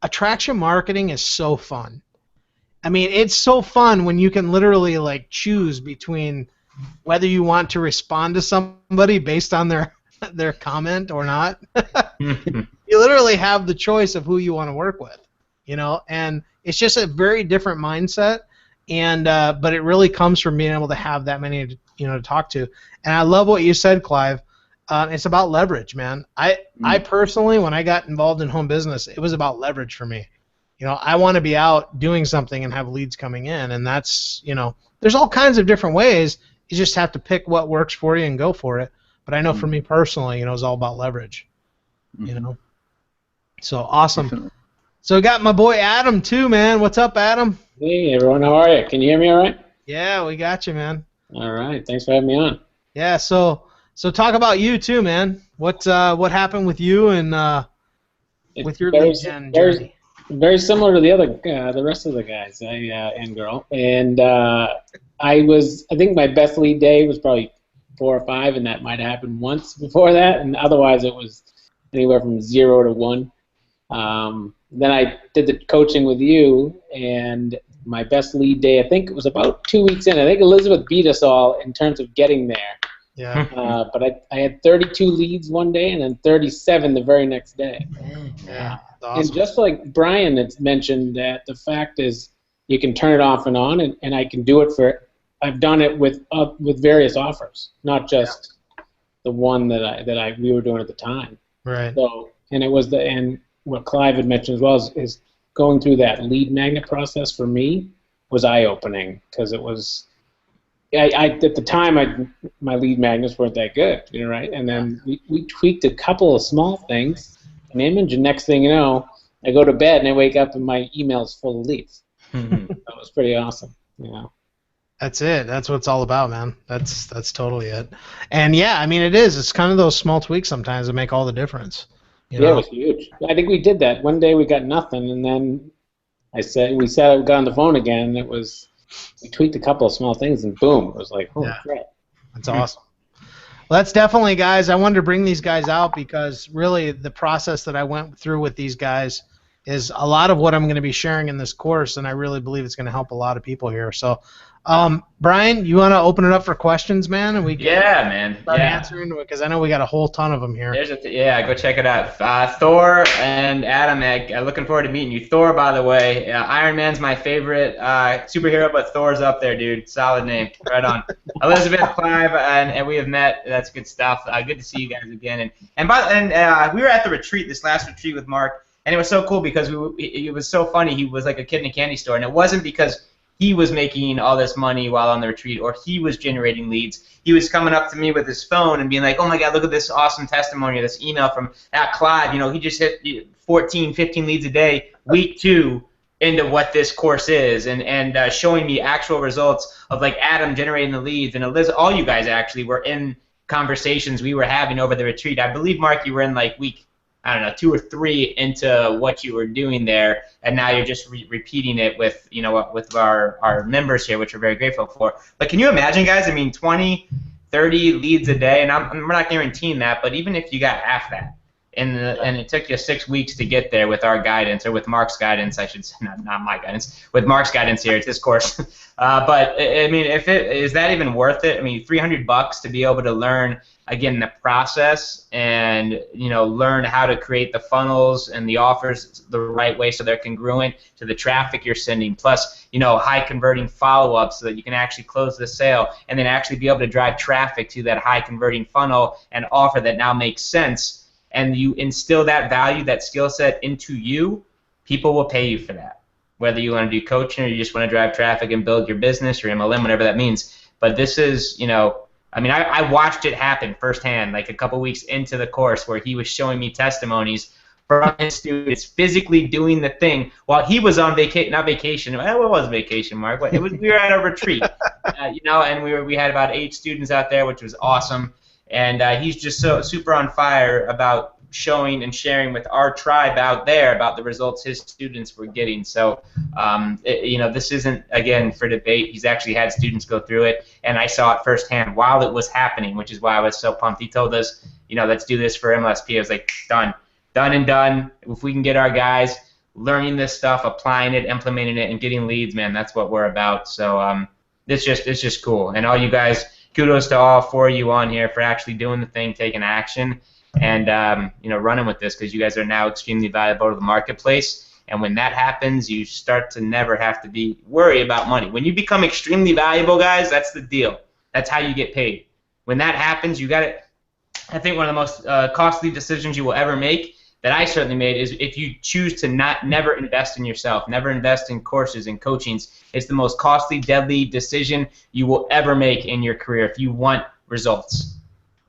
attraction marketing is so fun. I mean, it's so fun when you can literally like choose between whether you want to respond to somebody based on their comment or not. You literally have the choice of who you want to work with, and it's just a very different mindset. And but it really comes from being able to have that many to talk to. And I love what you said, Clive. It's about leverage, man. I personally, when I got involved in home business, it was about leverage for me. I want to be out doing something and have leads coming in, and that's, there's all kinds of different ways. You just have to pick what works for you and go for it. But I know for me personally, it's all about leverage. So awesome. Definitely. So we got my boy Adam too, man. What's up, Adam? Hey everyone, how are you? Can you hear me all right? Yeah, we got you, man. All right, thanks for having me on. Yeah, so talk about you too, man. What happened with you and with your lead gen journey? Very similar to the rest of the guys and girl. And I think my best lead day was probably 4 or 5, and that might have happened once before that, and otherwise it was anywhere from 0 to 1. Then I did the coaching with you, and my best lead day, I think it was about 2 weeks in. I think Elizabeth beat us all in terms of getting there. Yeah. But I had 32 leads one day, and then 37 the very next day. Yeah. Awesome. And just like Brian had mentioned, that the fact is you can turn it off and on, and I can do it I've done it with various offers, not just the one that we were doing at the time. Right. So, and it was and what Clive had mentioned as well is going through that lead magnet process for me was eye-opening, because it was at the time my lead magnets weren't that good, right? And then we tweaked a couple of small things. An image, and next thing you know, I go to bed and I wake up and my email's full of leads. That was pretty awesome. That's it. That's what it's all about, man. That's totally it. And yeah, I mean, it is. It's kind of those small tweaks sometimes that make all the difference. Yeah, it was huge. I think we did that. One day we got nothing, and then we got on the phone again, and we tweaked a couple of small things, and boom, it was like, holy crap. That's awesome. Well, that's definitely, guys, I wanted to bring these guys out because really the process that I went through with these guys is a lot of what I'm going to be sharing in this course, and I really believe it's going to help a lot of people here. So, Brian, you want to open it up for questions, man? And we can start answering, because I know we got a whole ton of them here. Go check it out. Thor and Adam, looking forward to meeting you. Thor, by the way, Iron Man's my favorite superhero, but Thor's up there, dude. Solid name. Right on. Elizabeth, Clive, and we have met. That's good stuff. Good to see you guys again. And we were at the retreat, this last retreat with Mark, and it was so cool because it was so funny. He was like a kid in a candy store, and it wasn't because he was making all this money while on the retreat, or he was generating leads. He was coming up to me with his phone and being like, oh my God, look at this awesome testimony, or this email from Clive. He just hit 14, 15 leads a day, week 2 into what this course is, and showing me actual results of like Adam generating the leads, and Liz, all you guys actually were in conversations we were having over the retreat. I believe, Mark, you were in like week, I don't know, 2 or 3 into what you were doing there, and now you're just repeating it with, with our members here, which we're very grateful for. But can you imagine, guys? I mean, 20, 30 leads a day, and we're not guaranteeing that, but even if you got half that, and it took you 6 weeks to get there with our guidance, or with Mark's guidance, I should say, not my guidance, with Mark's guidance here at this course. But I mean, is that even worth it? I mean, $300 to be able to learn, again, the process, and learn how to create the funnels and the offers the right way so they're congruent to the traffic you're sending, plus high converting follow-ups so that you can actually close the sale, and then actually be able to drive traffic to that high converting funnel and offer that now makes sense, and you instill that value, that skill set into you, people will pay you for that. Whether you want to do coaching, or you just want to drive traffic and build your business, or MLM, whatever that means. But this is, I mean, I watched it happen firsthand, like a couple weeks into the course, where he was showing me testimonies from his students physically doing the thing while he was on vacation. Not vacation. Well, it was vacation, Mark. But we were at a retreat, and we had about 8 students out there, which was awesome. And he's just so super on fire about showing and sharing with our tribe out there about the results his students were getting. So, this isn't, again, for debate. He's actually had students go through it, and I saw it firsthand while it was happening, which is why I was so pumped. He told us, let's do this for MLSP. I was like, done and done. If we can get our guys learning this stuff, applying it, implementing it, and getting leads, man, that's what we're about. So it's just cool. And all you guys, kudos to all 4 of you on here for actually doing the thing, taking action, and running with this, because you guys are now extremely valuable to the marketplace. And when that happens, you start to never have to worry about money. When you become extremely valuable, guys, that's the deal. That's how you get paid. When that happens, you got it. I think one of the most costly decisions you will ever make, that I certainly made, is if you choose to never invest in yourself, never invest in courses and coachings. It's the most costly, deadly decision you will ever make in your career if you want results.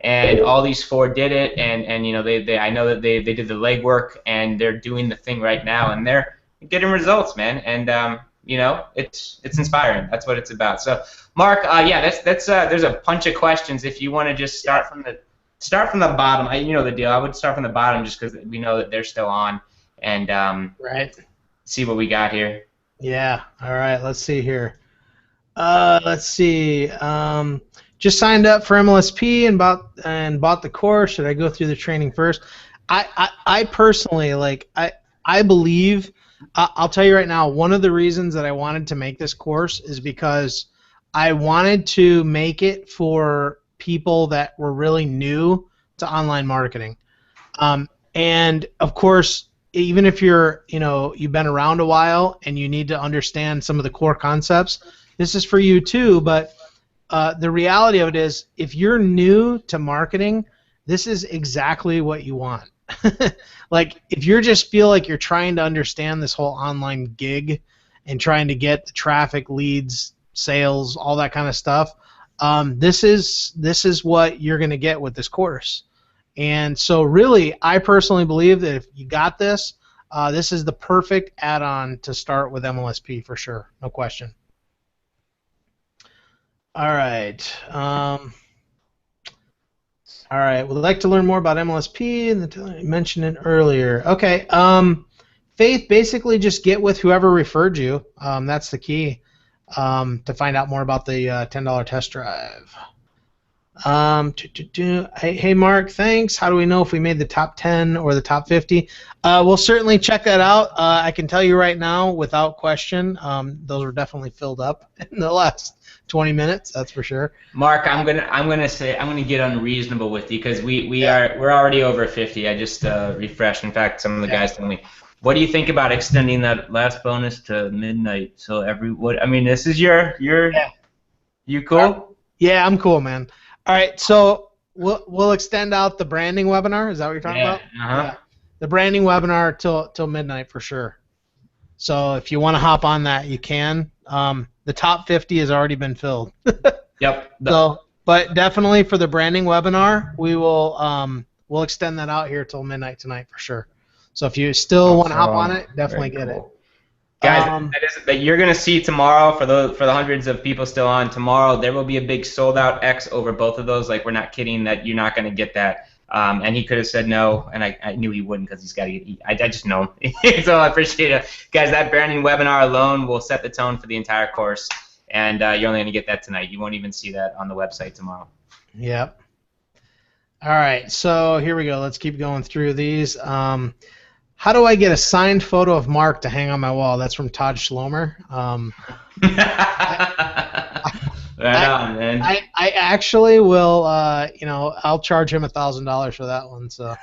And all these 4 did it, and they I know that they did the legwork, and they're doing the thing right now, and they're getting results, man. And it's inspiring. That's what it's about. So, Mark, that's there's a bunch of questions. If you want to just start from the bottom, the deal. I would start from the bottom just because we know that they're still on, and right. See what we got here. Yeah. All right. Let's see here. Let's see. Just signed up for MLSP and bought the course. Should I go through the training first? I personally, I believe, I'll tell you right now, one of the reasons that I wanted to make this course is because I wanted to make it for people that were really new to online marketing. And of course, even if you've been around a while and you need to understand some of the core concepts, this is for you too. But the reality of it is, if you're new to marketing, this is exactly what you want. Like, if you just feel like you're trying to understand this whole online gig and trying to get the traffic, leads, sales, all that kind of stuff, this is what you're going to get with this course. And so really, I personally believe that if you got this, this is the perfect add-on to start with MLSP for sure, no question. All right. All right. Would like to learn more about MLSP, and I mentioned it earlier. Okay. Faith, basically just get with whoever referred you. That's the key to find out more about the $10 test drive. Hey, Mark, thanks. How do we know if we made the top 10 or the top 50? We'll certainly check that out. I can tell you right now, without question, those were definitely filled up in the last 20 minutes. That's for sure. Mark, I'm gonna get unreasonable with you because we're already over 50. I just refreshed. In fact, some of the guys told me, what do you think about extending that last bonus to midnight? So this is you cool? Yeah, I'm cool, man. All right, so we'll extend out the branding webinar. Is that what you're talking about? Yeah. The branding webinar till midnight for sure. So if you want to hop on that, you can. The top 50 has already been filled. Yep. So, but definitely for the branding webinar, we'll extend that out here till midnight tonight for sure. So if you still want to hop on it, definitely get it. Guys, that you're gonna see tomorrow for the hundreds of people still on tomorrow. There will be a big sold out X over both of those. Like, we're not kidding that you're not gonna get that. And he could have said no, and I knew he wouldn't because he's got to eat. I just know him. So I appreciate it, guys. That branding webinar alone will set the tone for the entire course, and you're only gonna get that tonight. You won't even see that on the website tomorrow. Yep. All right, so here we go. Let's keep going through these. How do I get a signed photo of Mark to hang on my wall? That's from Todd Schlomer. Right on, man. I actually will, I'll charge him $1,000 for that one. So.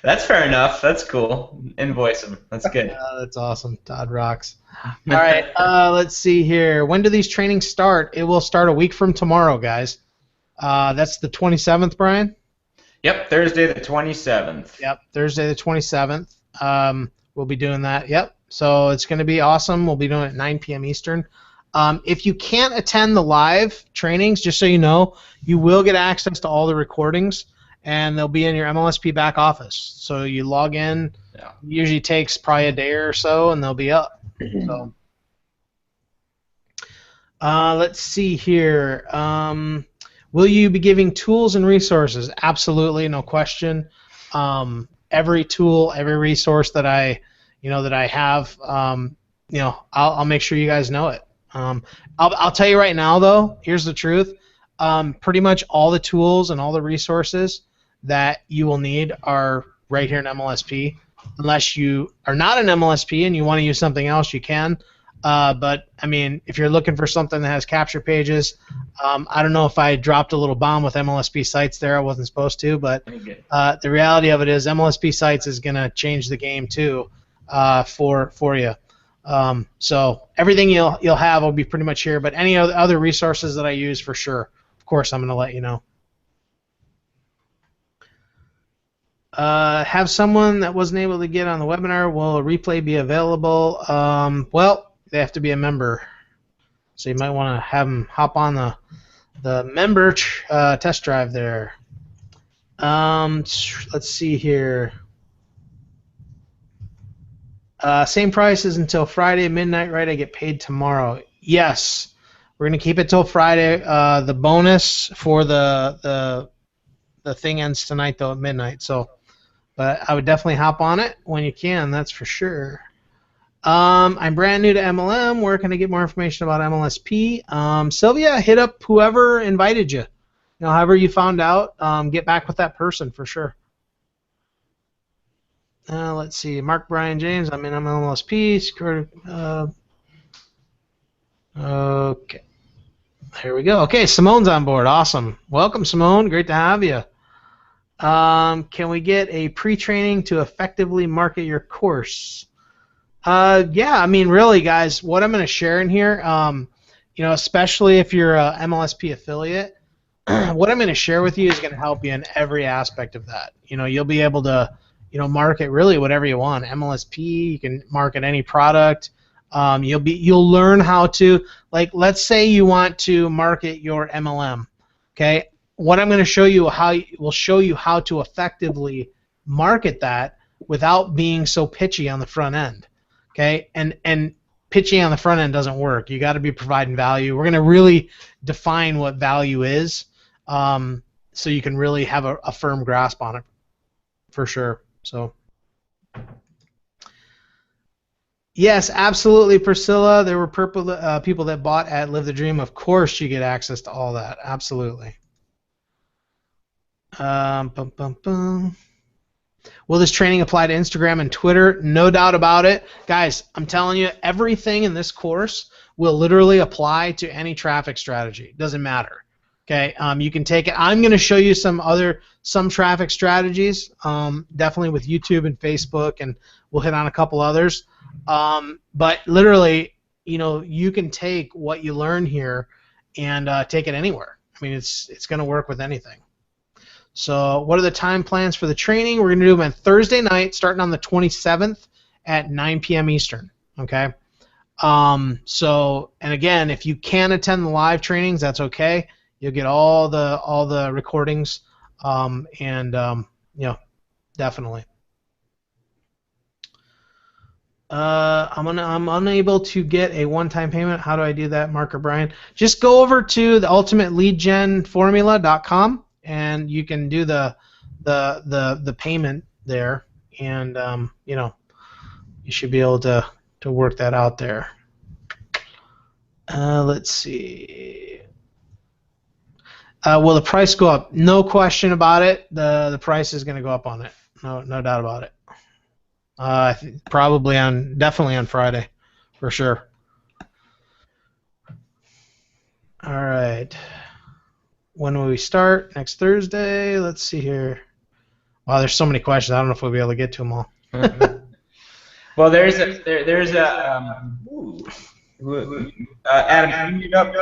That's fair enough. That's cool. Invoice him. That's good. That's awesome. Todd rocks. All right, let's see here. When do these trainings start? It will start a week from tomorrow, guys. That's the 27th, Brian? Yep, Thursday the 27th. Yep, Thursday the 27th. We'll be doing that. Yep. So it's going to be awesome. We'll be doing it at 9 p.m. Eastern. If you can't attend the live trainings, just so you know, you will get access to all the recordings, and they'll be in your MLSP back office. So you log in. Yeah. It usually takes probably a day or so, and they'll be up. So let's see here. Will you be giving tools and resources? Absolutely, no question. Every tool, every resource that I have, I'll make sure you guys know it. I'll tell you right now, though. Here's the truth. Pretty much all the tools and all the resources that you will need are right here in MLSP. Unless you are not an MLSP and you want to use something else, you can. But I mean, if you're looking for something that has capture pages, I don't know if I dropped a little bomb with MLSP sites there. I wasn't supposed to, but the reality of it is MLSP sites is going to change the game too for you. So everything you'll have will be pretty much here. But any other resources that I use, for sure, of course, I'm going to let you know. Have someone that wasn't able to get on the webinar, will a replay be available? Well, they have to be a member, so you might want to have them hop on the member test drive there. Let's see here. Same prices until Friday midnight, right? I get paid tomorrow. Yes, we're gonna keep it till Friday. The bonus for the thing ends tonight though at midnight. So, but I would definitely hop on it when you can. That's for sure. I'm brand new to MLM. Where can I get more information about MLSP? Sylvia, hit up whoever invited you. However you found out, get back with that person for sure. Let's see. Mark, Brian, James. I'm in MLSP. Okay. Here we go. Okay, Simone's on board. Awesome. Welcome, Simone. Great to have you. Can we get a pre-training to effectively market your course? Yeah, I mean, really, guys, what I'm going to share in here, especially if you're a MLSP affiliate, what I'm going to share with you is going to help you in every aspect of that. You'll be able to, market really whatever you want. MLSP, you can market any product. You'll learn how to, like, let's say you want to market your MLM. Okay, what I'm going to show you will show you how to effectively market that without being so pitchy on the front end. Okay, and pitching on the front end doesn't work. You got to be providing value. We're going to really define what value is, so you can really have a firm grasp on it, for sure. So, Yes, absolutely, Priscilla. There were people that bought at Live the Dream. Of course, you get access to all that. Absolutely. Bum, bum, bum. Will this training apply to Instagram and Twitter? No doubt about it. Guys, I'm telling you, everything in this course will literally apply to any traffic strategy. Doesn't matter. Okay, you can take it. I'm going to show you some traffic strategies, definitely with YouTube and Facebook, and we'll hit on a couple others. But literally, you can take what you learn here and take it anywhere. I mean, it's going to work with anything. So what are the time plans for the training? We're going to do them on Thursday night, starting on the 27th at 9 p.m. Eastern. Okay. And again, if you can attend the live trainings, that's okay. You'll get all the recordings, definitely. I'm unable to get a one-time payment. How do I do that, Mark or Brian? Just go over to the ultimateleadgenformula.com and you can do the payment there, and you should be able to work that out there. Let's see. Will the price go up? No question about it. The price is going to go up on it. No doubt about it. Definitely on Friday, for sure. All right. When will we start? Next Thursday. Let's see here. Wow, there's so many questions. I don't know if we'll be able to get to them all. Well, there's a Adam, can you mute up?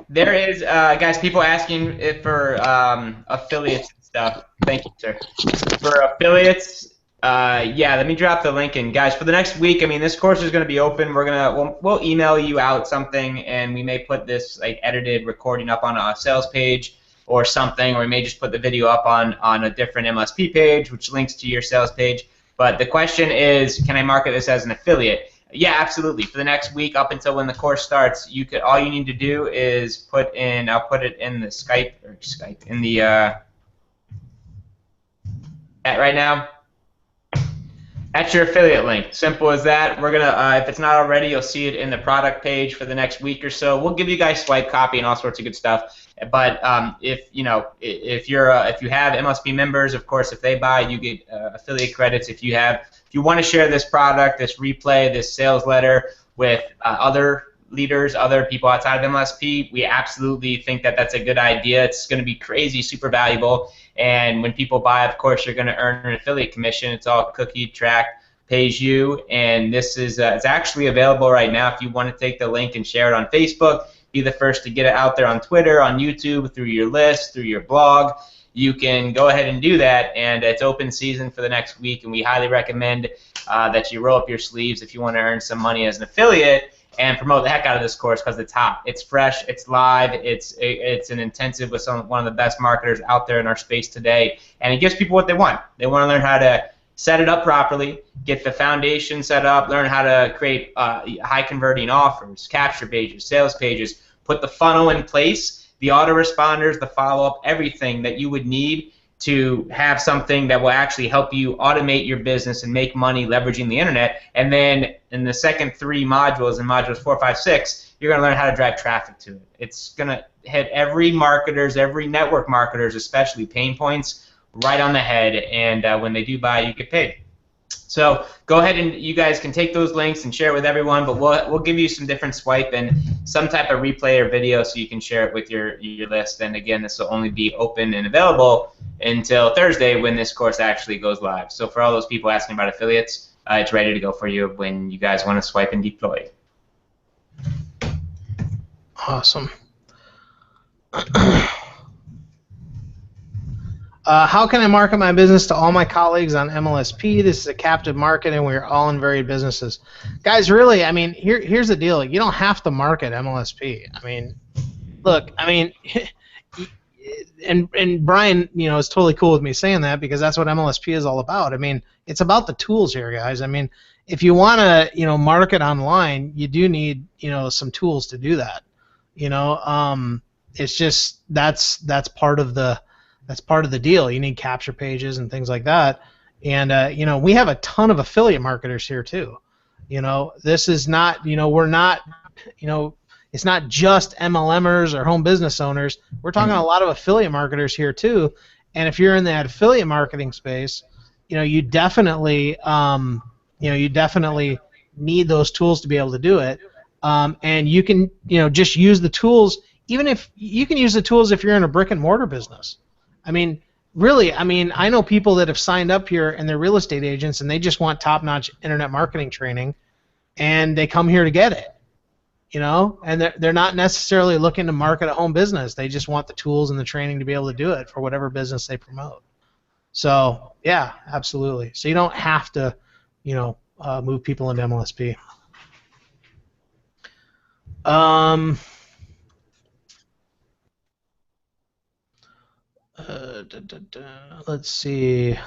There is guys, people asking for affiliates and stuff. Thank you, sir. For affiliates, yeah, let me drop the link in, guys. For the next week, I mean, this course is going to be open. We'll email you out something, and we may put this like edited recording up on a sales page or something, or we may just put the video up on a different MLSP page, which links to your sales page. But the question is, can I market this as an affiliate? Yeah, absolutely. For the next week, up until when the course starts, all you need to do is I'll put it in the Skype in the right now. That's your affiliate link. Simple as that. We're gonna, if it's not already, you'll see it in the product page for the next week or so. We'll give you guys swipe copy and all sorts of good stuff. But if you have MLSP members, of course, if they buy, you get affiliate credits. If you want to share this product, this replay, this sales letter with other leaders, other people outside of MLSP, we absolutely think that that's a good idea. It's going to be crazy, super valuable. And when people buy, of course, you're going to earn an affiliate commission. It's all cookie tracked, pays you. And this is it's actually available right now. If you want to take the link and share it on Facebook, be the first to get it out there on Twitter, on YouTube, through your list, through your blog, you can go ahead and do that. And it's open season for the next week. And we highly recommend that you roll up your sleeves if you want to earn some money as an affiliate and promote the heck out of this course, because it's hot. It's fresh. It's live. It's an intensive with one of the best marketers out there in our space today, and it gives people what they want. They want to learn how to set it up properly, get the foundation set up, learn how to create high converting offers, capture pages, sales pages, put the funnel in place, the autoresponders, the follow-up, everything that you would need to have something that will actually help you automate your business and make money leveraging the internet. And then in the second 3 modules, in modules 4, 5, 6, you're going to learn how to drive traffic to it. It's going to hit every network marketer's especially pain points right on the head. And when they do buy, you get paid. So go ahead and you guys can take those links and share it with everyone, but we'll give you some different swipe and some type of replay or video so you can share it with your list. And again, this will only be open and available until Thursday when this course actually goes live. So for all those people asking about affiliates, it's ready to go for you when you guys want to swipe and deploy. Awesome. How can I market my business to all my colleagues on MLSP? This is a captive market, and we're all in varied businesses. Guys, really, I mean, here's the deal. You don't have to market MLSP. I mean, look, I mean, and Brian, is totally cool with me saying that because that's what MLSP is all about. I mean, it's about the tools here, guys. I mean, if you want to, market online, you do need, some tools to do that. It's just that's part of the deal. You need capture pages and things like that, And you know, we have a ton of affiliate marketers here too. You know, this is not, you know, we're not, you know, it's not just MLMers or home business owners. We're talking a lot of affiliate marketers here too. And if you're in that affiliate marketing space, you know, you definitely need those tools to be able to do it. And you can, you know, just use the tools. Even if you can use the tools if you're in a brick and mortar business. I mean, really, I mean, I know people that have signed up here and they're real estate agents and they just want top-notch internet marketing training, and they come here to get it. You know, and they're not necessarily looking to market a home business. They just want the tools and the training to be able to do it for whatever business they promote. So yeah, absolutely. So you don't have to, you know, move people into MLSP. Let's see.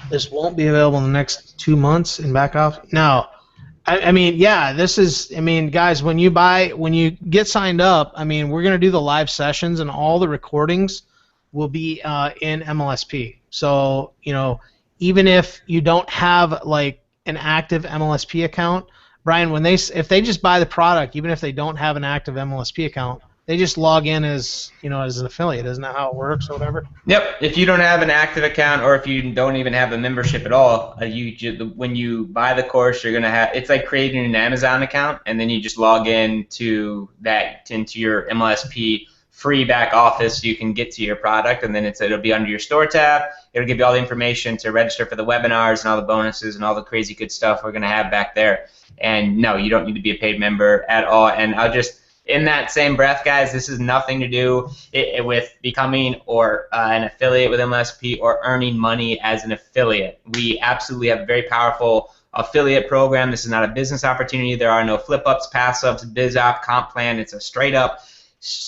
This won't be available in the next 2 months in back off. No, I mean, yeah, this is. I mean, guys, when you get signed up, I mean, we're gonna do the live sessions and all the recordings will be in MLSP. So you know, even if you don't have like an active MLSP account, Brian, if they just buy the product, even if they don't have an active MLSP account, they just log in as, you know, as an affiliate. Isn't that how it works or whatever? Yep. If you don't have an active account, or if you don't even have a membership at all, when you buy the course, you're gonna have. It's like creating an Amazon account, and then you just log into your MLSP free back office, so you can get to your product, and then it'll be under your store tab. It'll give you all the information to register for the webinars and all the bonuses and all the crazy good stuff we're gonna have back there. And no, you don't need to be a paid member at all. And I'll just. In that same breath, guys, this has nothing to do with becoming an affiliate with MLSP or earning money as an affiliate. We absolutely have a very powerful affiliate program. This is not a business opportunity. There are no flip-ups, pass-ups, biz-op, comp plan. It's a straight-up,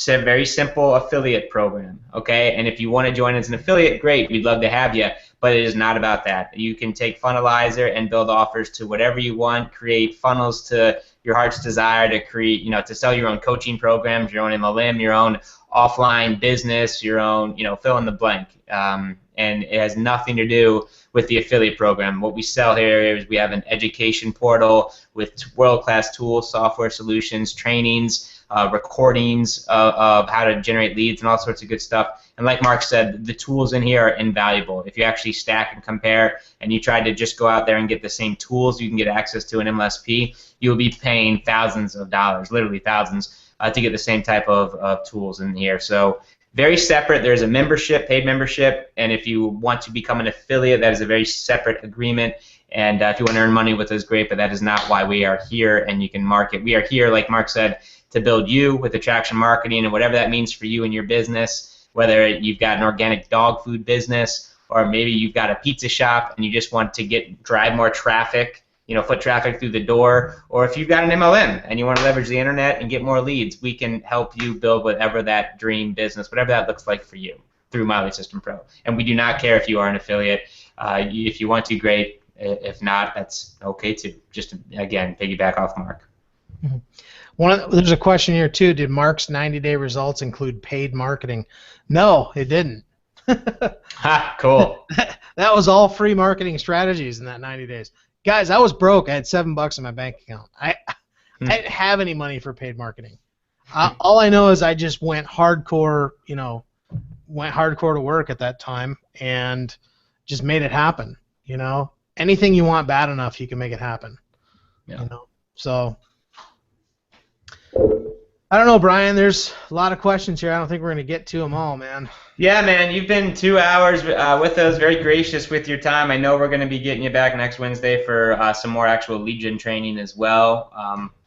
very simple affiliate program, okay? And if you want to join as an affiliate, great. We'd love to have you, but it is not about that. You can take Funnelizer and build offers to whatever you want, create funnels to your heart's desire, to create, you know, to sell your own coaching programs, your own MLM, your own offline business, your own, you know, fill in the blank. And it has nothing to do with the affiliate program. What we sell here is we have an education portal with world-class tools, software solutions, trainings, recordings of how to generate leads and all sorts of good stuff. And like Mark said, the tools in here are invaluable. If you actually stack and compare and you try to just go out there and get the same tools you can get access to in MLSP, you'll be paying thousands of dollars, literally thousands, to get the same type of tools in here. So very separate. There's a membership, paid membership, and if you want to become an affiliate, that is a very separate agreement. And if you want to earn money with us, great, but that is not why we are here, and you can market. We are here, like Mark said, to build you with attraction marketing and whatever that means for you and your business, whether you've got an organic dog food business or maybe you've got a pizza shop and you just want to drive more traffic, you know, foot traffic through the door, or if you've got an MLM and you want to leverage the internet and get more leads, we can help you build whatever that dream business, whatever that looks like for you through My Lead System Pro. And we do not care if you are an affiliate. If you want to, great. If not, that's okay too. Just to, again, piggyback off Mark. Mm-hmm. There's a question here too. Did Mark's 90-day results include paid marketing? No, it didn't. Ha, cool. That was all free marketing strategies in that 90 days. Guys, I was broke. I had $7 in my bank account. I didn't have any money for paid marketing. All I know is I just went hardcore, you know, to work at that time and just made it happen. You know, anything you want bad enough, you can make it happen. Yeah. You know, so. I don't know, Brian. There's a lot of questions here. I don't think we're going to get to them all, man. Yeah, man. You've been 2 hours with us, very gracious with your time. I know we're going to be getting you back next Wednesday for some more actual lead gen training as well.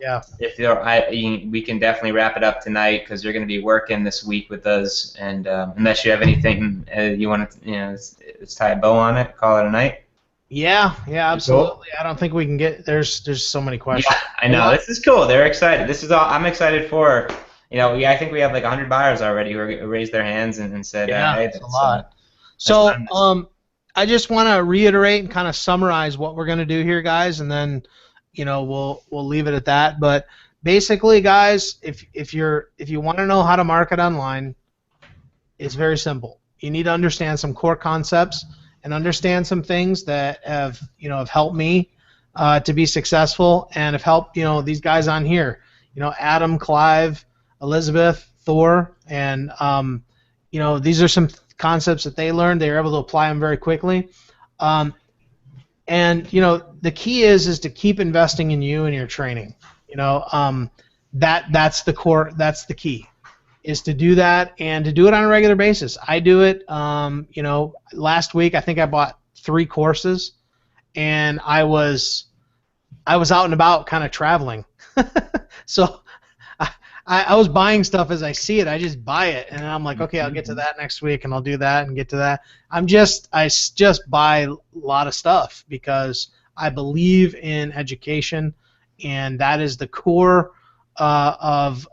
Yeah. We can definitely wrap it up tonight because you're going to be working this week with us. And unless you have anything you want to, you know, let's tie a bow on it, call it a night. Yeah, absolutely. Cool. I don't think we can get. There's so many questions. Yeah, I know. This is cool. They're excited. This is all I'm excited for. You know, I think we have like 100 buyers already who raised their hands and said, yeah, hey, that's a lot. So I just want to reiterate and kind of summarize what we're going to do here, guys, and then, you know, we'll leave it at that. But basically, guys, if you want to know how to market online, is very simple. You need to understand some core concepts and understand some things that have helped me to be successful and have helped these guys on here. Adam, Clive, Elizabeth, Thor, and these are some concepts that they learned. They were able to apply them very quickly. And the key is to keep investing in you and your training. That's the core. That's the key, is to do that and to do it on a regular basis. I do it. Last week I think I bought 3 courses, and I was out and about, kind of traveling. So I was buying stuff as I see it. I just buy it, and I'm like, okay, I'll get to that next week, and I'll do that and get to that. I just buy a lot of stuff because I believe in education, and that is the core of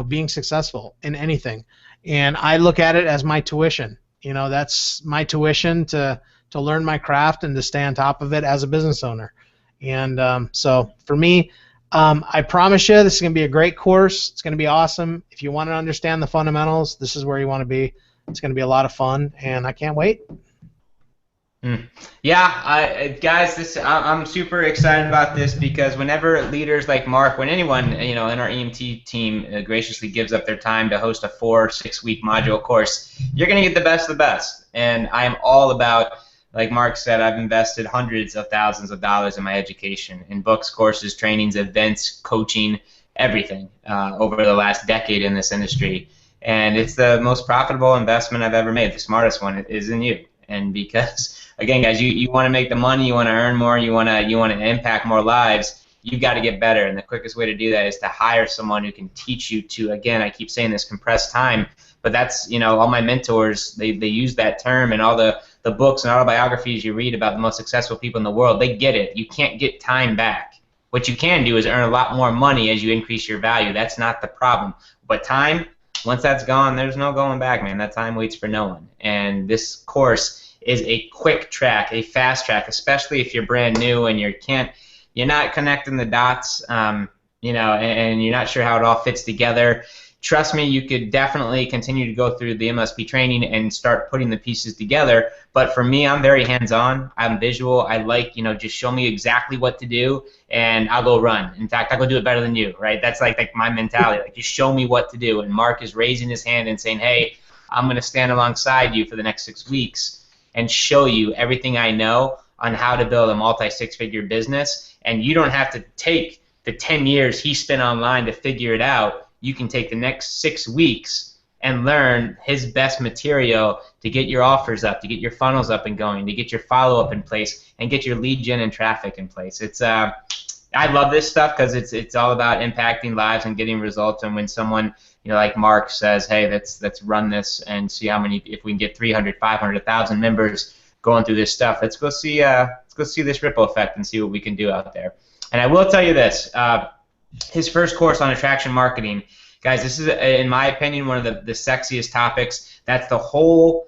being successful in anything. And I look at it as my tuition. That's my tuition to learn my craft and to stay on top of it as a business owner. And so for me, I promise you, this is going to be a great course. It's going to be awesome. If you want to understand the fundamentals, this is where you want to be. It's going to be a lot of fun, and I can't wait. Yeah, guys, I'm super excited about this, because whenever leaders like Mark, when anyone in our EMT team graciously gives up their time to host a 4 or 6 week module course, you're going to get the best of the best. And I am all about, like Mark said, I've invested hundreds of thousands of dollars in my education, in books, courses, trainings, events, coaching, everything over the last decade in this industry. And it's the most profitable investment I've ever made. The smartest one is in you. And because, again, guys, you want to make the money, you want to earn more, you want to impact more lives, you've got to get better. And the quickest way to do that is to hire someone who can teach you to, again, I keep saying this, compressed time, but that's, all my mentors, they use that term, and all the books and autobiographies you read about the most successful people in the world, they get it. You can't get time back. What you can do is earn a lot more money as you increase your value. That's not the problem. But time, once that's gone, there's no going back, man. That time waits for no one. And this course is a quick track, a fast track, especially if you're brand new and you're not connecting the dots, and you're not sure how it all fits together. Trust me, you could definitely continue to go through the MSP training and start putting the pieces together. But for me, I'm very hands-on. I'm visual. I like, just show me exactly what to do, and I'll go run. In fact, I'll go do it better than you, right? That's like my mentality. Like, just show me what to do. And Mark is raising his hand and saying, hey, I'm going to stand alongside you for the next 6 weeks and show you everything I know on how to build a multi-6-figure business. And you don't have to take the 10 years he spent online to figure it out. You can take the next 6 weeks and learn his best material to get your offers up, to get your funnels up and going, to get your follow-up in place, and get your lead gen and traffic in place. It's I love this stuff because it's all about impacting lives and getting results. And when someone like Mark says, hey, let's run this and see how many, if we can get 300, 500, 1,000 members going through this stuff, let's go see this ripple effect and see what we can do out there. And I will tell you this. His first course on attraction marketing, guys, this is, in my opinion, one of the sexiest topics. That's the whole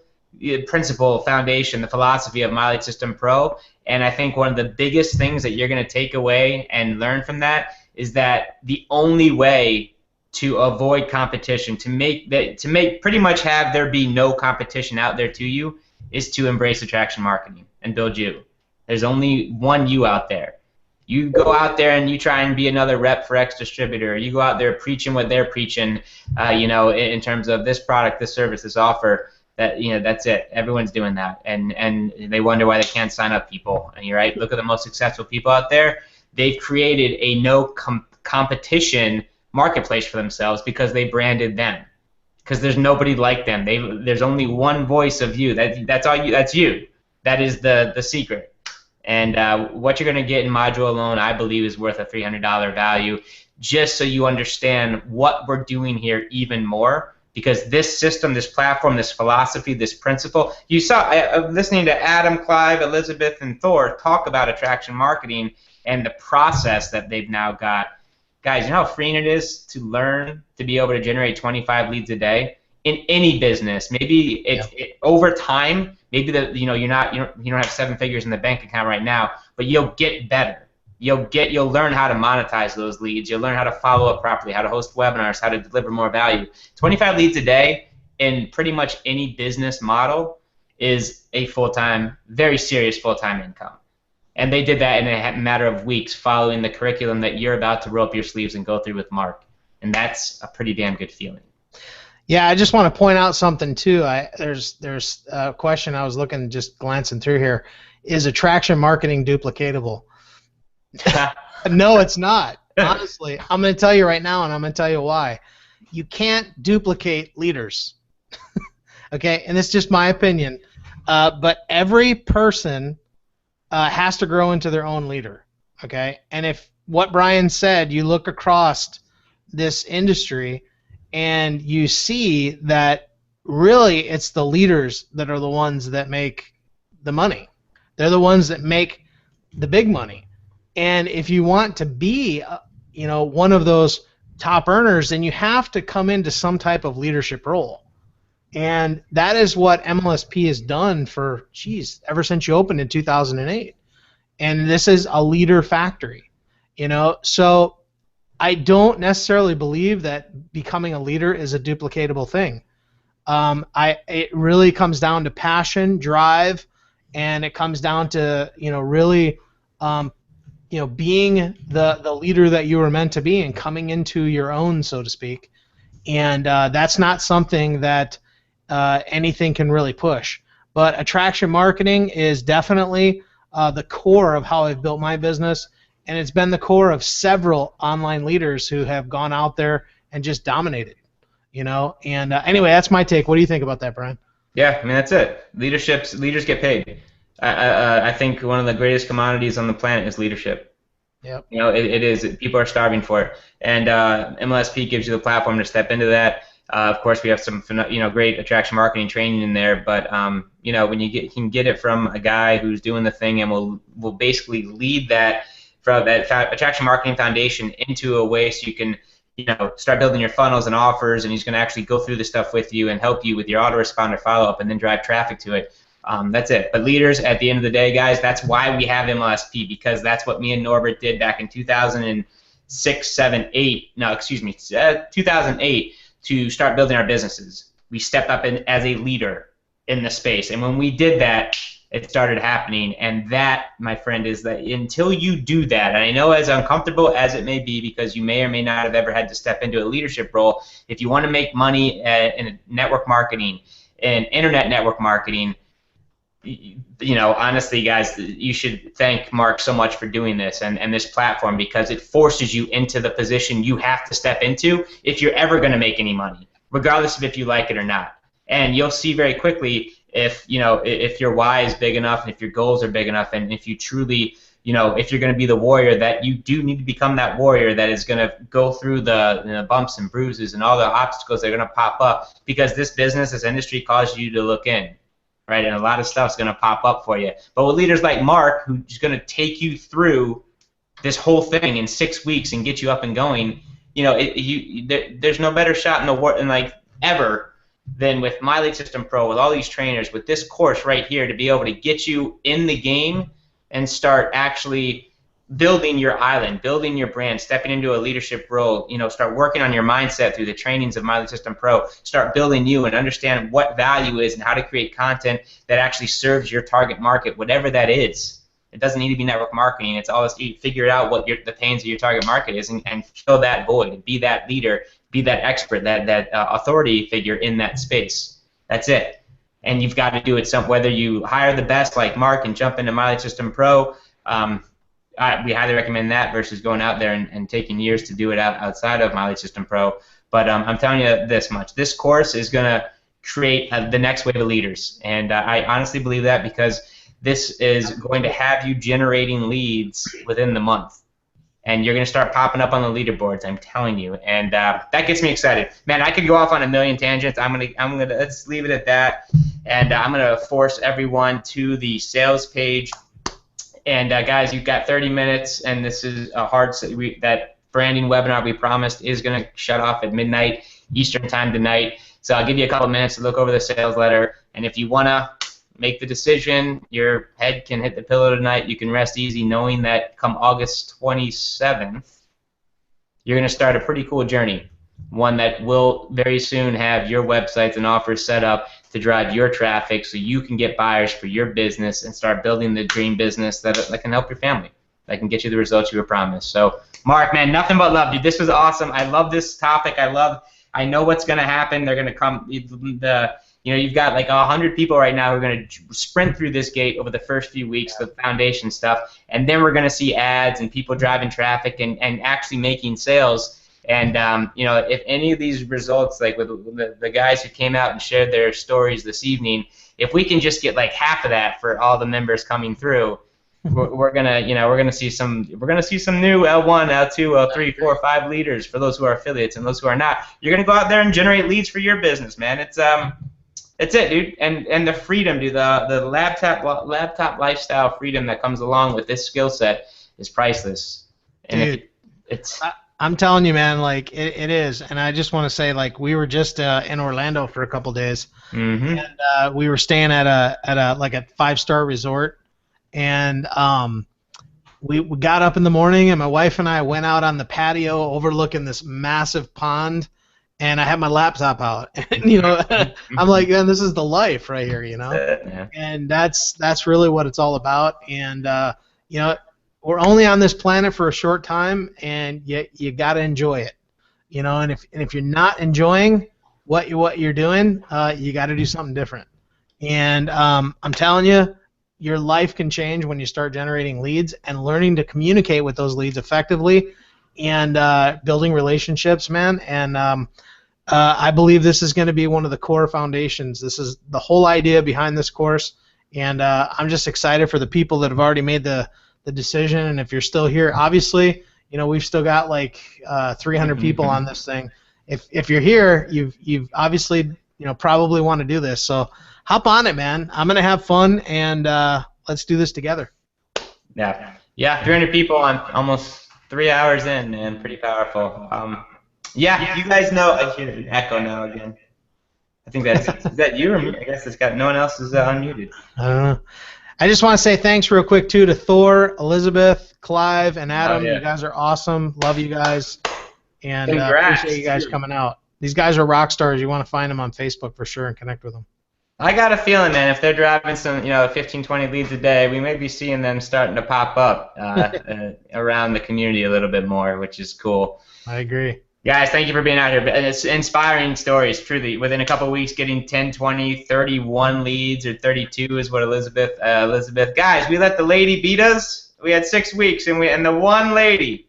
principle, foundation, the philosophy of My Lead System Pro. And I think one of the biggest things that you're going to take away and learn from that is that the only way to avoid competition, to make pretty much have there be no competition out there to you, is to embrace attraction marketing and build you. There's only one you out there. You go out there and you try and be another rep for X distributor. You go out there preaching what they're preaching, in terms of this product, this service, this offer. That's it. Everyone's doing that, and they wonder why they can't sign up people. And you're right. Look at the most successful people out there. They've created a no competition marketplace for themselves because they branded them. Because there's nobody like them. There's only one voice of you. That's all you. That's you. That is the secret. And what you're going to get in module alone, I believe, is worth a $300 value, just so you understand what we're doing here even more. Because this system, this platform, this philosophy, this principle, you saw, listening to Adam, Clive, Elizabeth, and Thor talk about attraction marketing and the process that they've now got. Guys, you know how freeing it is to learn to be able to generate 25 leads a day in any business? Maybe over time. Maybe you don't have 7 figures in the bank account right now, but you'll get better. You'll learn how to monetize those leads. You'll learn how to follow up properly, how to host webinars, how to deliver more value. 25 leads a day in pretty much any business model is a full-time, very serious full-time income. And they did that in a matter of weeks following the curriculum that you're about to roll up your sleeves and go through with Mark. And that's a pretty damn good feeling. Yeah, I just want to point out something too. There's a question I was looking, just glancing through here. Is attraction marketing duplicatable? No, it's not. Honestly, I'm going to tell you right now, and I'm going to tell you why. You can't duplicate leaders. Okay, and it's just my opinion. But every person has to grow into their own leader. Okay, and if what Brian said, you look across this industry and you see that really it's the leaders that are the ones that make the money. They're the ones that make the big money. And if you want to be, one of those top earners, then you have to come into some type of leadership role. And that is what MLSP has done for, ever since you opened in 2008. And this is a leader factory, So I don't necessarily believe that becoming a leader is a duplicatable thing. It really comes down to passion, drive, and it comes down to really being the leader that you were meant to be and coming into your own, so to speak. And that's not something that anything can really push. But attraction marketing is definitely the core of how I've built my business. And it's been the core of several online leaders who have gone out there and just dominated, And anyway, that's my take. What do you think about that, Brian? Yeah, I mean, that's it. Leaders get paid. I think one of the greatest commodities on the planet is leadership. Yep. It is. People are starving for it. And MLSP gives you the platform to step into that. Of course, we have some great attraction marketing training in there, but when you can get it from a guy who's doing the thing and will basically lead that from that attraction marketing foundation into a way so you can start building your funnels and offers, and he's going to actually go through the stuff with you and help you with your autoresponder follow-up and then drive traffic to it. That's it. But leaders, at the end of the day, guys, that's why we have MLSP, because that's what me and Norbert did back in 2006, 7, 8. No, excuse me, 2008 to start building our businesses. We stepped up as a leader in the space, and when we did that, it started happening. And that, my friend, is that until you do that, and I know as uncomfortable as it may be, because you may or may not have ever had to step into a leadership role, if you want to make money in network marketing and internet network marketing, honestly, guys, you should thank Mark so much for doing this and this platform, because it forces you into the position you have to step into if you're ever going to make any money, regardless of if you like it or not. And you'll see very quickly if your why is big enough, and if your goals are big enough, and if you truly, if you're going to be the warrior, that you do need to become that warrior that is going to go through the bumps and bruises and all the obstacles that are going to pop up, because this business, this industry calls you to look in. Right, and a lot of stuff's going to pop up for you. But with leaders like Mark, who's going to take you through this whole thing in 6 weeks and get you up and going, there's no better shot in the world, ever, than with My Lead System Pro, with all these trainers, with this course right here, to be able to get you in the game and start actually building your island, building your brand, stepping into a leadership role, start working on your mindset through the trainings of My Lead System Pro, start building you and understand what value is and how to create content that actually serves your target market, whatever that is. It doesn't need to be network marketing. It's all you figure out what the pains of your target market is and fill that void, be that leader, be that expert, that authority figure in that space. That's it. And you've got to do it whether you hire the best like Mark and jump into My Lead System Pro, we highly recommend that versus going out there and taking years to do it outside of My Lead System Pro. But I'm telling you this much. This course is going to create the next wave of leaders. And I honestly believe that, because this is going to have you generating leads within the month. And you're going to start popping up on the leaderboards, I'm telling you. And that gets me excited. Man, I could go off on a million tangents. Let's leave it at that. And I'm going to force everyone to the sales page. And guys, you've got 30 minutes, and this is a that branding webinar we promised is going to shut off at midnight Eastern time tonight. So I'll give you a couple minutes to look over the sales letter, and if you want to make the decision, your head can hit the pillow tonight. You can rest easy knowing that come August 27th, you're going to start a pretty cool journey. one that will very soon have your websites and offers set up to drive your traffic so you can get buyers for your business and start building the dream business that can help your family, that can get you the results you were promised. So, Mark, man, nothing but love, dude. This was awesome. I love this topic. I know what's going to happen. They're going to come. You've got like 100 people right now who are going to sprint through this gate over the first few weeks, the foundation stuff, and then we're going to see ads and people driving traffic and actually making sales. And if any of these results, like with the guys who came out and shared their stories this evening, if we can just get like half of that for all the members coming through, we're gonna see some new L1, L2, L3, 4, 5 leaders for those who are affiliates, and those who are not, you're gonna go out there and generate leads for your business, man. It's it, dude. And the freedom, dude, the laptop lifestyle freedom that comes along with this skill set is priceless. And dude, I'm telling you, man, like it is. And I just want to say, like, we were just in Orlando for a couple days, and we were staying at a 5-star resort. And we got up in the morning, and my wife and I went out on the patio overlooking this massive pond, and I had my laptop out. And I'm like, man, this is the life right here, Yeah. And that's really what it's all about. And we're only on this planet for a short time, and you got to enjoy it, And if you're not enjoying what you're doing, you got to do something different. And I'm telling you, your life can change when you start generating leads and learning to communicate with those leads effectively, and building relationships, man. And I believe this is going to be one of the core foundations. This is the whole idea behind this course, and I'm just excited for the people that have already made the decision. And if you're still here, obviously, we've still got like 300 people on this thing. If you're here, you've obviously probably want to do this. So hop on it, man. I'm gonna have fun, and let's do this together. Yeah, 300 people on almost 3 hours in, man. Pretty powerful. You guys know. I hear an echo now again. I think is that you or me? I guess it's got no one else is unmuted. I don't know. I just want to say thanks real quick too to Thor, Elizabeth, Clive, and Adam. You guys are awesome. Love you guys, and appreciate you guys coming out. These guys are rock stars. You want to find them on Facebook for sure and connect with them. I got a feeling, man, if they're driving some, 15, 20 leads a day, we may be seeing them starting to pop up around the community a little bit more, which is cool. I agree. Guys, thank you for being out here. It's inspiring stories, truly. Within a couple of weeks, getting 10, 20, 31 leads, or 32 is what Elizabeth. Guys, we let the lady beat us. We had 6 weeks, and the one lady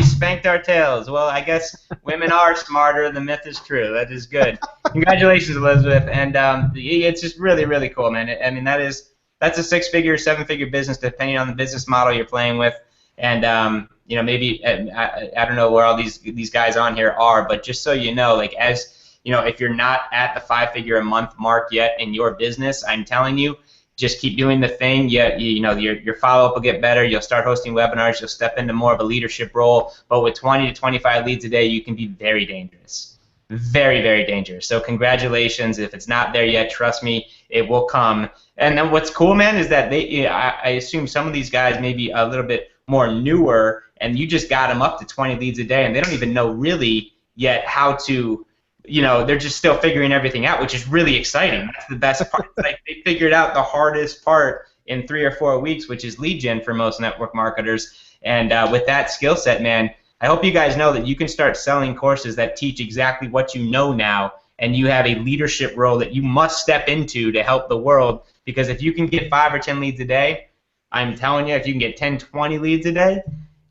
spanked our tails. Well, I guess women are smarter. The myth is true. That is good. Congratulations, Elizabeth. And it's just really, really cool, man. I mean, that's a 6-figure, 7-figure business, depending on the business model you're playing with. And maybe I don't know where all these guys on here are, but just so you know, like if you're not at the 5-figure a month mark yet in your business, I'm telling you, just keep doing the thing. Your follow-up will get better. You'll start hosting webinars. You'll step into more of a leadership role. But with 20 to 25 leads a day, you can be very dangerous. Very, very dangerous. So congratulations. If it's not there yet, trust me, it will come. And then what's cool, man, is that I assume some of these guys may be a little bit more newer, and you just got them up to 20 leads a day, and they don't even know really yet how to, they're just still figuring everything out, which is really exciting. That's the best part. Like, they figured out the hardest part in 3 or 4 weeks, which is lead gen for most network marketers. And with that skill set, man, I hope you guys know that you can start selling courses that teach exactly what you know now, and you have a leadership role that you must step into to help the world. Because if you can get 5 or 10 leads a day, I'm telling you, if you can get 10, 20 leads a day,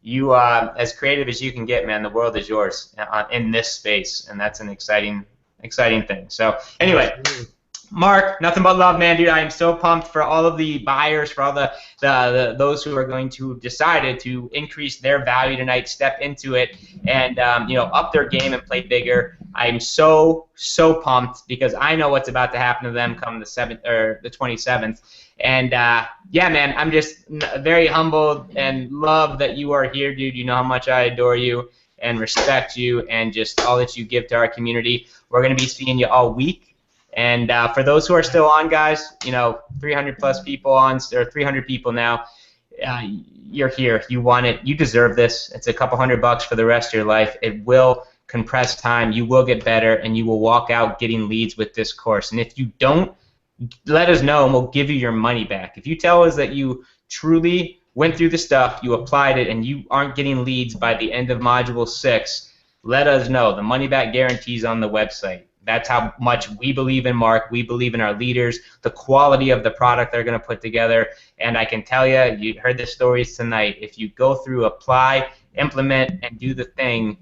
you, as creative as you can get, man, the world is yours in this space, and that's an exciting thing. So anyway, Mark, nothing but love, man, dude. I am so pumped for all of the buyers, for all those who are going to decide to increase their value tonight, step into it, and up their game and play bigger. I'm so pumped because I know what's about to happen to them come the 27th. And yeah, man, I'm just very humbled and love that you are here, dude. You know how much I adore you and respect you, and just all that you give to our community. We're going to be seeing you all week. And for those who are still on, guys, 300 plus people on, or 300 people now, you're here. You want it. You deserve this. It's a couple $100 for the rest of your life. It will compressed time, you will get better, and you will walk out getting leads with this course. And if you don't, let us know, and we'll give you your money back. If you tell us that you truly went through the stuff, you applied it, and you aren't getting leads by the end of Module 6, let us know. The money-back guarantee is on the website. That's how much we believe in Mark. We believe in our leaders, the quality of the product they're going to put together. And I can tell you, you heard the stories tonight. If you go through, apply, implement, and do the thing,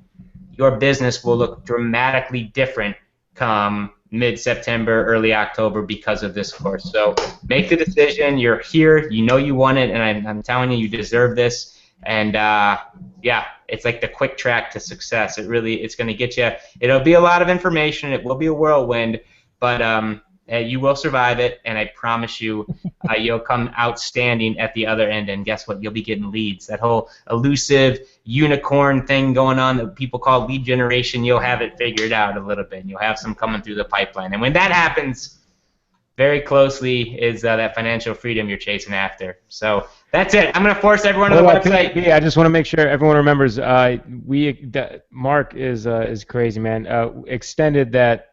your business will look dramatically different come mid-September, early October because of this course. So make the decision. You're here. You know you want it, and I'm telling you, you deserve this. And yeah, it's like the quick track to success. It's going to get you. It'll be a lot of information. It will be a whirlwind, but you will survive it, and I promise you, you'll come outstanding at the other end. And guess what? You'll be getting leads. That whole elusive unicorn thing going on that people call lead generation, you'll have it figured out a little bit, and you'll have some coming through the pipeline. And when that happens, very closely is that financial freedom you're chasing after. So that's it. I'm going to force everyone to the website. I just want to make sure everyone remembers. Mark is crazy, man. Extended that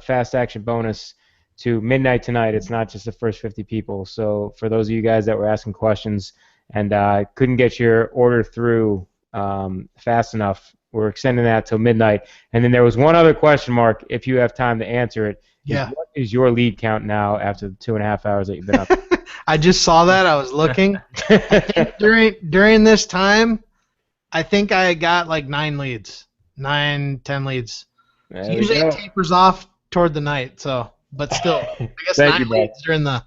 fast action bonus to midnight tonight. It's not just the first 50 people. So for those of you guys that were asking questions and couldn't get your order through fast enough, we're extending that till midnight. And then there was one other question, Mark, if you have time to answer it. Yeah. What is your lead count now after the 2.5 hours that you've been up? I just saw that. I was looking. during this time, I think I got like 10 leads. Usually it tapers off toward the night, so but still, I guess 9 leads during the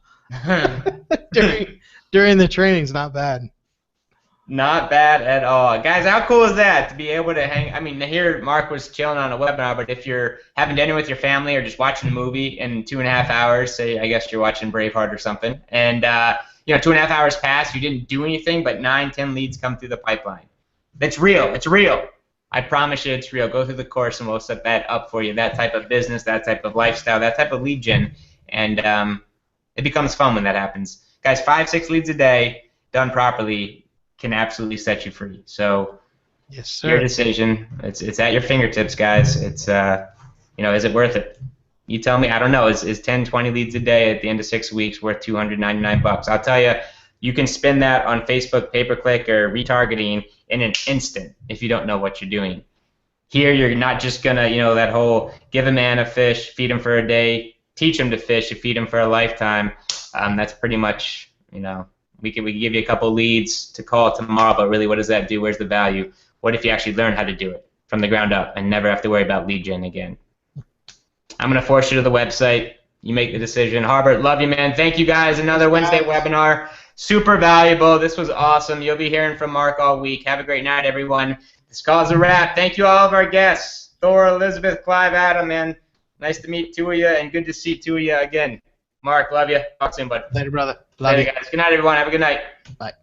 during the training's not bad. Not bad at all. Guys, how cool is that to be able to hang? I mean, here Mark was chilling on a webinar, but if you're having dinner with your family or just watching a movie in 2.5 hours, say I guess you're watching Braveheart or something, and 2.5 hours pass, you didn't do anything, but 9-10 leads come through the pipeline. That's real. It's real. I promise you it's real. Go through the course and we'll set that up for you. That type of business, that type of lifestyle, that type of lead gen, and it becomes fun when that happens. Guys, 5-6 leads a day done properly can absolutely set you free. So, yes, sir. Your decision. It's at your fingertips, guys. It's is it worth it? You tell me. I don't know. Is 10-20 leads a day at the end of 6 weeks worth $299? I'll tell you, you can spin that on Facebook pay-per-click or retargeting in an instant if you don't know what you're doing. Here, you're not just gonna that whole give a man a fish, feed him for a day, teach him to fish, you feed him for a lifetime. That's pretty much We can give you a couple leads to call tomorrow, but really, what does that do? Where's the value? What if you actually learn how to do it from the ground up and never have to worry about lead gen again? I'm going to force you to the website. You make the decision. Harbert, love you, man. Thank you, guys. Another Wednesday webinar. Super valuable. This was awesome. You'll be hearing from Mark all week. Have a great night, everyone. This call's a wrap. Thank you, all of our guests. Thor, Elizabeth, Clive, Adam, man. Nice to meet two of you, and good to see two of you again. Mark, love you. Talk soon, bud. Later, brother. Love you. Guys. Good night, everyone. Have a good night. Bye.